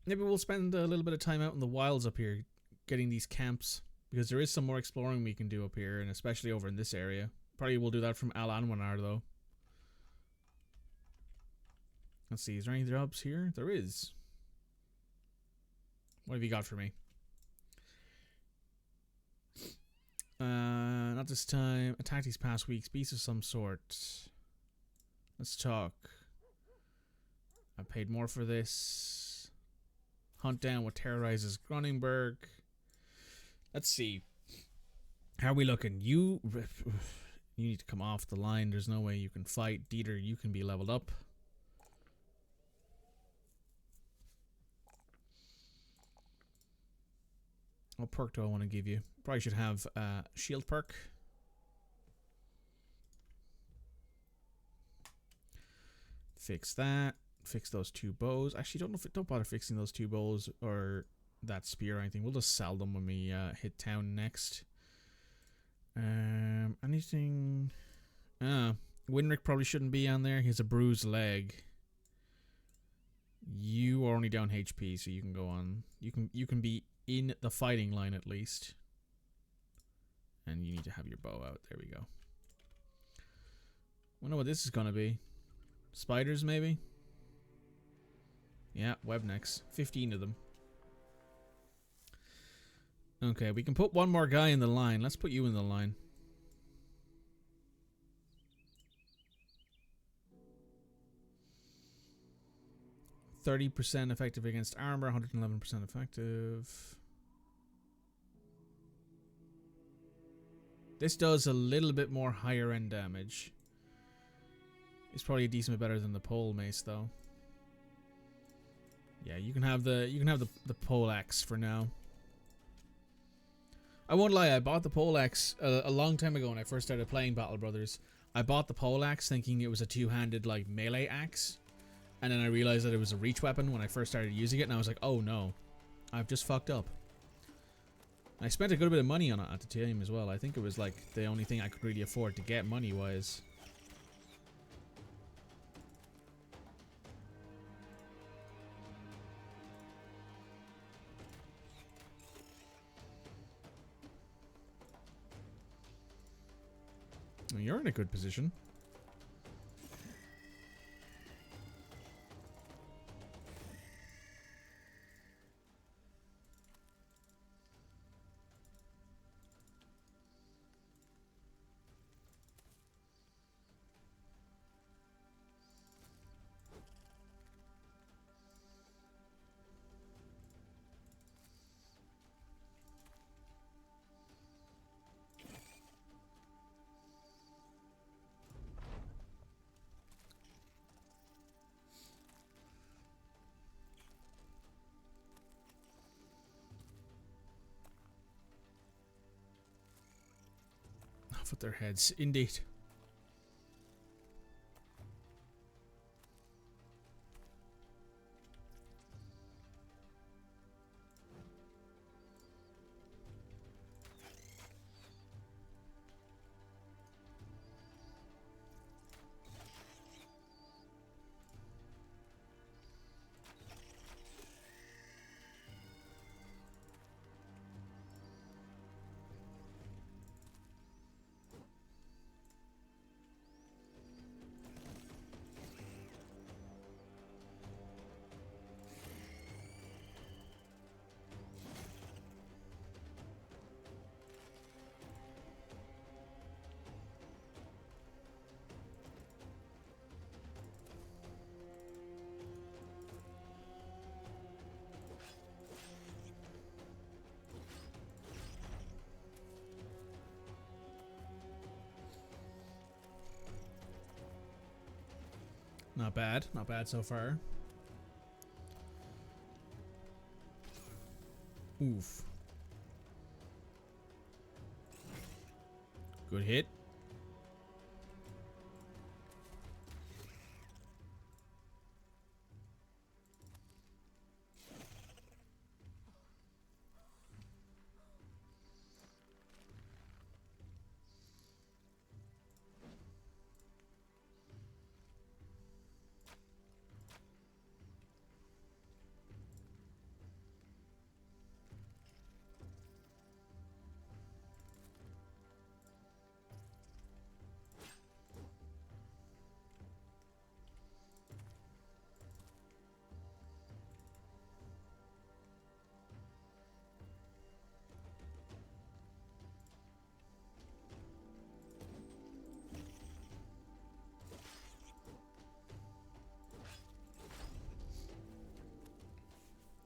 Maybe we'll spend a little bit of time out in the wilds up here, getting these camps. Because there is some more exploring we can do up here, and especially over in this area. Probably we'll do that from Al Anwanar, though. Let's see, is there any jobs here? There is. What have you got for me? Not this time. Attack these past weeks. Beasts of some sort. Let's talk. I paid more for this. Hunt down what terrorizes Grunenberg. Let's see. How are we looking? You need to come off the line. There's no way you can fight. Dieter, you can be leveled up. What perk do I want to give you? Probably should have shield perk. Fix that. Fix those 2 bows. Actually, don't bother fixing those 2 bows or that spear or anything. We'll just sell them when we hit town next. Anything? Winrick probably shouldn't be on there. He has a bruised leg. You are only down HP, so you can go on. You can be in the fighting line at least. And you need to have your bow out. There we go. Wonder what this is gonna be. Spiders, maybe? Yeah, web necks. 15 of them. Okay, we can put one more guy in the line. Let's put you in the line. %30 effective against armor, 111% effective. This does a little bit more higher end damage. It's probably a decent bit better than the pole mace though. Yeah, you can have the pole axe for now. I won't lie, I bought the pole axe a long time ago when I first started playing Battle Brothers. I bought the pole axe thinking it was a two-handed like melee axe. And then I realized that it was a reach weapon when I first started using it, and I was like, oh no, I've just fucked up. I spent a good bit of money on it at the time as well. I think it was like the only thing I could really afford to get money-wise. Well, you're in a good position. Off with their heads, indeed. Not bad. Not bad so far. Oof. Good hit.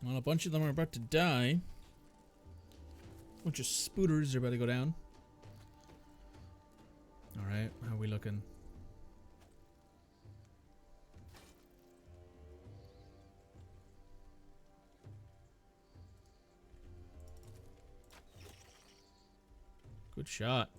Well, a bunch of them are about to die. A bunch of spooters are about to go down. Alright, how are we looking? Good shot.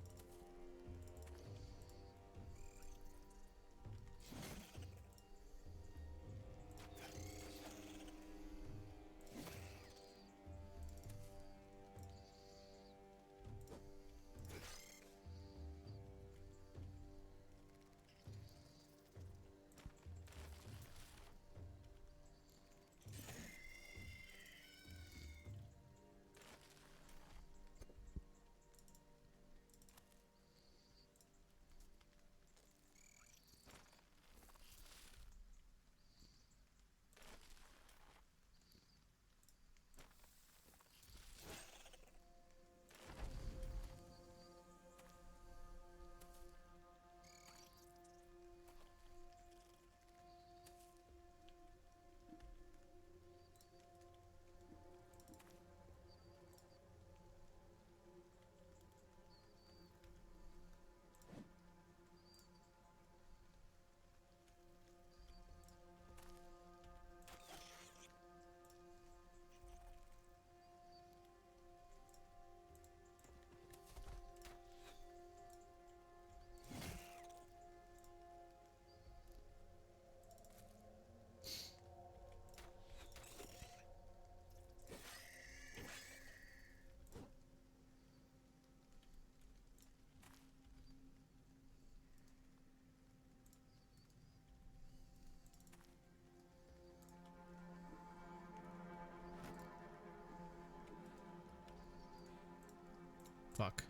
Fuck.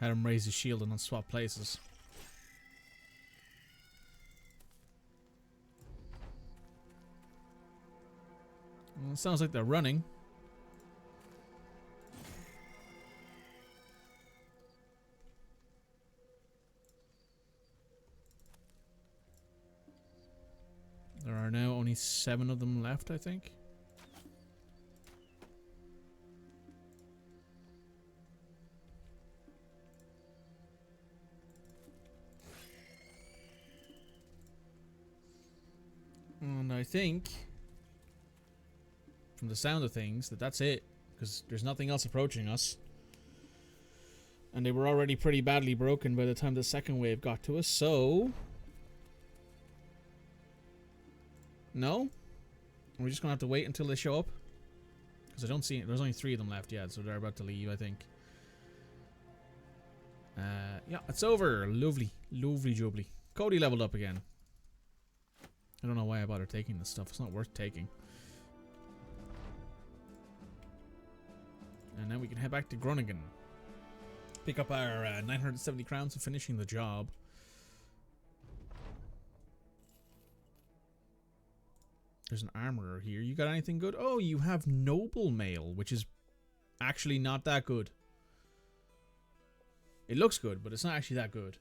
Had him raise his shield and then swap places. Well, it sounds like they're running. There are now only 7 of them left, I think. And I think, from the sound of things, that's it. Because there's nothing else approaching us. And they were already pretty badly broken by the time the second wave got to us, so... No? We're just gonna have to wait until they show up? Because I don't see... There's only 3 of them left yet, so they're about to leave, I think. Yeah, it's over. Lovely. Lovely jubbly. Cody leveled up again. I don't know why I bother taking this stuff. It's not worth taking. And now we can head back to Groningen. Pick up our 970 crowns for finishing the job. There's an armorer here. You got anything good? Oh, you have noble mail, which is actually not that good. It looks good, but it's not actually that good.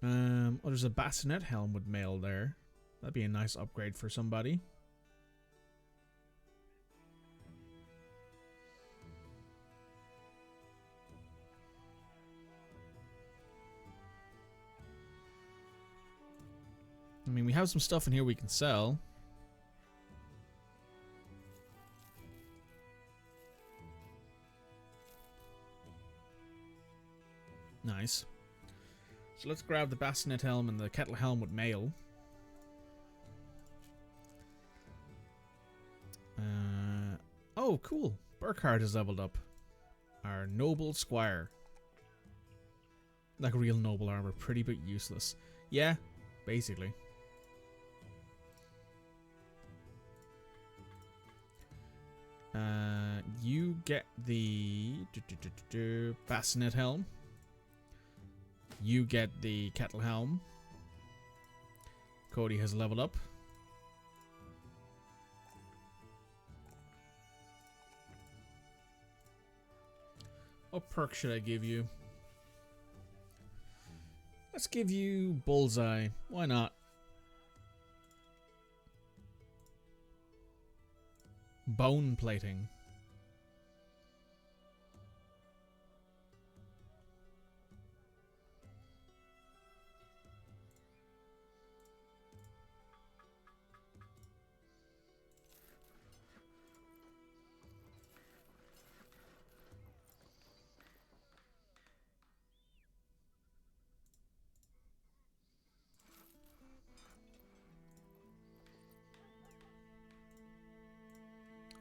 Oh, there's a bassinet helm with mail there. That'd be a nice upgrade for somebody. I mean, we have some stuff in here we can sell. Nice. So let's grab the bassinet helm and the kettle helm with mail. Oh, cool. Burkhardt has leveled up. Our noble squire. Like real noble armor, pretty but useless. Yeah, basically. You get the bassinet helm. You get the kettle helm. Cody has leveled up. What perk should I give you? Let's give you bullseye. Why not? Bone plating.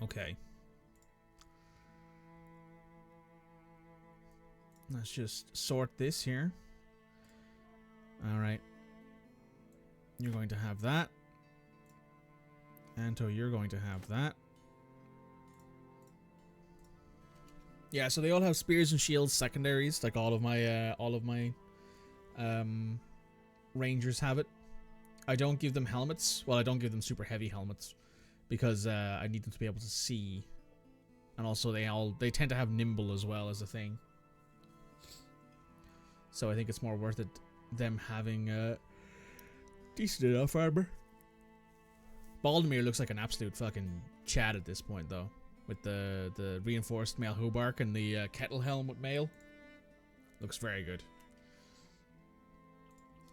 Okay. Let's just sort this here. Alright. You're going to have that. Anto, you're going to have that. Yeah, so they all have spears and shields secondaries, like all of my rangers have it. I don't give them helmets. Well, I don't give them super heavy helmets because I need them to be able to see. And also they tend to have nimble as well as a thing. So I think it's more worth it them having decent enough armor. Baldemir looks like an absolute fucking Chad at this point though. With the reinforced mail hauberk and the kettle helm with mail. Looks very good.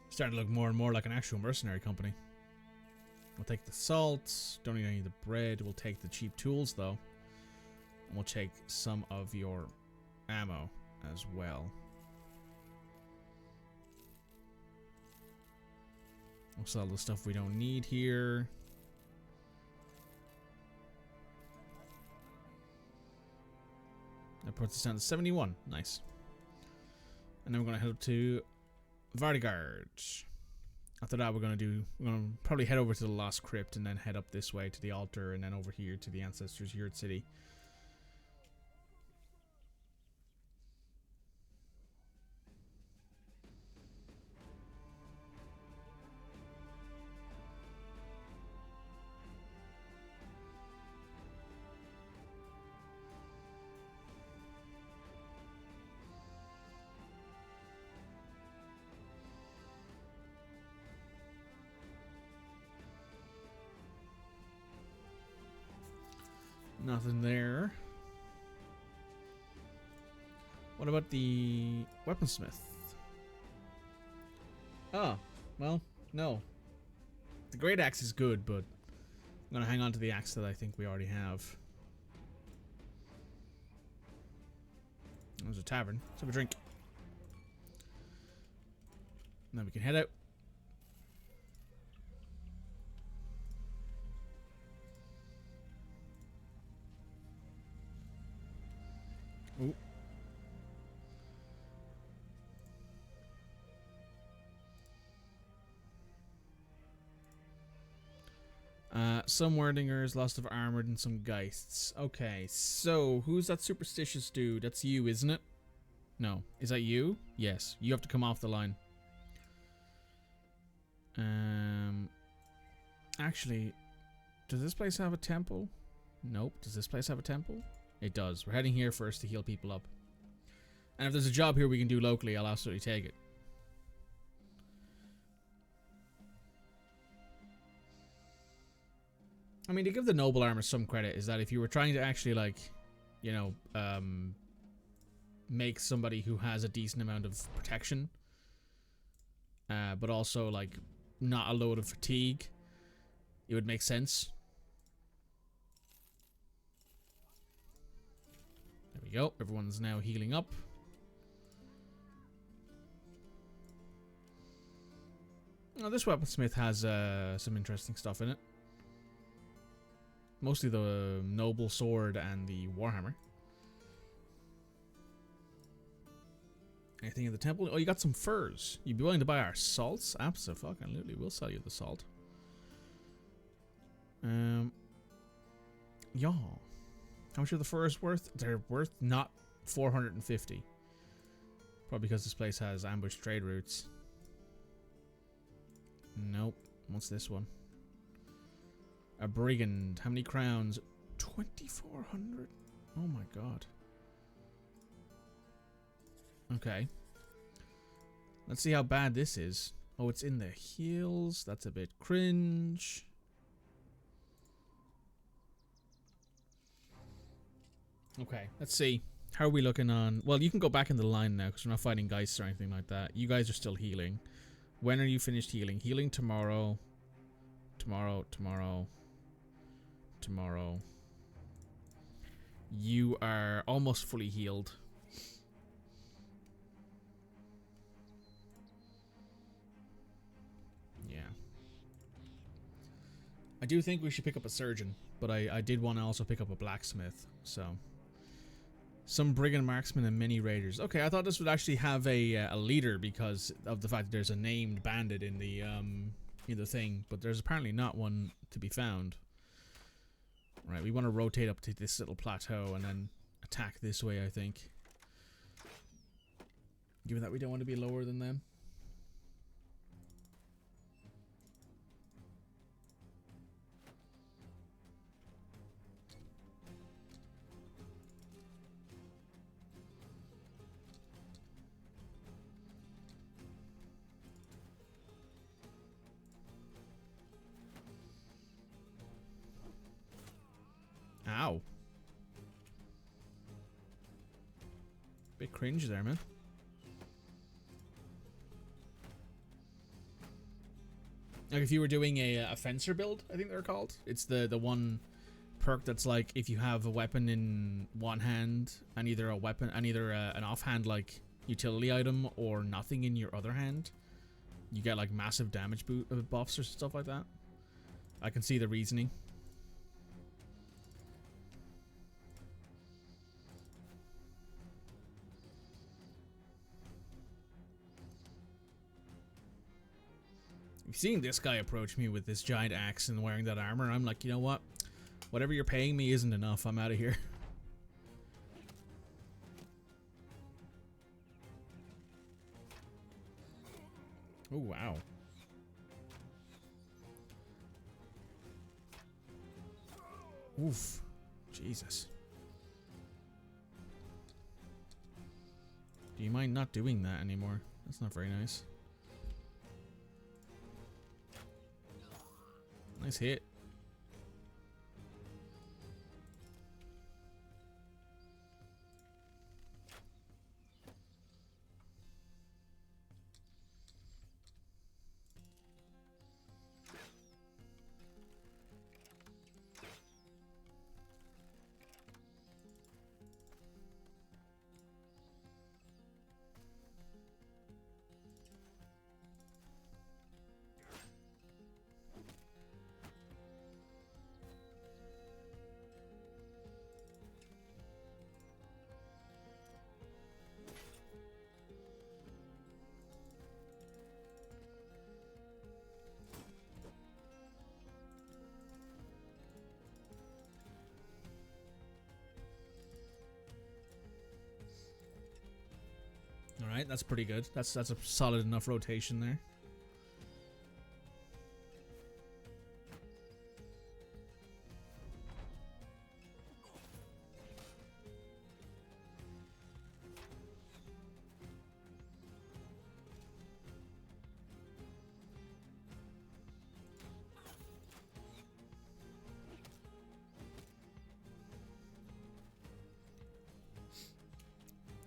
Starting to look more and more like an actual mercenary company. We'll take the salt. Don't need any of the bread. We'll take the cheap tools though. And we'll take some of your ammo as well. We'll sell the stuff we don't need here. That puts us down to 71. Nice. And then we're going to head up to Vartigard. After that, we're going to probably head over to the Lost Crypt and then head up this way to the altar and then over here to the Ancestors' Yurt City. Nothing there. What about the weaponsmith? Oh, well, no. The great axe is good, but I'm gonna hang on to the axe that I think we already have. There's a tavern. Let's have a drink. And then we can head out. Ooh. Some Werdingers, lost of armored, and some Geists. Okay, so who's that superstitious dude? That's you, isn't it? No. Is that you? Yes. You have to come off the line. Actually, does this place have a temple? Nope. Does this place have a temple? It does. We're heading here first to heal people up. And if there's a job here we can do locally, I'll absolutely take it. I mean, to give the noble armor some credit is that if you were trying to actually, like, you know, make somebody who has a decent amount of protection, but also, like, not a load of fatigue, it would make sense. There we go. Everyone's now healing up. Oh, this weaponsmith has some interesting stuff in it. Mostly the noble sword and the warhammer. Anything in the temple? Oh, you got some furs. You'd be willing to buy our salts? Absolutely. We'll sell you the salt. Yeah. How much are the furs worth? They're worth not 450. Probably because this place has ambush trade routes. Nope. What's this one? A brigand. How many crowns? 2,400. Oh my god. Okay. Let's see how bad this is. Oh, it's in the heels. That's a bit cringe. Okay, let's see. How are we looking on... Well, you can go back in the line now because we're not fighting Geists or anything like that. You guys are still healing. When are you finished healing? Healing tomorrow. Tomorrow. You are almost fully healed. Yeah. I do think we should pick up a surgeon, but I did want to also pick up a blacksmith, so... Some brigand marksmen and many raiders. Okay, I thought this would actually have a leader because of the fact that there's a named bandit in the thing, but there's apparently not one to be found. Right, we want to rotate up to this little plateau and then attack this way, I think. Given that we don't want to be lower than them. Ow. Bit cringe there, man. Like if you were doing a fencer build, I think they're called. It's the one perk that's like if you have a weapon in one hand and either an offhand like utility item or nothing in your other hand, you get like massive damage buffs or stuff like that. I can see the reasoning. Seeing this guy approach me with this giant axe and wearing that armor, I'm like, you know what? Whatever you're paying me isn't enough. I'm out of here. Oh, wow. Oof. Jesus. Do you mind not doing that anymore? That's not very nice. Nice hit. Alright, that's pretty good. That's a solid enough rotation there.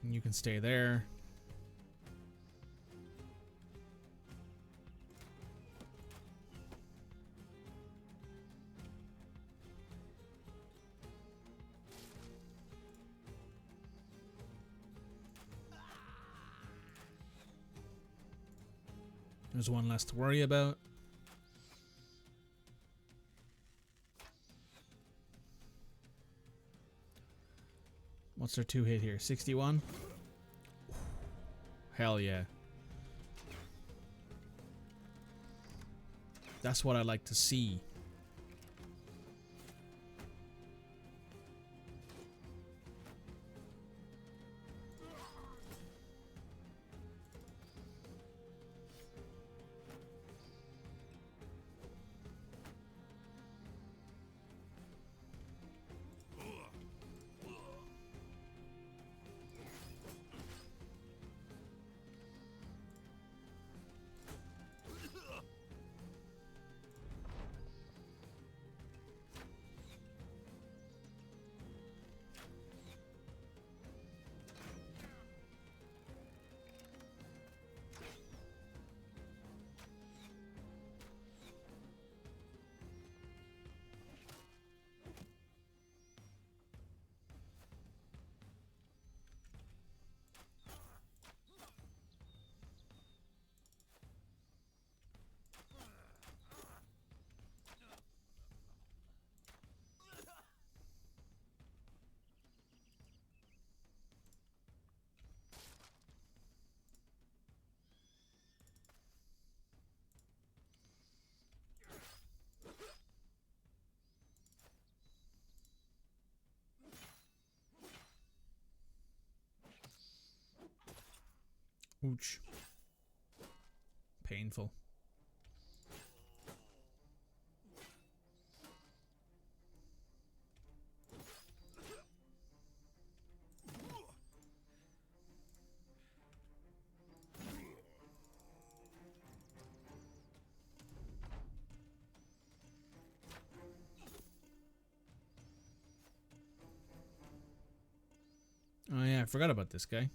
And you can stay there. There's one less to worry about. What's their 2-hit here? 61? Hell yeah. That's what I like to see. Ouch. Painful. Oh yeah, I forgot about this guy.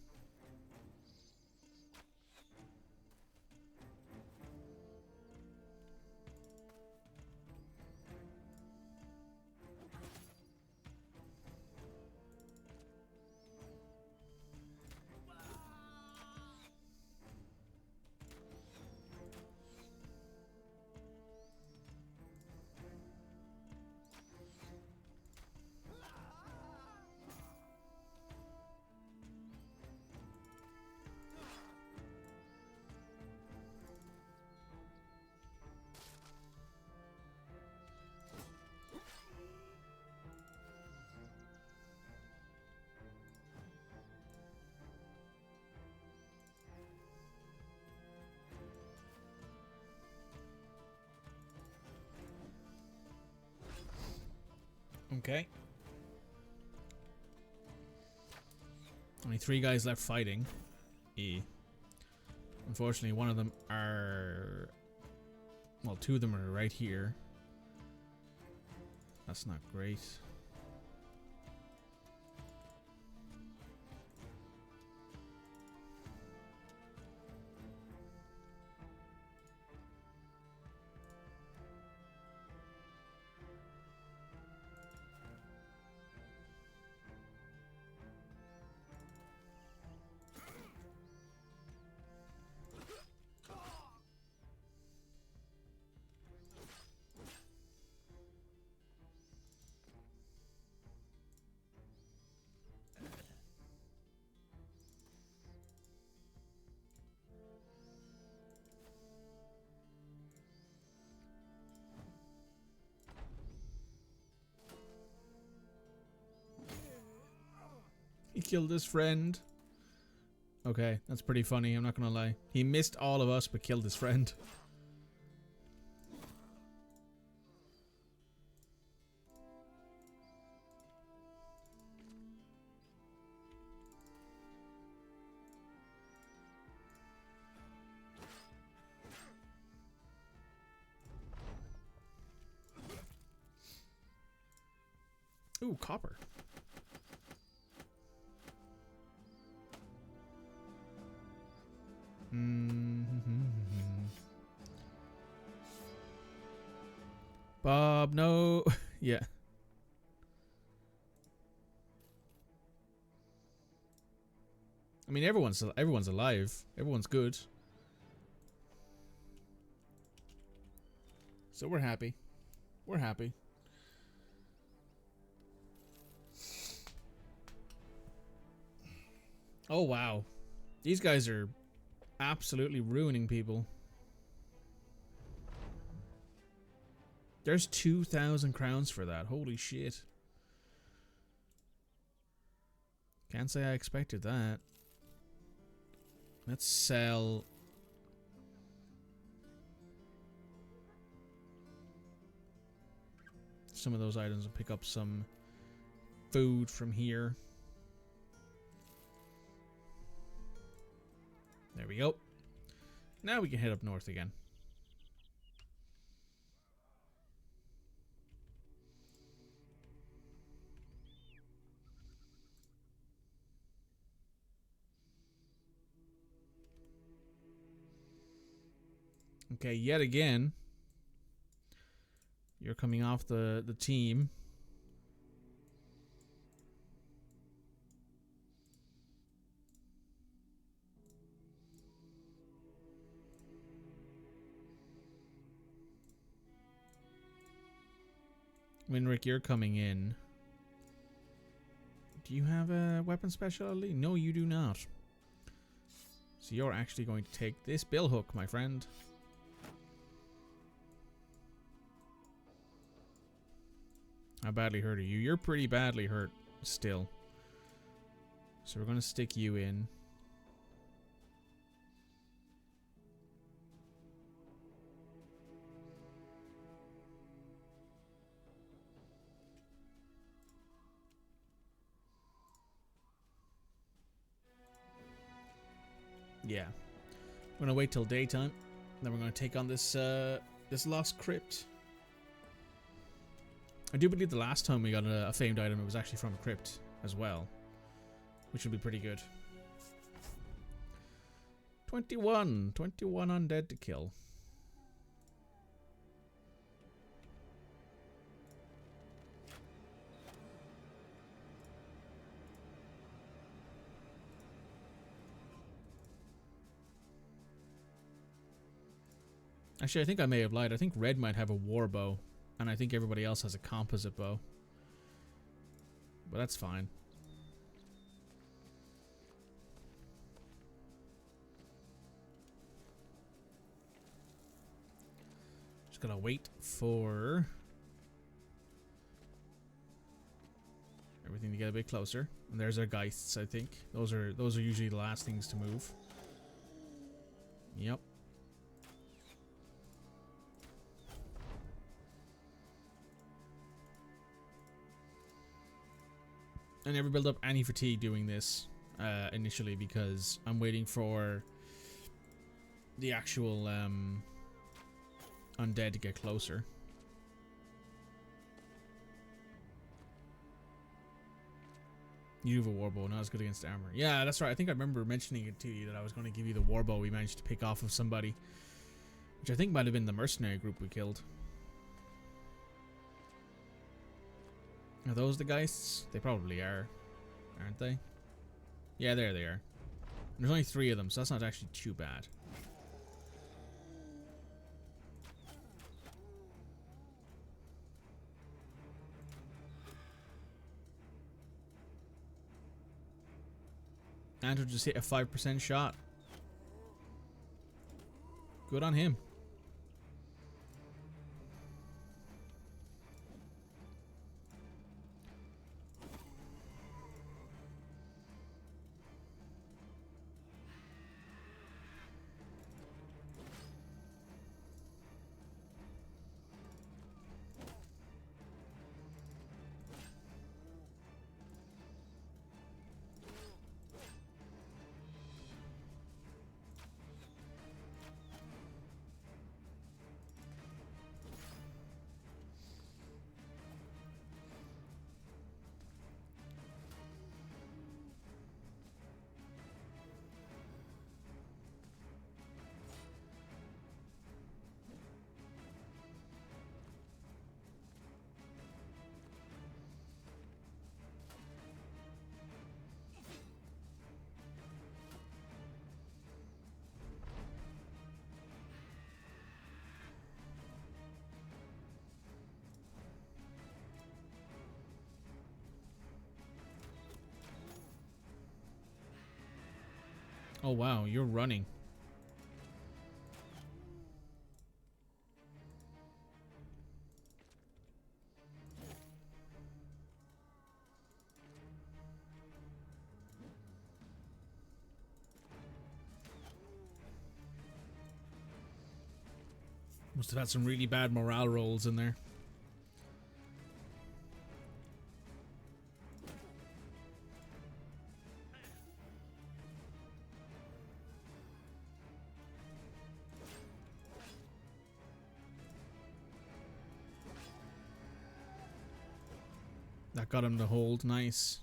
Okay. Only 3 guys left fighting. Unfortunately, one of them are... Well, 2 of them are right here. That's not great. He killed his friend. Okay, that's pretty funny, I'm not gonna lie. He missed all of us but killed his friend. Ooh, copper. Bob, no. Yeah. I mean, everyone's alive. Everyone's good. So we're happy. We're happy. Oh, wow. These guys are absolutely ruining people. There's 2,000 crowns for that. Holy shit. Can't say I expected that. Let's sell... some of those items and pick up some food from here. There we go. Now we can head up north again. Okay, yet again, you're coming off the team. Winrick, you're coming in. Do you have a weapon specialty? No, you do not. So you're actually going to take this billhook, my friend. How badly hurt are you? You're pretty badly hurt still. So we're going to stick you in. Yeah. We're gonna wait till daytime. Then we're gonna take on this this lost crypt. I do believe the last time we got a famed item, it was actually from a crypt as well, which would be pretty good. 21 undead to kill. Actually, I think I may have lied. I think red might have a war bow, and I think everybody else has a composite bow. But that's fine. Just gotta wait for everything to get a bit closer. And there's our geists, I think. Those are usually the last things to move. Yep. I never build up any fatigue doing this initially because I'm waiting for the actual undead to get closer. You have a warbow, not as good against armor. Yeah, that's right. I think I remember mentioning it to you that I was going to give you the warbow we managed to pick off of somebody, which I think might have been the mercenary group we killed. Are those the geists? They probably are, aren't they? Yeah, there they are. There's only 3 of them, so that's not actually too bad. Andrew just hit a 5% shot. Good on him. Oh wow, you're running. Must have had some really bad morale rolls in there. That got him to hold. Nice.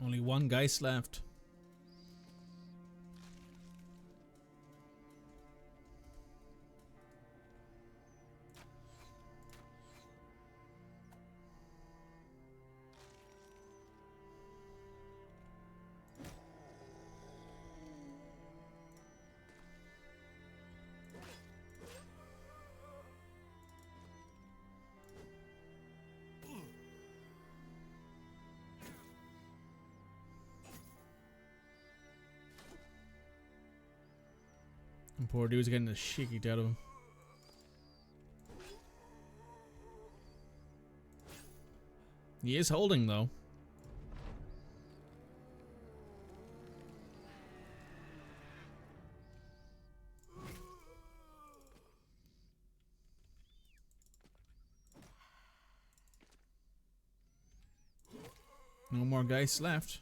Only one Geist left. And poor dude's getting the shit kicked out of him. He is holding though. No more Geists left.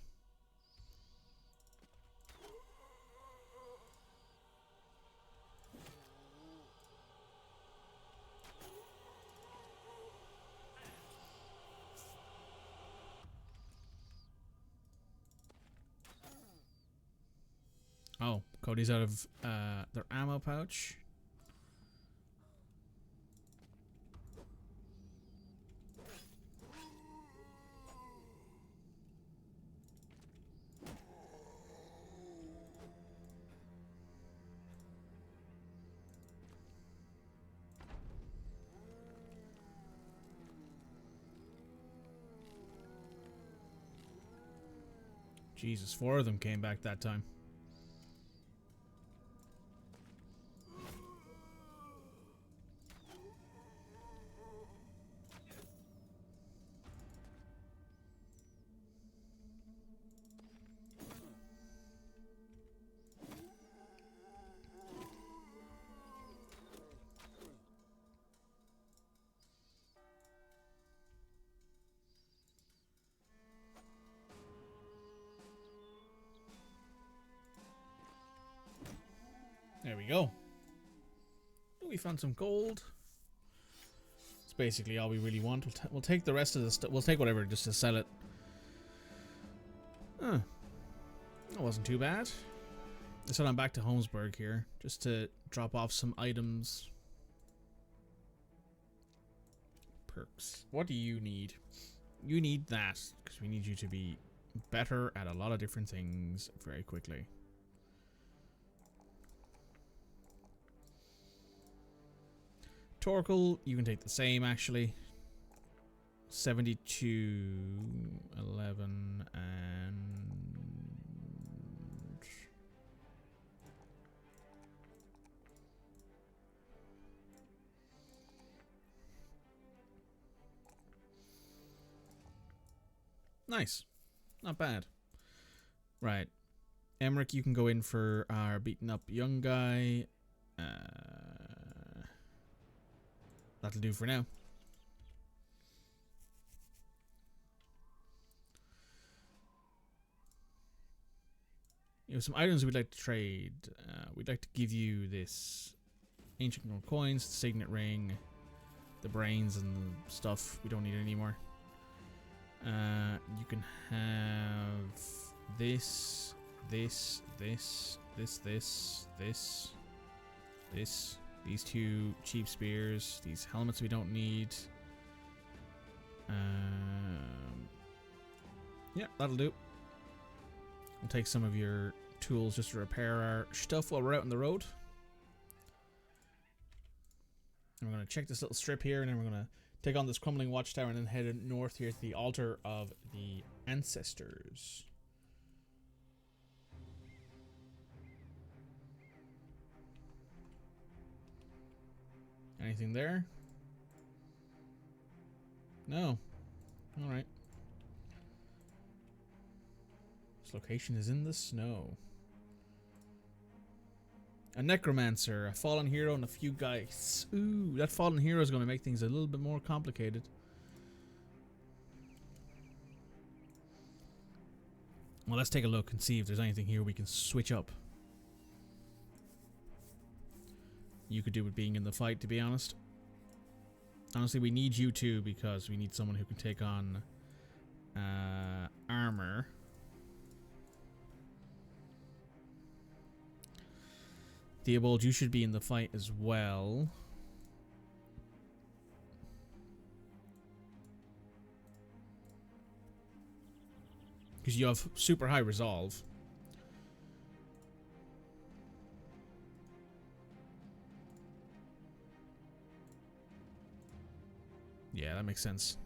Oh, Cody's out of their ammo pouch. Jesus, 4 of them came back that time. There we go. We found some gold. It's basically all we really want. We'll take the rest of the stuff. We'll take whatever just to sell it. Huh. That wasn't too bad. So I'm back to Holmesburg here, just to drop off some items. Perks. What do you need? You need that, because we need you to be better at a lot of different things very quickly. Torkel, you can take the same actually. 72, 11, and... Nice. Not bad. Right. Emmerich, you can go in for our beaten up young guy. That'll do for now. You know, some items we'd like to trade. We'd like to give you this ancient gold coins, the signet ring, the brains and the stuff. We don't need it anymore. You can have this, this, these two cheap spears, these helmets we don't need. Yeah, that'll do. We'll take some of your tools just to repair our stuff while we're out on the road. And we're going to check this little strip here, and then we're going to take on this crumbling watchtower and then head north here to the altar of the ancestors. Anything there? No. Alright. This location is in the snow. A necromancer, a fallen hero, and a few geists. Ooh, that fallen hero is going to make things a little bit more complicated. Well, let's take a look and see if there's anything here we can switch up. You could do with being in the fight, to be honest. Honestly, we need you too, because we need someone who can take on armor. Theobald, you should be in the fight as well. Because you have super high resolve. Yeah, that makes sense.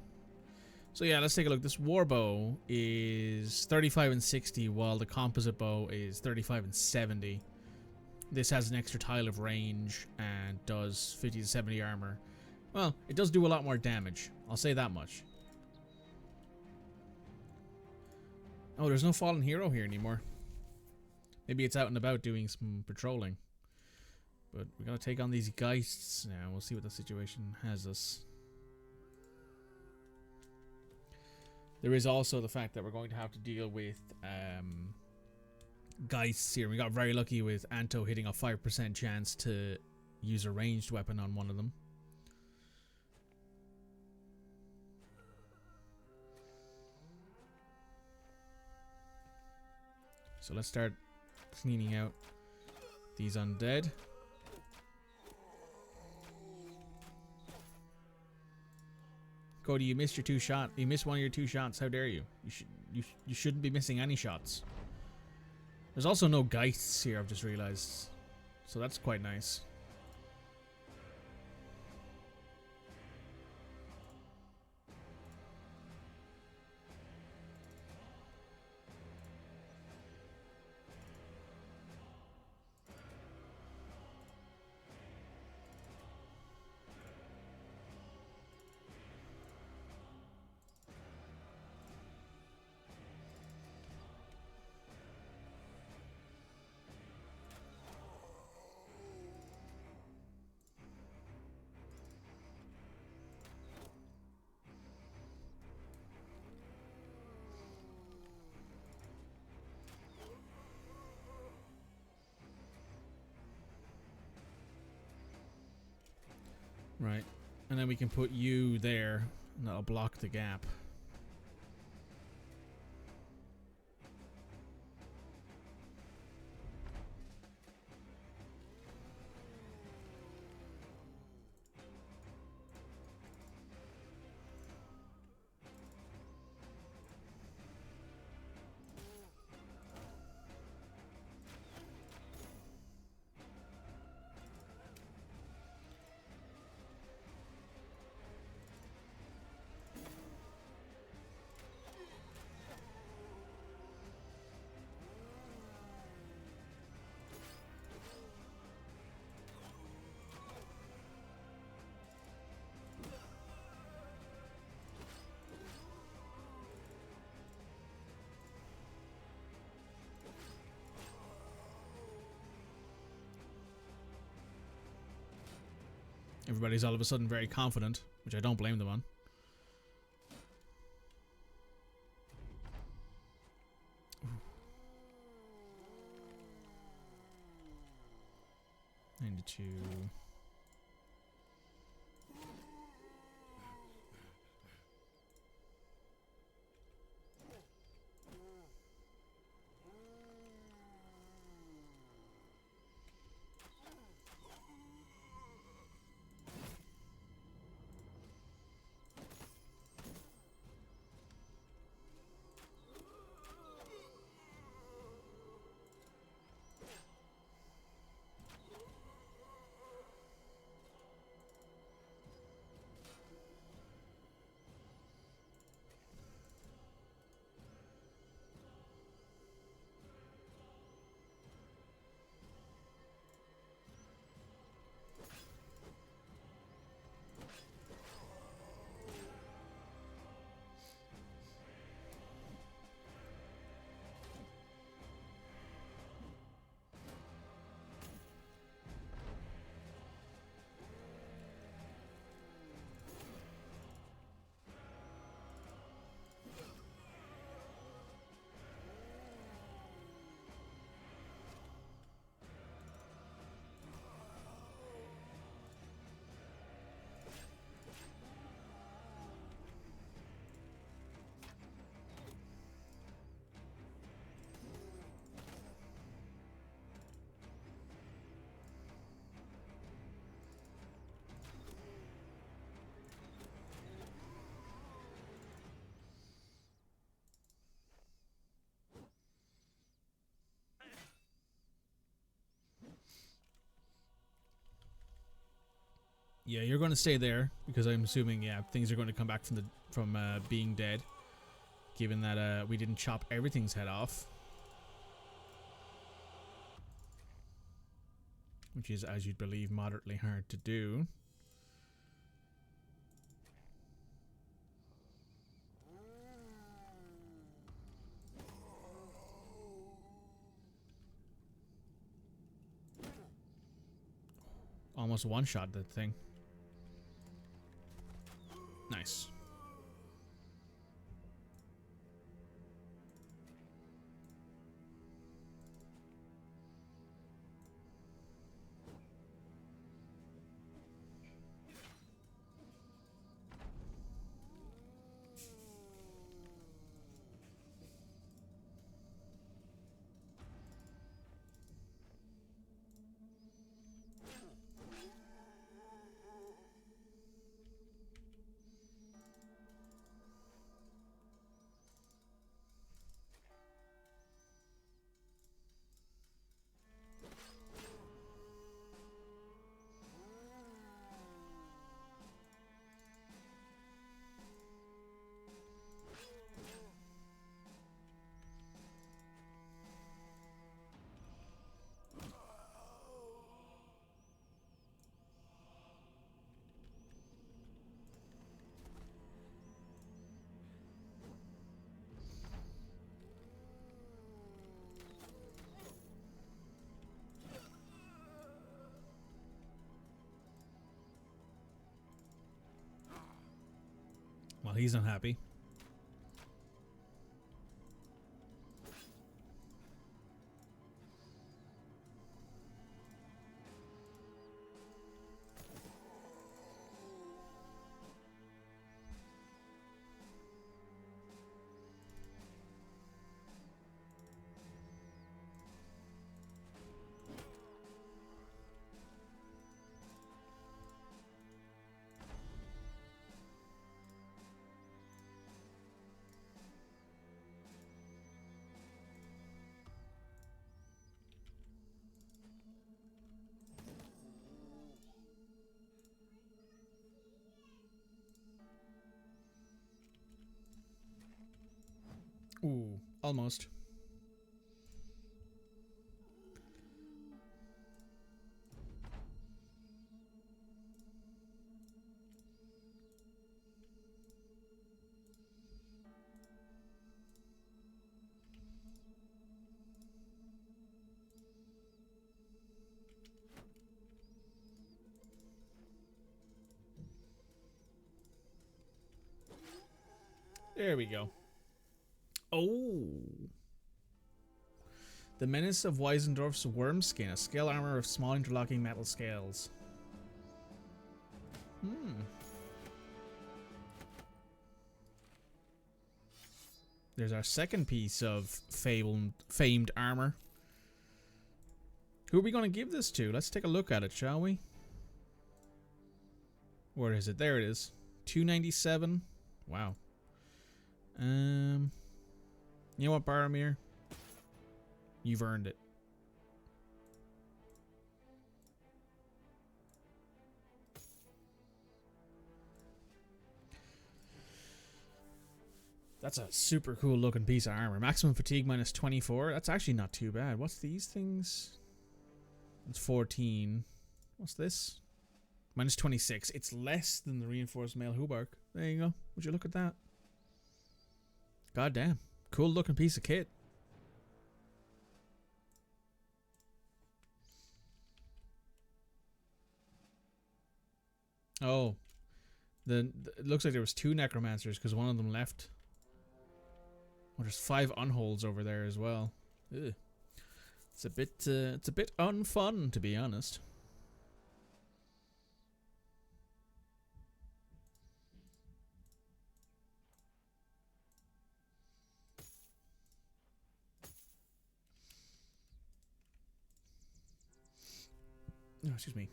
So yeah, let's take a look. This warbow is 35 and 60, while the composite bow is 35 and 70. This has an extra tile of range and does 50 to 70 armor. Well, it does do a lot more damage. I'll say that much. Oh, there's no fallen hero here anymore. Maybe it's out and about doing some patrolling. But we're going to take on these geists now. We'll see what the situation has us. There is also the fact that we're going to have to deal with geists here. We got very lucky with Anto hitting a 5% chance to use a ranged weapon on one of them. So let's start cleaning out these undead. Cody, you missed your two shots. You missed one of your two shots. How dare you? You shouldn't be missing any shots. There's also no geists here, I've just realized. So that's quite nice. Right, and then we can put you there, and that'll block the gap. Everybody's all of a sudden very confident, which I don't blame them on. 92. Yeah, you're going to stay there because I'm assuming, yeah, things are going to come back from being dead, given that we didn't chop everything's head off, which is, as you'd believe, moderately hard to do. Almost one-shot that thing. Nice. Well, he's unhappy. Ooh, almost. There we go. Oh. The Menace of Weisendorf's Worm Skin, a scale armor of small interlocking metal scales. There's our second piece of famed armor. Who are we going to give this to? Let's take a look at it, shall we? Where is it? There it is. 297. Wow. You know what, Baromir? You've earned it. That's a super cool looking piece of armor. Maximum fatigue minus 24. That's actually not too bad. What's these things? It's 14. What's this? Minus 26. It's less than the reinforced mail Hubark. There you go. Would you look at that? God damn. Cool looking piece of kit. Oh. It looks like there was 2 necromancers because one of them left. Oh, there's 5 unholds over there as well. Ugh. It's a bit unfun, to be honest. Oh, excuse me.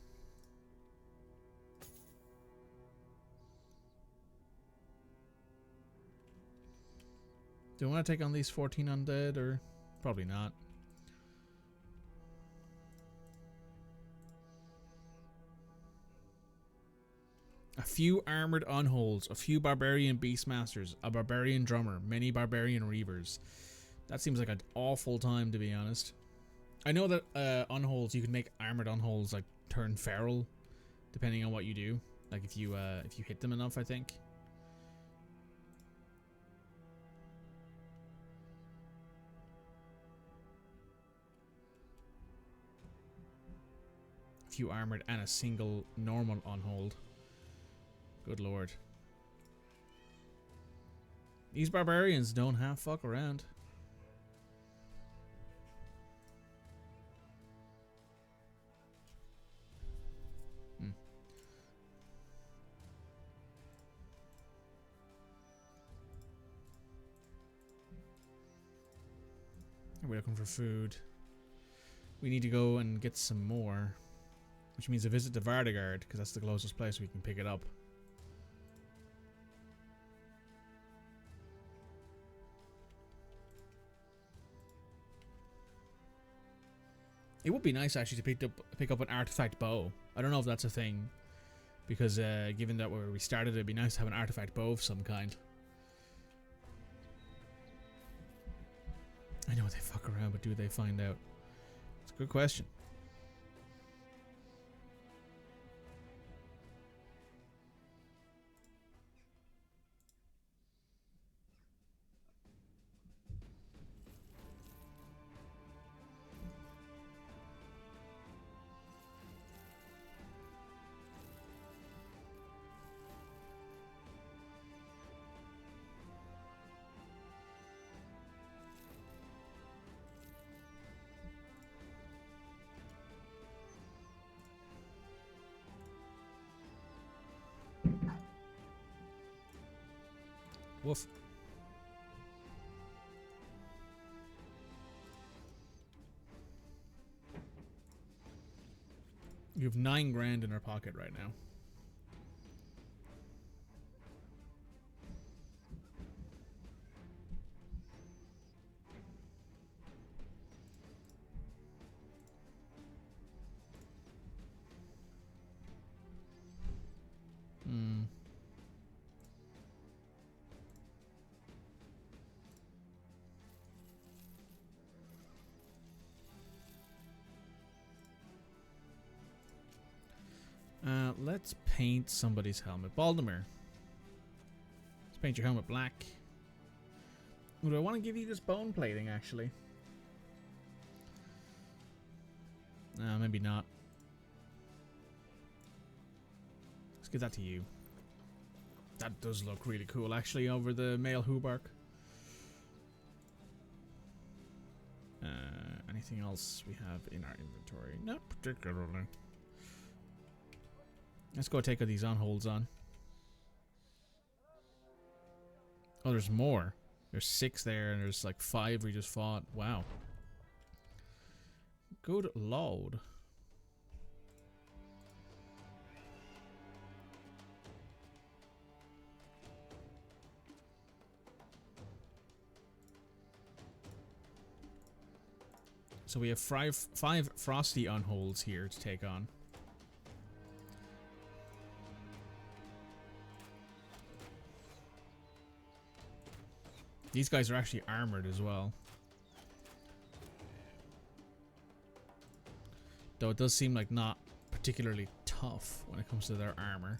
Do I want to take on these 14 undead, or probably not? A few armored unholds, a few barbarian beastmasters, a barbarian drummer, many barbarian reavers. That seems like an awful time, to be honest. I know that unholds, you can make armored unholds like turn feral, depending on what you do. Like if you hit them enough, I think. A few armored and a single normal unhold. Good lord. These barbarians don't have fuck around. We're looking for food. We need to go and get some more. Which means a visit to Vardagard, because that's the closest place we can pick it up. It would be nice actually to pick up an artifact bow. I don't know if that's a thing, because given that where we started, it'd be nice to have an artifact bow of some kind. I know they fuck around, but do they find out? It's a good question. Woof. You have 9 grand in our pocket right now. Let's paint somebody's helmet. Baldomir. Let's paint your helmet black. Do I want to give you this bone plating, actually? Maybe not. Let's give that to you. That does look really cool, actually, over the male Hubark. Anything else we have in our inventory? Not particularly. Let's go take these on-holds on. Oh, there's more. There's 6 there, and there's like 5 we just fought. Wow. Good lord. So we have 5 frosty on-holds here to take on. These guys are actually armored as well. Though it does seem like not particularly tough when it comes to their armor.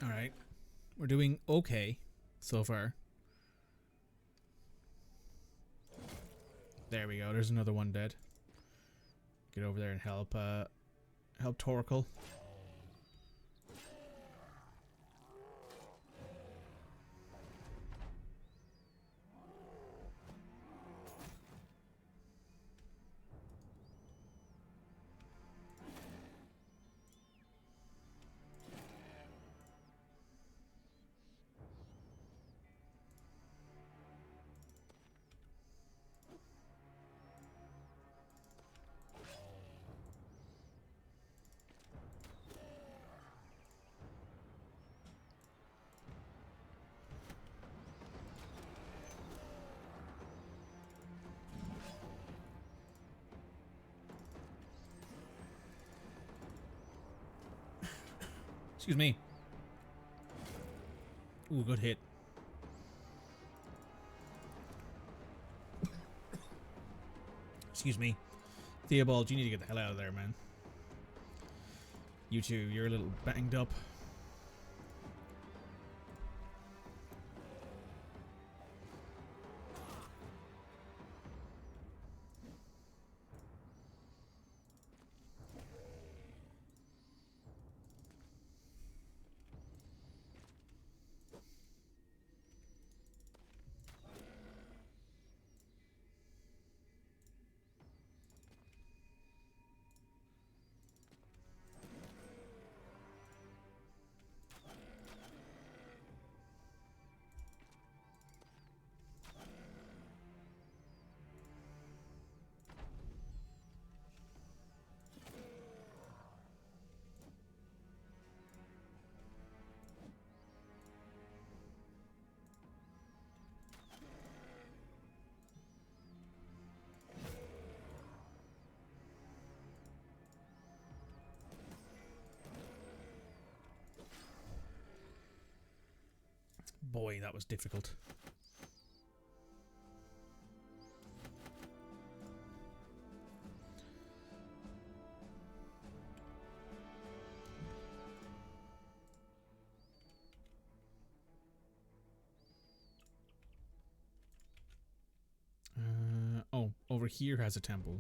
Alright. We're doing okay so far. There we go. There's another one dead. Get over there and help Torkel. Excuse me. Ooh, good hit. Excuse me. Theobald, you need to get the hell out of there, man. You two, you're a little banged up. Boy, that was difficult. Oh, over here has a temple.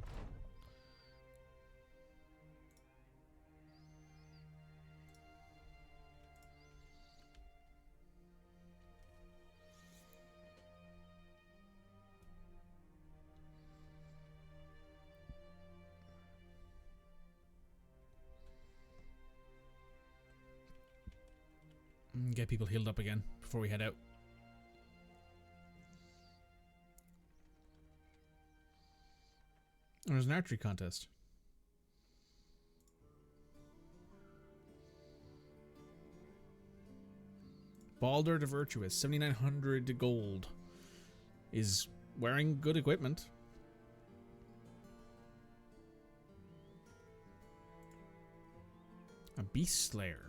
Get people healed up again before we head out. There's an archery contest. Balder the Virtuous, 7,900 gold. Is wearing good equipment. A Beast Slayer.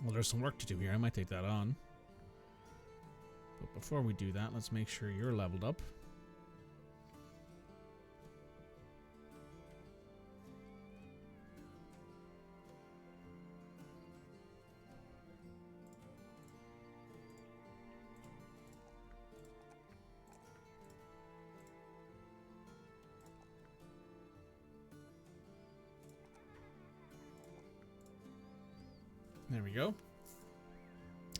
Well, there's some work to do here. I might take that on. But before we do that, let's make sure you're leveled up. There we go.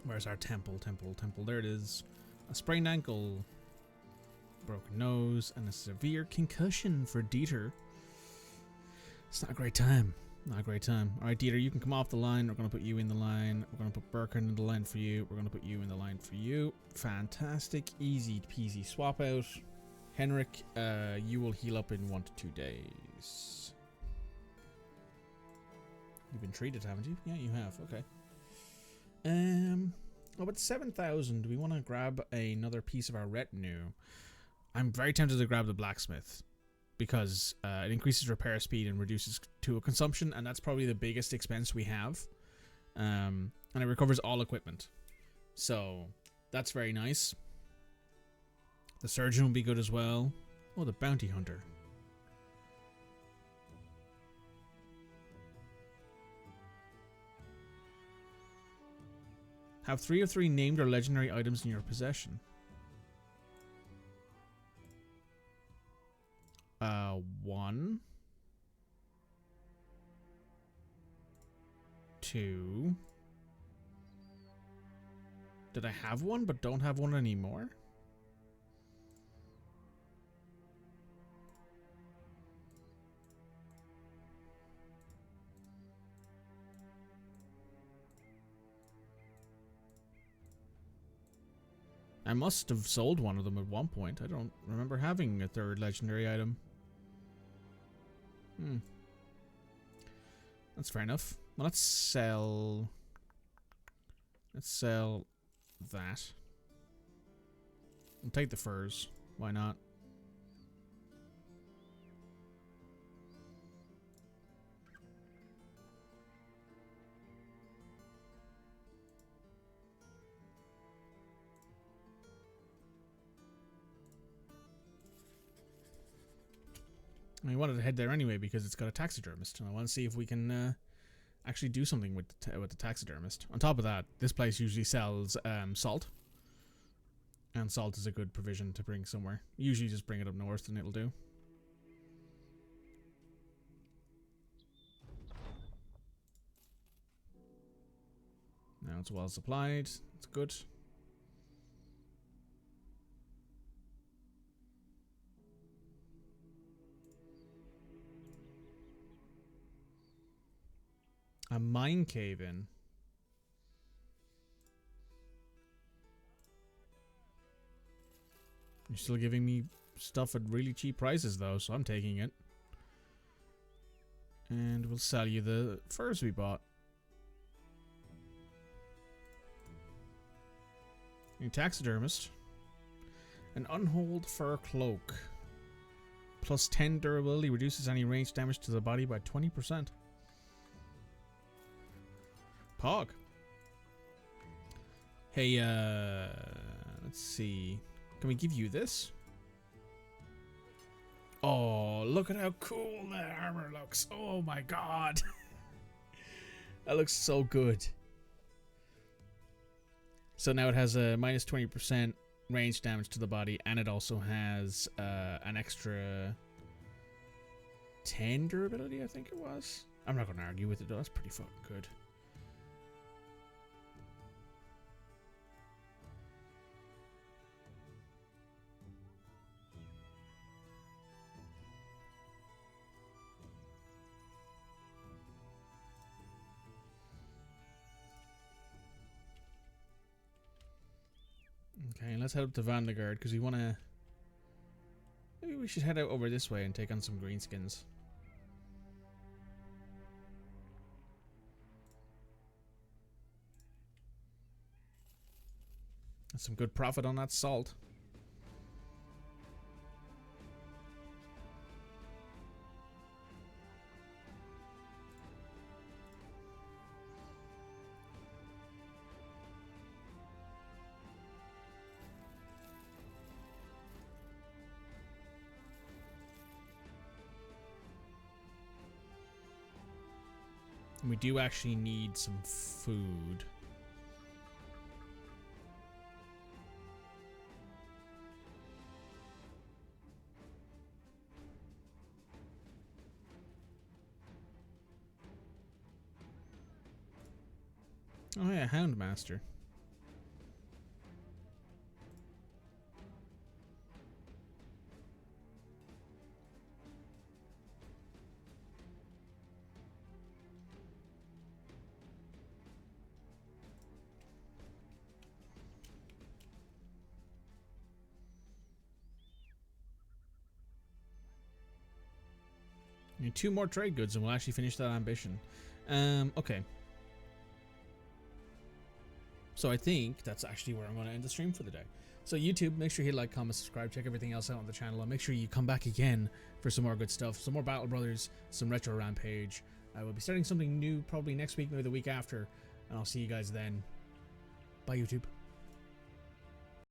Where's our temple? Temple. There it is. A sprained ankle, broken nose, and a severe concussion for Dieter. It's not a great time. Not a great time. Alright, Dieter, you can come off the line. We're going to put you in the line. We're going to put Birkin in the line for you. We're going to put you in the line for you. Fantastic. Easy peasy swap out. Henrik, you will heal up in 1 to 2 days. You've been treated, haven't you? Yeah, you have. Okay. Oh, but 7,000. Do we want to grab another piece of our retinue? I'm very tempted to grab the blacksmith because it increases repair speed and reduces tool consumption, and that's probably the biggest expense we have. And it recovers all equipment, so that's very nice. The surgeon will be good as well. Oh, the bounty hunter. Have 3 of 3 named or legendary items in your possession. 1, 2. Did I have one but don't have one anymore? I must have sold one of them at one point. I don't remember having a 3rd legendary item. That's fair enough. Well, let's sell that. I'll take the furs. Why not? I wanted to head there anyway because it's got a taxidermist, and I want to see if we can actually do something with the taxidermist. On top of that, this place usually sells salt, and salt is a good provision to bring somewhere. Usually just bring it up north and it'll do. Now it's well supplied. It's good. A mine cave in. You're still giving me stuff at really cheap prices though, so I'm taking it. And we'll sell you the furs we bought. A taxidermist. An unhold fur cloak. Plus 10 durability, reduces any range damage to the body by 20%. Pog. Hey, let's see. Can we give you this? Oh, look at how cool that armor looks. Oh my god. That looks so good. So now it has a minus 20% range damage to the body, and it also has an extra 10 durability, I think it was. I'm not going to argue with it though, that's pretty fucking good. Okay, let's head up to Vandegard because we want to... Maybe we should head out over this way and take on some greenskins. That's some good profit on that salt. We do actually need some food. Oh yeah, Houndmaster. Need 2 more trade goods and we'll actually finish that ambition. Okay. So I think that's actually where I'm going to end the stream for the day. So YouTube, make sure you hit like, comment, subscribe, check everything else out on the channel, and make sure you come back again for some more good stuff, some more Battle Brothers, some Retro Rampage. I will be starting something new probably next week, maybe the week after, and I'll see you guys then. Bye, YouTube.